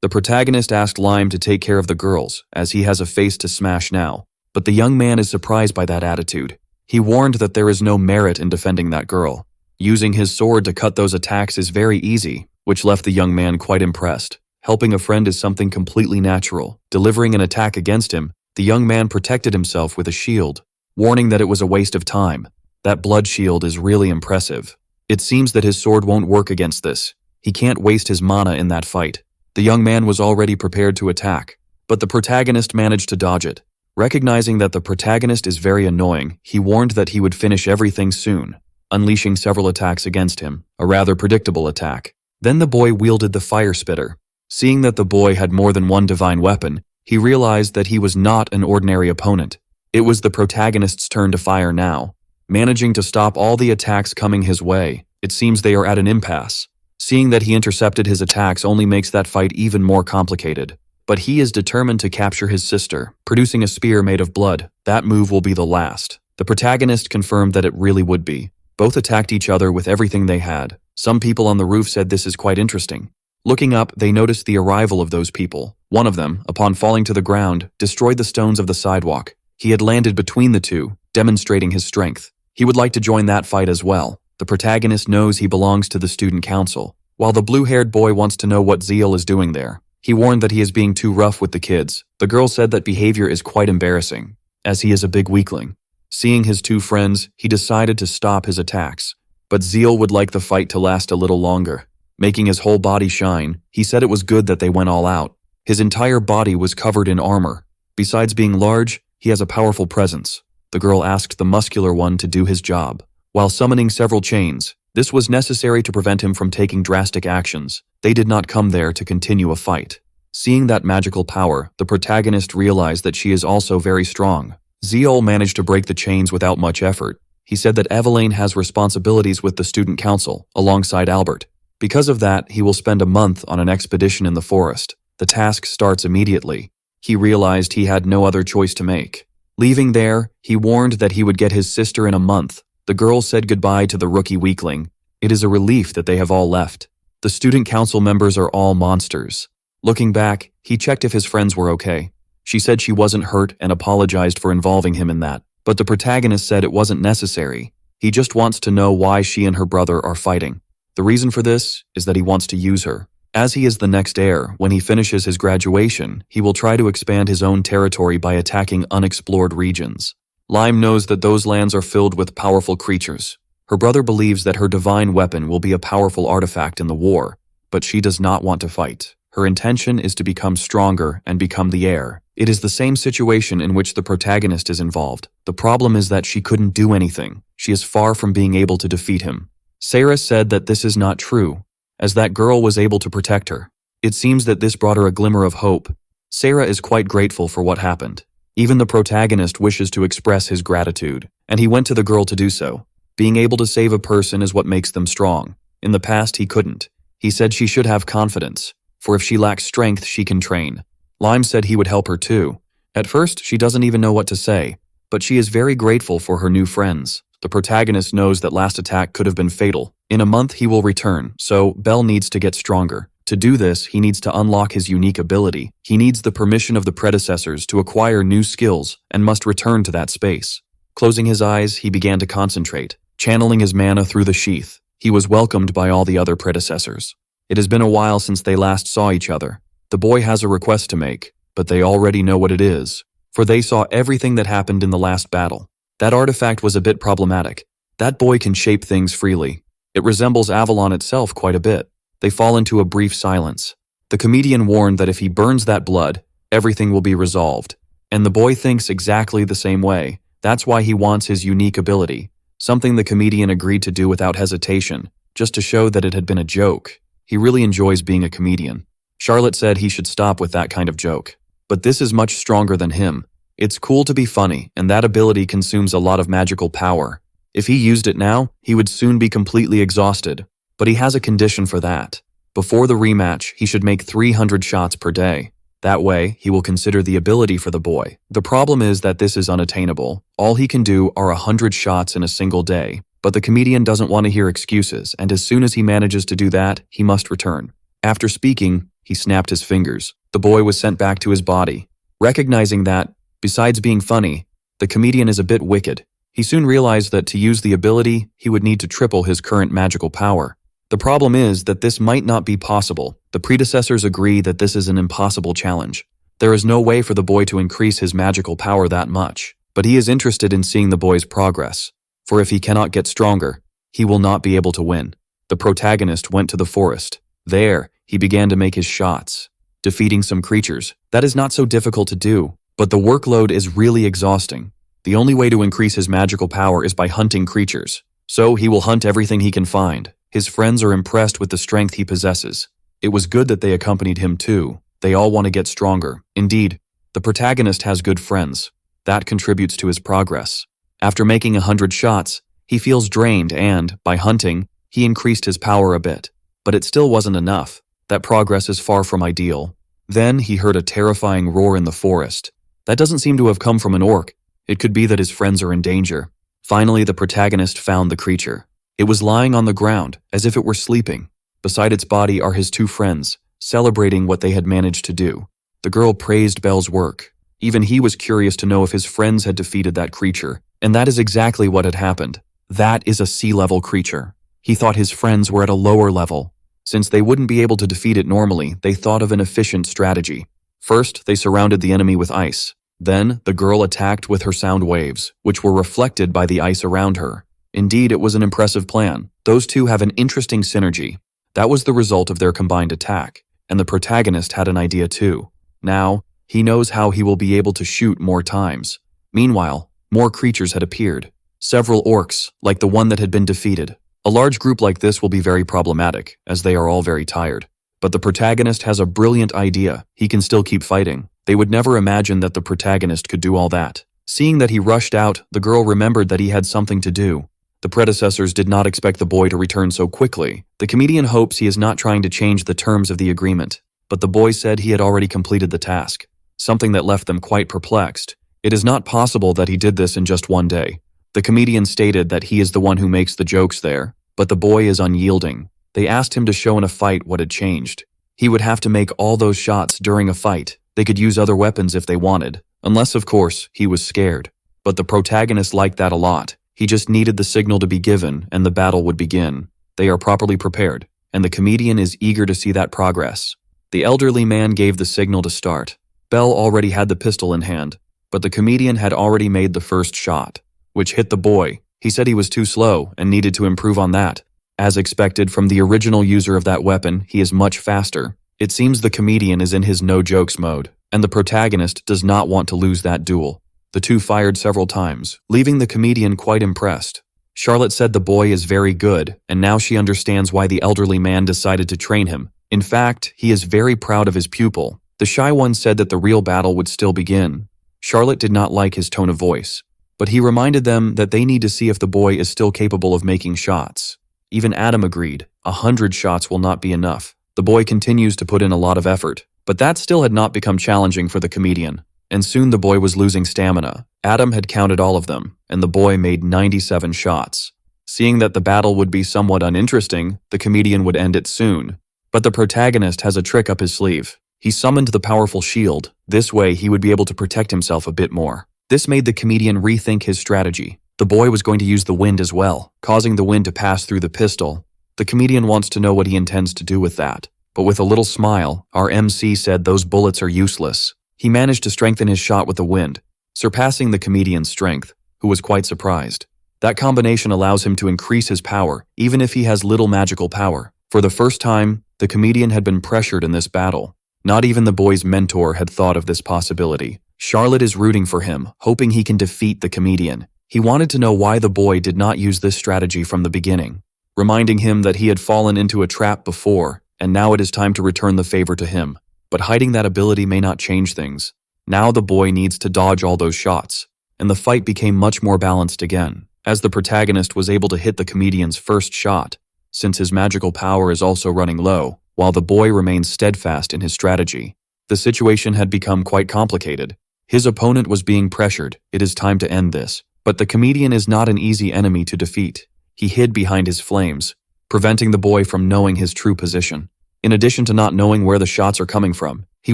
The protagonist asked Lime to take care of the girls, as he has a face to smash now. But the young man is surprised by that attitude. He warned that there is no merit in defending that girl. Using his sword to cut those attacks is very easy, which left the young man quite impressed. Helping a friend is something completely natural. Delivering an attack against him, the young man protected himself with a shield, warning that it was a waste of time. That blood shield is really impressive. It seems that his sword won't work against this. He can't waste his mana in that fight. The young man was already prepared to attack, but the protagonist managed to dodge it. Recognizing that the protagonist is very annoying, he warned that he would finish everything soon, unleashing several attacks against him, a rather predictable attack. Then the boy wielded the fire spitter. Seeing that the boy had more than one divine weapon, he realized that he was not an ordinary opponent. It was the protagonist's turn to fire now. Managing to stop all the attacks coming his way, it seems they are at an impasse. Seeing that he intercepted his attacks only makes that fight even more complicated. But he is determined to capture his sister, producing a spear made of blood. That move will be the last. The protagonist confirmed that it really would be. Both attacked each other with everything they had. Some people on the roof said this is quite interesting. Looking up, they noticed the arrival of those people. One of them, upon falling to the ground, destroyed the stones of the sidewalk. He had landed between the two, demonstrating his strength. He would like to join that fight as well. The protagonist knows he belongs to the student council, while the blue-haired boy wants to know what Zeal is doing there. He warned that he is being too rough with the kids. The girl said that behavior is quite embarrassing, as he is a big weakling. Seeing his two friends, he decided to stop his attacks. But Zeal would like the fight to last a little longer. Making his whole body shine, he said it was good that they went all out. His entire body was covered in armor. Besides being large, he has a powerful presence. The girl asked the muscular one to do his job. While summoning several chains, this was necessary to prevent him from taking drastic actions. They did not come there to continue a fight. Seeing that magical power, the protagonist realized that she is also very strong. Zeal managed to break the chains without much effort. He said that Eveline has responsibilities with the student council, alongside Albert. Because of that, he will spend a month on an expedition in the forest. The task starts immediately. He realized he had no other choice to make. Leaving there, he warned that he would get his sister in a month. The girl said goodbye to the rookie weakling. It is a relief that they have all left. The student council members are all monsters. Looking back, he checked if his friends were okay. She said she wasn't hurt and apologized for involving him in that. But the protagonist said it wasn't necessary. He just wants to know why she and her brother are fighting. The reason for this is that he wants to use her. As he is the next heir, when he finishes his graduation, he will try to expand his own territory by attacking unexplored regions. Lime knows that those lands are filled with powerful creatures. Her brother believes that her divine weapon will be a powerful artifact in the war, but she does not want to fight. Her intention is to become stronger and become the heir. It is the same situation in which the protagonist is involved. The problem is that she couldn't do anything. She is far from being able to defeat him. Sarah said that this is not true, as that girl was able to protect her. It seems that this brought her a glimmer of hope. Sarah is quite grateful for what happened. Even the protagonist wishes to express his gratitude, and he went to the girl to do so. Being able to save a person is what makes them strong. In the past, he couldn't. He said she should have confidence, for if she lacks strength, she can train. Lime said he would help her too. At first, she doesn't even know what to say, but she is very grateful for her new friends. The protagonist knows that last attack could have been fatal. In a month, he will return, so Belle needs to get stronger. To do this, he needs to unlock his unique ability. He needs the permission of the predecessors to acquire new skills and must return to that space. Closing his eyes, he began to concentrate, channeling his mana through the sheath. He was welcomed by all the other predecessors. It has been a while since they last saw each other. The boy has a request to make, but they already know what it is, for they saw everything that happened in the last battle. That artifact was a bit problematic. That boy can shape things freely. It resembles Avalon itself quite a bit. They fall into a brief silence. The comedian warned that if he burns that blood, everything will be resolved. And the boy thinks exactly the same way. That's why he wants his unique ability, something the comedian agreed to do without hesitation, just to show that it had been a joke. He really enjoys being a comedian. Charlotte said he should stop with that kind of joke. But this is much stronger than him. It's cool to be funny, and that ability consumes a lot of magical power. If he used it now, he would soon be completely exhausted. But he has a condition for that. Before the rematch, he should make 300 shots per day. That way, he will consider the ability for the boy. The problem is that this is unattainable. All he can do are 100 shots in a single day. But the comedian doesn't want to hear excuses, and as soon as he manages to do that, he must return. After speaking, he snapped his fingers. The boy was sent back to his body. Recognizing that, besides being funny, the comedian is a bit wicked, he soon realized that to use the ability, he would need to triple his current magical power. The problem is that this might not be possible. The predecessors agree that this is an impossible challenge. There is no way for the boy to increase his magical power that much, but he is interested in seeing the boy's progress. For if he cannot get stronger, he will not be able to win. The protagonist went to the forest. There, he began to make his shots, defeating some creatures. That is not so difficult to do, but the workload is really exhausting. The only way to increase his magical power is by hunting creatures. So he will hunt everything he can find. His friends are impressed with the strength he possesses. It was good that they accompanied him too. They all want to get stronger. Indeed, the protagonist has good friends. That contributes to his progress. After making 100 shots, he feels drained and, by hunting, he increased his power a bit. But it still wasn't enough. That progress is far from ideal. Then he heard a terrifying roar in the forest. That doesn't seem to have come from an orc. It could be that his friends are in danger. Finally, the protagonist found the creature. It was lying on the ground, as if it were sleeping. Beside its body are his two friends, celebrating what they had managed to do. The girl praised Belle's work. Even he was curious to know if his friends had defeated that creature, and that is exactly what had happened. That is a sea-level creature. He thought his friends were at a lower level. Since they wouldn't be able to defeat it normally, they thought of an efficient strategy. First, they surrounded the enemy with ice. Then, the girl attacked with her sound waves, which were reflected by the ice around her. Indeed, it was an impressive plan. Those two have an interesting synergy. That was the result of their combined attack, and the protagonist had an idea too. Now, he knows how he will be able to shoot more times. Meanwhile, more creatures had appeared. Several orcs, like the one that had been defeated. A large group like this will be very problematic, as they are all very tired. But the protagonist has a brilliant idea. He can still keep fighting. They would never imagine that the protagonist could do all that. Seeing that he rushed out, the girl remembered that he had something to do. The predecessors did not expect the boy to return so quickly. The comedian hopes he is not trying to change the terms of the agreement, but the boy said he had already completed the task, something that left them quite perplexed. It is not possible that he did this in just one day. The comedian stated that he is the one who makes the jokes there, but the boy is unyielding. They asked him to show in a fight what had changed. He would have to make all those shots during a fight. They could use other weapons if they wanted, unless, of course, he was scared. But the protagonist liked that a lot. He just needed the signal to be given, and the battle would begin. They are properly prepared, and the comedian is eager to see that progress. The elderly man gave the signal to start. Belle already had the pistol in hand, but the comedian had already made the first shot, which hit the boy. He said he was too slow and needed to improve on that. As expected from the original user of that weapon, he is much faster. It seems the comedian is in his no-jokes mode, and the protagonist does not want to lose that duel. The two fired several times, leaving the comedian quite impressed. Charlotte said the boy is very good, and now she understands why the elderly man decided to train him. In fact, he is very proud of his pupil. The shy one said that the real battle would still begin. Charlotte did not like his tone of voice, but he reminded them that they need to see if the boy is still capable of making shots. Even Adam agreed, 100 shots will not be enough. The boy continues to put in a lot of effort, but that still had not become challenging for the comedian. And soon the boy was losing stamina. Adam had counted all of them, and the boy made 97 shots. Seeing that the battle would be somewhat uninteresting, the comedian would end it soon. But the protagonist has a trick up his sleeve. He summoned the powerful shield. This way he would be able to protect himself a bit more. This made the comedian rethink his strategy. The boy was going to use the wind as well, causing the wind to pass through the pistol. The comedian wants to know what he intends to do with that. But with a little smile, our MC said those bullets are useless. He managed to strengthen his shot with the wind, surpassing the comedian's strength, who was quite surprised. That combination allows him to increase his power, even if he has little magical power. For the first time, the comedian had been pressured in this battle. Not even the boy's mentor had thought of this possibility. Charlotte is rooting for him, hoping he can defeat the comedian. He wanted to know why the boy did not use this strategy from the beginning, reminding him that he had fallen into a trap before, and now it is time to return the favor to him. But hiding that ability may not change things. Now the boy needs to dodge all those shots, and the fight became much more balanced again, as the protagonist was able to hit the comedian's first shot, since his magical power is also running low, while the boy remains steadfast in his strategy. The situation had become quite complicated. His opponent was being pressured. It is time to end this. But the comedian is not an easy enemy to defeat. He hid behind his flames, preventing the boy from knowing his true position. In addition to not knowing where the shots are coming from, he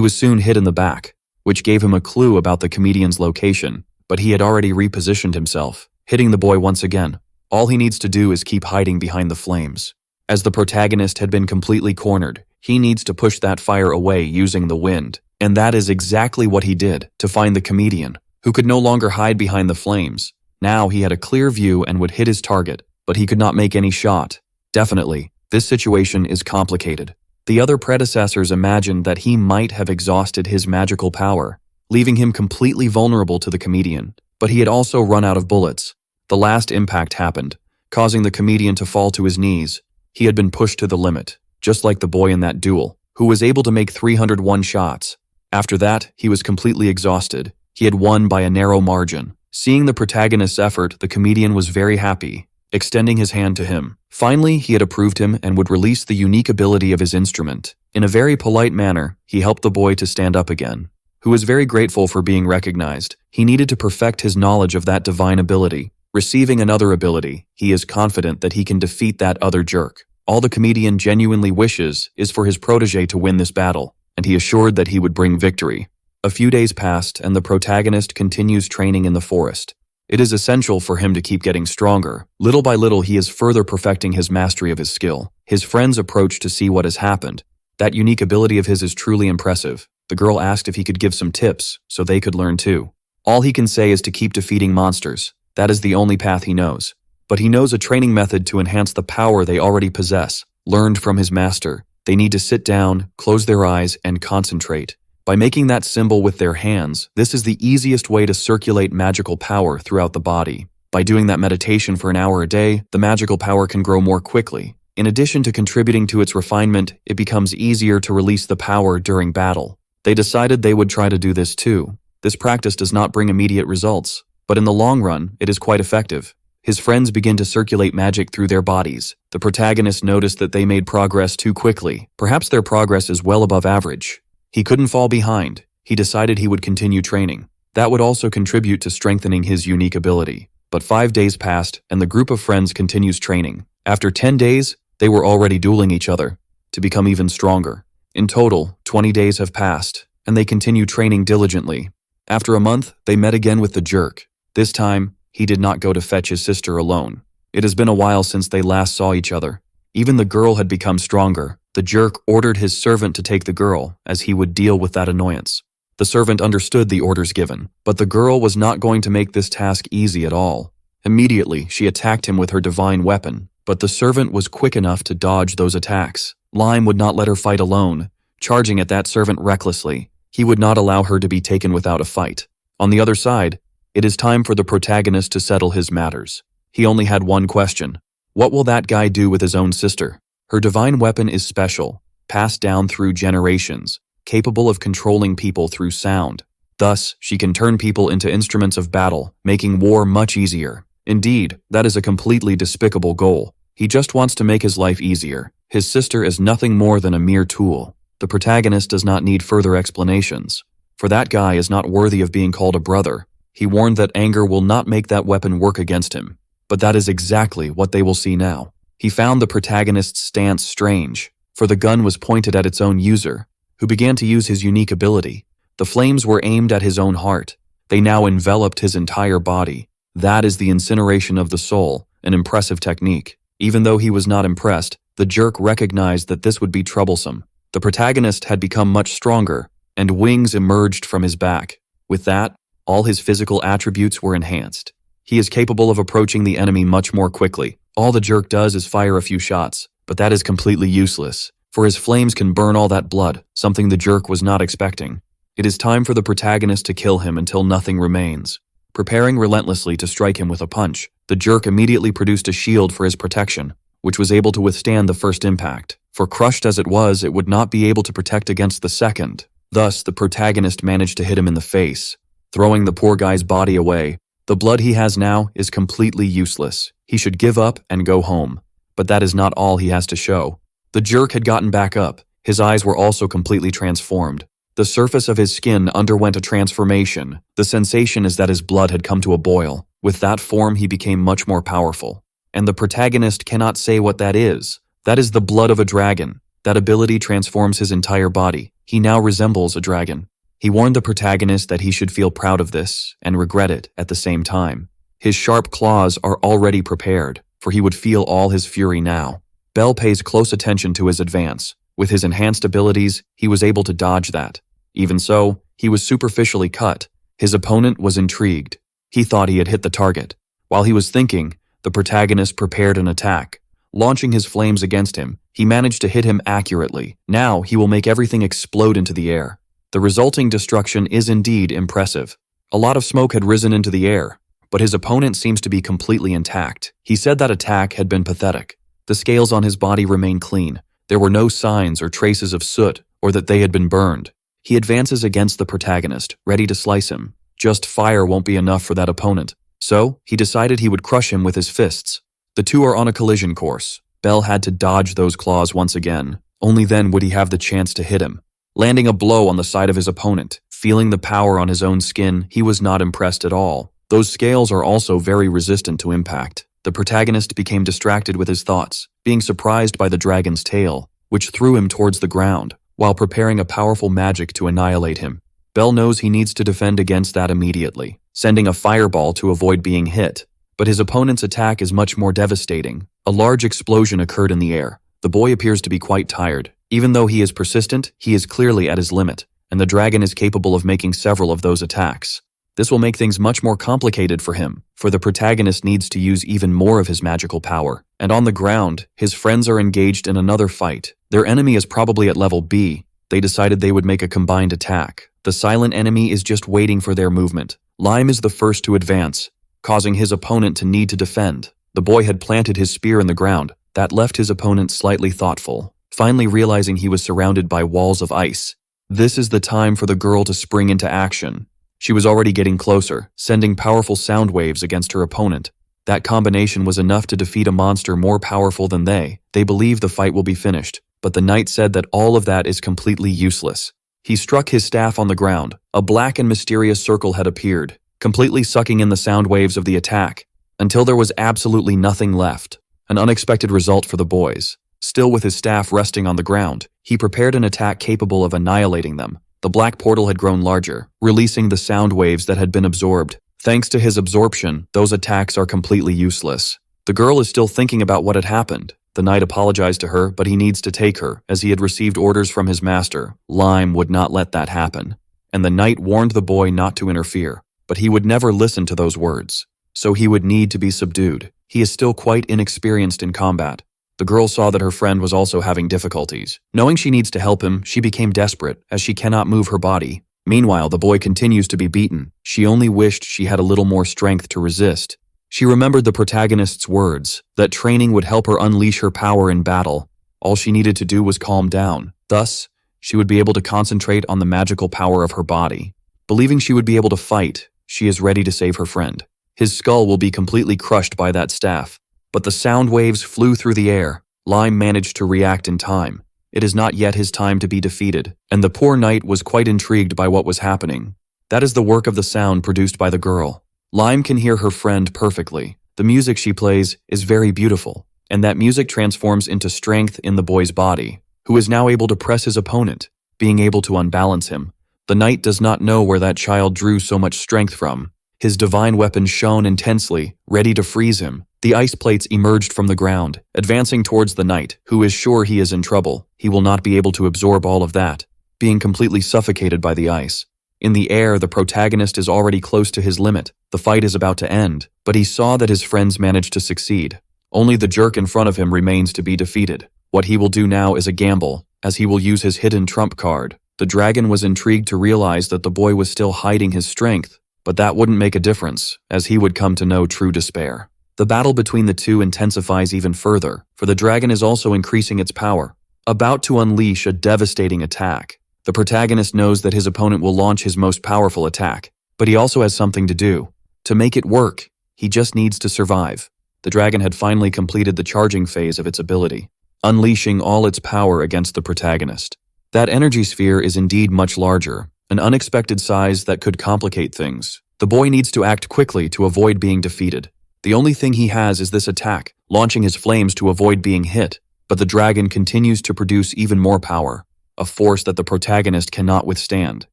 was soon hit in the back, which gave him a clue about the comedian's location, but he had already repositioned himself, hitting the boy once again. All he needs to do is keep hiding behind the flames. As the protagonist had been completely cornered, he needs to push that fire away using the wind. And that is exactly what he did to find the comedian, who could no longer hide behind the flames. Now he had a clear view and would hit his target, but he could not make any shot. Definitely, this situation is complicated. The other predecessors imagined that he might have exhausted his magical power, leaving him completely vulnerable to the comedian, but he had also run out of bullets. The last impact happened, causing the comedian to fall to his knees. He had been pushed to the limit, just like the boy in that duel, who was able to make 301 shots. After that, he was completely exhausted. He had won by a narrow margin. Seeing the protagonist's effort, the comedian was very happy, extending his hand to him. Finally, he had approved him and would release the unique ability of his instrument. In a very polite manner, he helped the boy to stand up again, who was very grateful for being recognized. He needed to perfect his knowledge of that divine ability. Receiving another ability, he is confident that he can defeat that other jerk. All the comedian genuinely wishes is for his protege to win this battle, and he assured that he would bring victory. A few days passed, and the protagonist continues training in the forest. It is essential for him to keep getting stronger. Little by little, he is further perfecting his mastery of his skill. His friends approach to see what has happened. That unique ability of his is truly impressive. The girl asked if he could give some tips, so they could learn too. All he can say is to keep defeating monsters. That is the only path he knows. But he knows a training method to enhance the power they already possess, learned from his master. They need to sit down, close their eyes, and concentrate. By making that symbol with their hands, this is the easiest way to circulate magical power throughout the body. By doing that meditation for an hour a day, the magical power can grow more quickly. In addition to contributing to its refinement, it becomes easier to release the power during battle. They decided they would try to do this too. This practice does not bring immediate results, but in the long run, it is quite effective. His friends begin to circulate magic through their bodies. The protagonist noticed that they made progress too quickly. Perhaps their progress is well above average. He couldn't fall behind. He decided he would continue training. That would also contribute to strengthening his unique ability. But 5 days passed, and the group of friends continues training. After 10 days, they were already dueling each other to become even stronger. In total, 20 days have passed, and they continue training diligently. After a month, they met again with the jerk. This time, he did not go to fetch his sister alone. It has been a while since they last saw each other. Even the girl had become stronger. The jerk ordered his servant to take the girl, as he would deal with that annoyance. The servant understood the orders given, but the girl was not going to make this task easy at all. Immediately, she attacked him with her divine weapon, but the servant was quick enough to dodge those attacks. Lime would not let her fight alone, charging at that servant recklessly. He would not allow her to be taken without a fight. On the other side, it is time for the protagonist to settle his matters. He only had one question. What will that guy do with his own sister? Her divine weapon is special, passed down through generations, capable of controlling people through sound. Thus, she can turn people into instruments of battle, making war much easier. Indeed, that is a completely despicable goal. He just wants to make his life easier. His sister is nothing more than a mere tool. The protagonist does not need further explanations, for that guy is not worthy of being called a brother. He warned that anger will not make that weapon work against him, but that is exactly what they will see now. He found the protagonist's stance strange, for the gun was pointed at its own user, who began to use his unique ability. The flames were aimed at his own heart. They now enveloped his entire body. That is the incineration of the soul, an impressive technique. Even though he was not impressed, the jerk recognized that this would be troublesome. The protagonist had become much stronger, and wings emerged from his back. With that, all his physical attributes were enhanced. He is capable of approaching the enemy much more quickly. All the jerk does is fire a few shots, but that is completely useless. for his flames can burn all that blood, something the jerk was not expecting. It is time for the protagonist to kill him until nothing remains. Preparing relentlessly to strike him with a punch, the jerk immediately produced a shield for his protection, which was able to withstand the first impact, for crushed as it would not be able to protect against the second. Thus, the protagonist managed to hit him in the face, throwing the poor guy's body away. The blood he has now is completely useless. He should give up and go home. But that is not all he has to show. The jerk had gotten back up. His eyes were also completely transformed. The surface of his skin underwent a transformation. The sensation is that his blood had come to a boil. With that form, he became much more powerful. And the protagonist cannot say what that is. That is the blood of a dragon. That ability transforms his entire body. He now resembles a dragon. He warned the protagonist that he should feel proud of this and regret it at the same time. His sharp claws are already prepared, for he would feel all his fury now. Bell pays close attention to his advance. With his enhanced abilities, he was able to dodge that. Even so, he was superficially cut. His opponent was intrigued. He thought he had hit the target. While he was thinking, the protagonist prepared an attack. Launching his flames against him, he managed to hit him accurately. Now he will make everything explode into the air. The resulting destruction is indeed impressive. A lot of smoke had risen into the air, but his opponent seems to be completely intact. He said that attack had been pathetic. The scales on his body remained clean. There were no signs or traces of soot or that they had been burned. He advances against the protagonist, ready to slice him. Just fire won't be enough for that opponent. So, he decided he would crush him with his fists. The two are on a collision course. Bell had to dodge those claws once again. Only then would he have the chance to hit him. Landing a blow on the side of his opponent, feeling the power on his own skin, he was not impressed at all. Those scales are also very resistant to impact. The protagonist became distracted with his thoughts, being surprised by the dragon's tail, which threw him towards the ground, while preparing a powerful magic to annihilate him. Bell knows he needs to defend against that immediately, sending a fireball to avoid being hit. But his opponent's attack is much more devastating. A large explosion occurred in the air. The boy appears to be quite tired. Even though he is persistent, he is clearly at his limit, and the dragon is capable of making several of those attacks. This will make things much more complicated for him, for the protagonist needs to use even more of his magical power. And on the ground, his friends are engaged in another fight. Their enemy is probably at level B. They decided they would make a combined attack. The silent enemy is just waiting for their movement. Lime is the first to advance, causing his opponent to need to defend. The boy had planted his spear in the ground. That left his opponent slightly thoughtful, finally realizing he was surrounded by walls of ice. This is the time for the girl to spring into action. She was already getting closer, sending powerful sound waves against her opponent. That combination was enough to defeat a monster more powerful than they. They believe the fight will be finished, but the knight said that all of that is completely useless. He struck his staff on the ground. A black and mysterious circle had appeared, completely sucking in the sound waves of the attack, until there was absolutely nothing left. An unexpected result for the boys. Still with his staff resting on the ground, he prepared an attack capable of annihilating them. The black portal had grown larger, releasing the sound waves that had been absorbed. Thanks to his absorption, those attacks are completely useless. The girl is still thinking about what had happened. The knight apologized to her, but he needs to take her, as he had received orders from his master. Lime would not let that happen. And the knight warned the boy not to interfere, but he would never listen to those words. So he would need to be subdued. He is still quite inexperienced in combat. The girl saw that her friend was also having difficulties. Knowing she needs to help him, she became desperate, as she cannot move her body. Meanwhile, the boy continues to be beaten. She only wished she had a little more strength to resist. She remembered the protagonist's words, that training would help her unleash her power in battle. All she needed to do was calm down. Thus, she would be able to concentrate on the magical power of her body. Believing she would be able to fight, she is ready to save her friend. His skull will be completely crushed by that staff. But the sound waves flew through the air. Lime managed to react in time. It is not yet his time to be defeated, and the poor knight was quite intrigued by what was happening. That is the work of the sound produced by the girl. Lime can hear her friend perfectly. The music she plays is very beautiful, and that music transforms into strength in the boy's body, who is now able to press his opponent, being able to unbalance him. The knight does not know where that child drew so much strength from. His divine weapon shone intensely, ready to freeze him. The ice plates emerged from the ground, advancing towards the knight, who is sure he is in trouble. He will not be able to absorb all of that, being completely suffocated by the ice. In the air, the protagonist is already close to his limit. The fight is about to end, but he saw that his friends managed to succeed. Only the jerk in front of him remains to be defeated. What he will do now is a gamble, as he will use his hidden trump card. The dragon was intrigued to realize that the boy was still hiding his strength, but that wouldn't make a difference, as he would come to know true despair. The battle between the two intensifies even further, for the dragon is also increasing its power, about to unleash a devastating attack. The protagonist knows that his opponent will launch his most powerful attack, but he also has something to do. To make it work, he just needs to survive. The dragon had finally completed the charging phase of its ability, unleashing all its power against the protagonist. That energy sphere is indeed much larger, an unexpected size that could complicate things. The boy needs to act quickly to avoid being defeated. The only thing he has is this attack, launching his flames to avoid being hit, but the dragon continues to produce even more power, a force that the protagonist cannot withstand.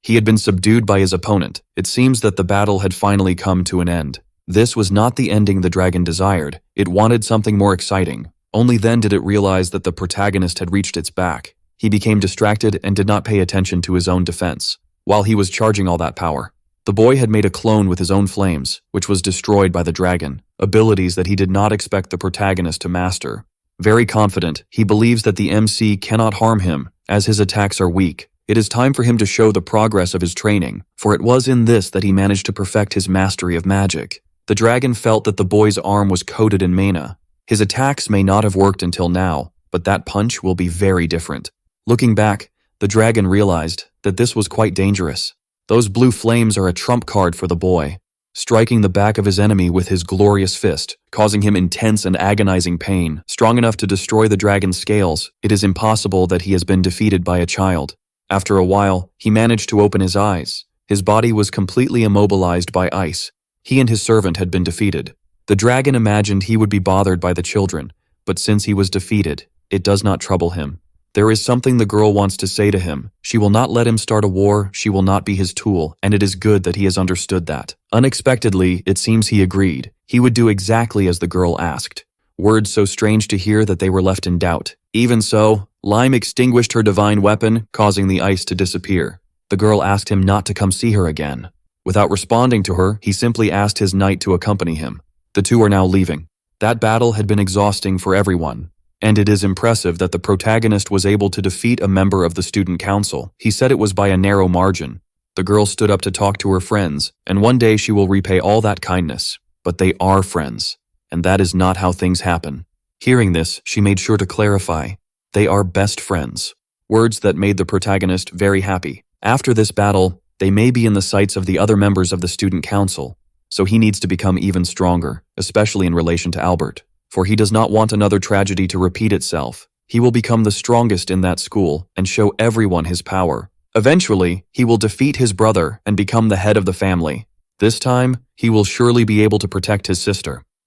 He had been subdued by his opponent. It seems that the battle had finally come to an end. This was not the ending the dragon desired. It wanted something more exciting. Only then did it realize that the protagonist had reached its back. He became distracted and did not pay attention to his own defense. While he was charging all that power, the boy had made a clone with his own flames, which was destroyed by the dragon, abilities that he did not expect the protagonist to master. Very confident, he believes that the MC cannot harm him, as his attacks are weak. It is time for him to show the progress of his training, for it was in this that he managed to perfect his mastery of magic. The dragon felt that the boy's arm was coated in mana. His attacks may not have worked until now, but that punch will be very different. Looking back, the dragon realized that this was quite dangerous. Those blue flames are a trump card for the boy, striking the back of his enemy with his glorious fist, causing him intense and agonizing pain, strong enough to destroy the dragon's scales. It is impossible that he has been defeated by a child. After a while, he managed to open his eyes. His body was completely immobilized by ice. He and his servant had been defeated. The dragon imagined he would be bothered by the children, but since he was defeated, it does not trouble him. There is something the girl wants to say to him. She will not let him start a war, she will not be his tool, and it is good that he has understood that. Unexpectedly, it seems he agreed. He would do exactly as the girl asked. Words so strange to hear that they were left in doubt. Even so, Lime extinguished her divine weapon, causing the ice to disappear. The girl asked him not to come see her again. Without responding to her, he simply asked his knight to accompany him. The two are now leaving. That battle had been exhausting for everyone, and it is impressive that the protagonist was able to defeat a member of the student council. He said it was by a narrow margin. The girl stood up to talk to her friends, and one day she will repay all that kindness. But they are friends, and that is not how things happen. Hearing this, she made sure to clarify. They are best friends. Words that made the protagonist very happy. After this battle, they may be in the sights of the other members of the student council, so he needs to become even stronger, especially in relation to Albert. For he does not want another tragedy to repeat itself. He will become the strongest in that school and show everyone his power. Eventually, he will defeat his brother and become the head of the family. This time, he will surely be able to protect his sister.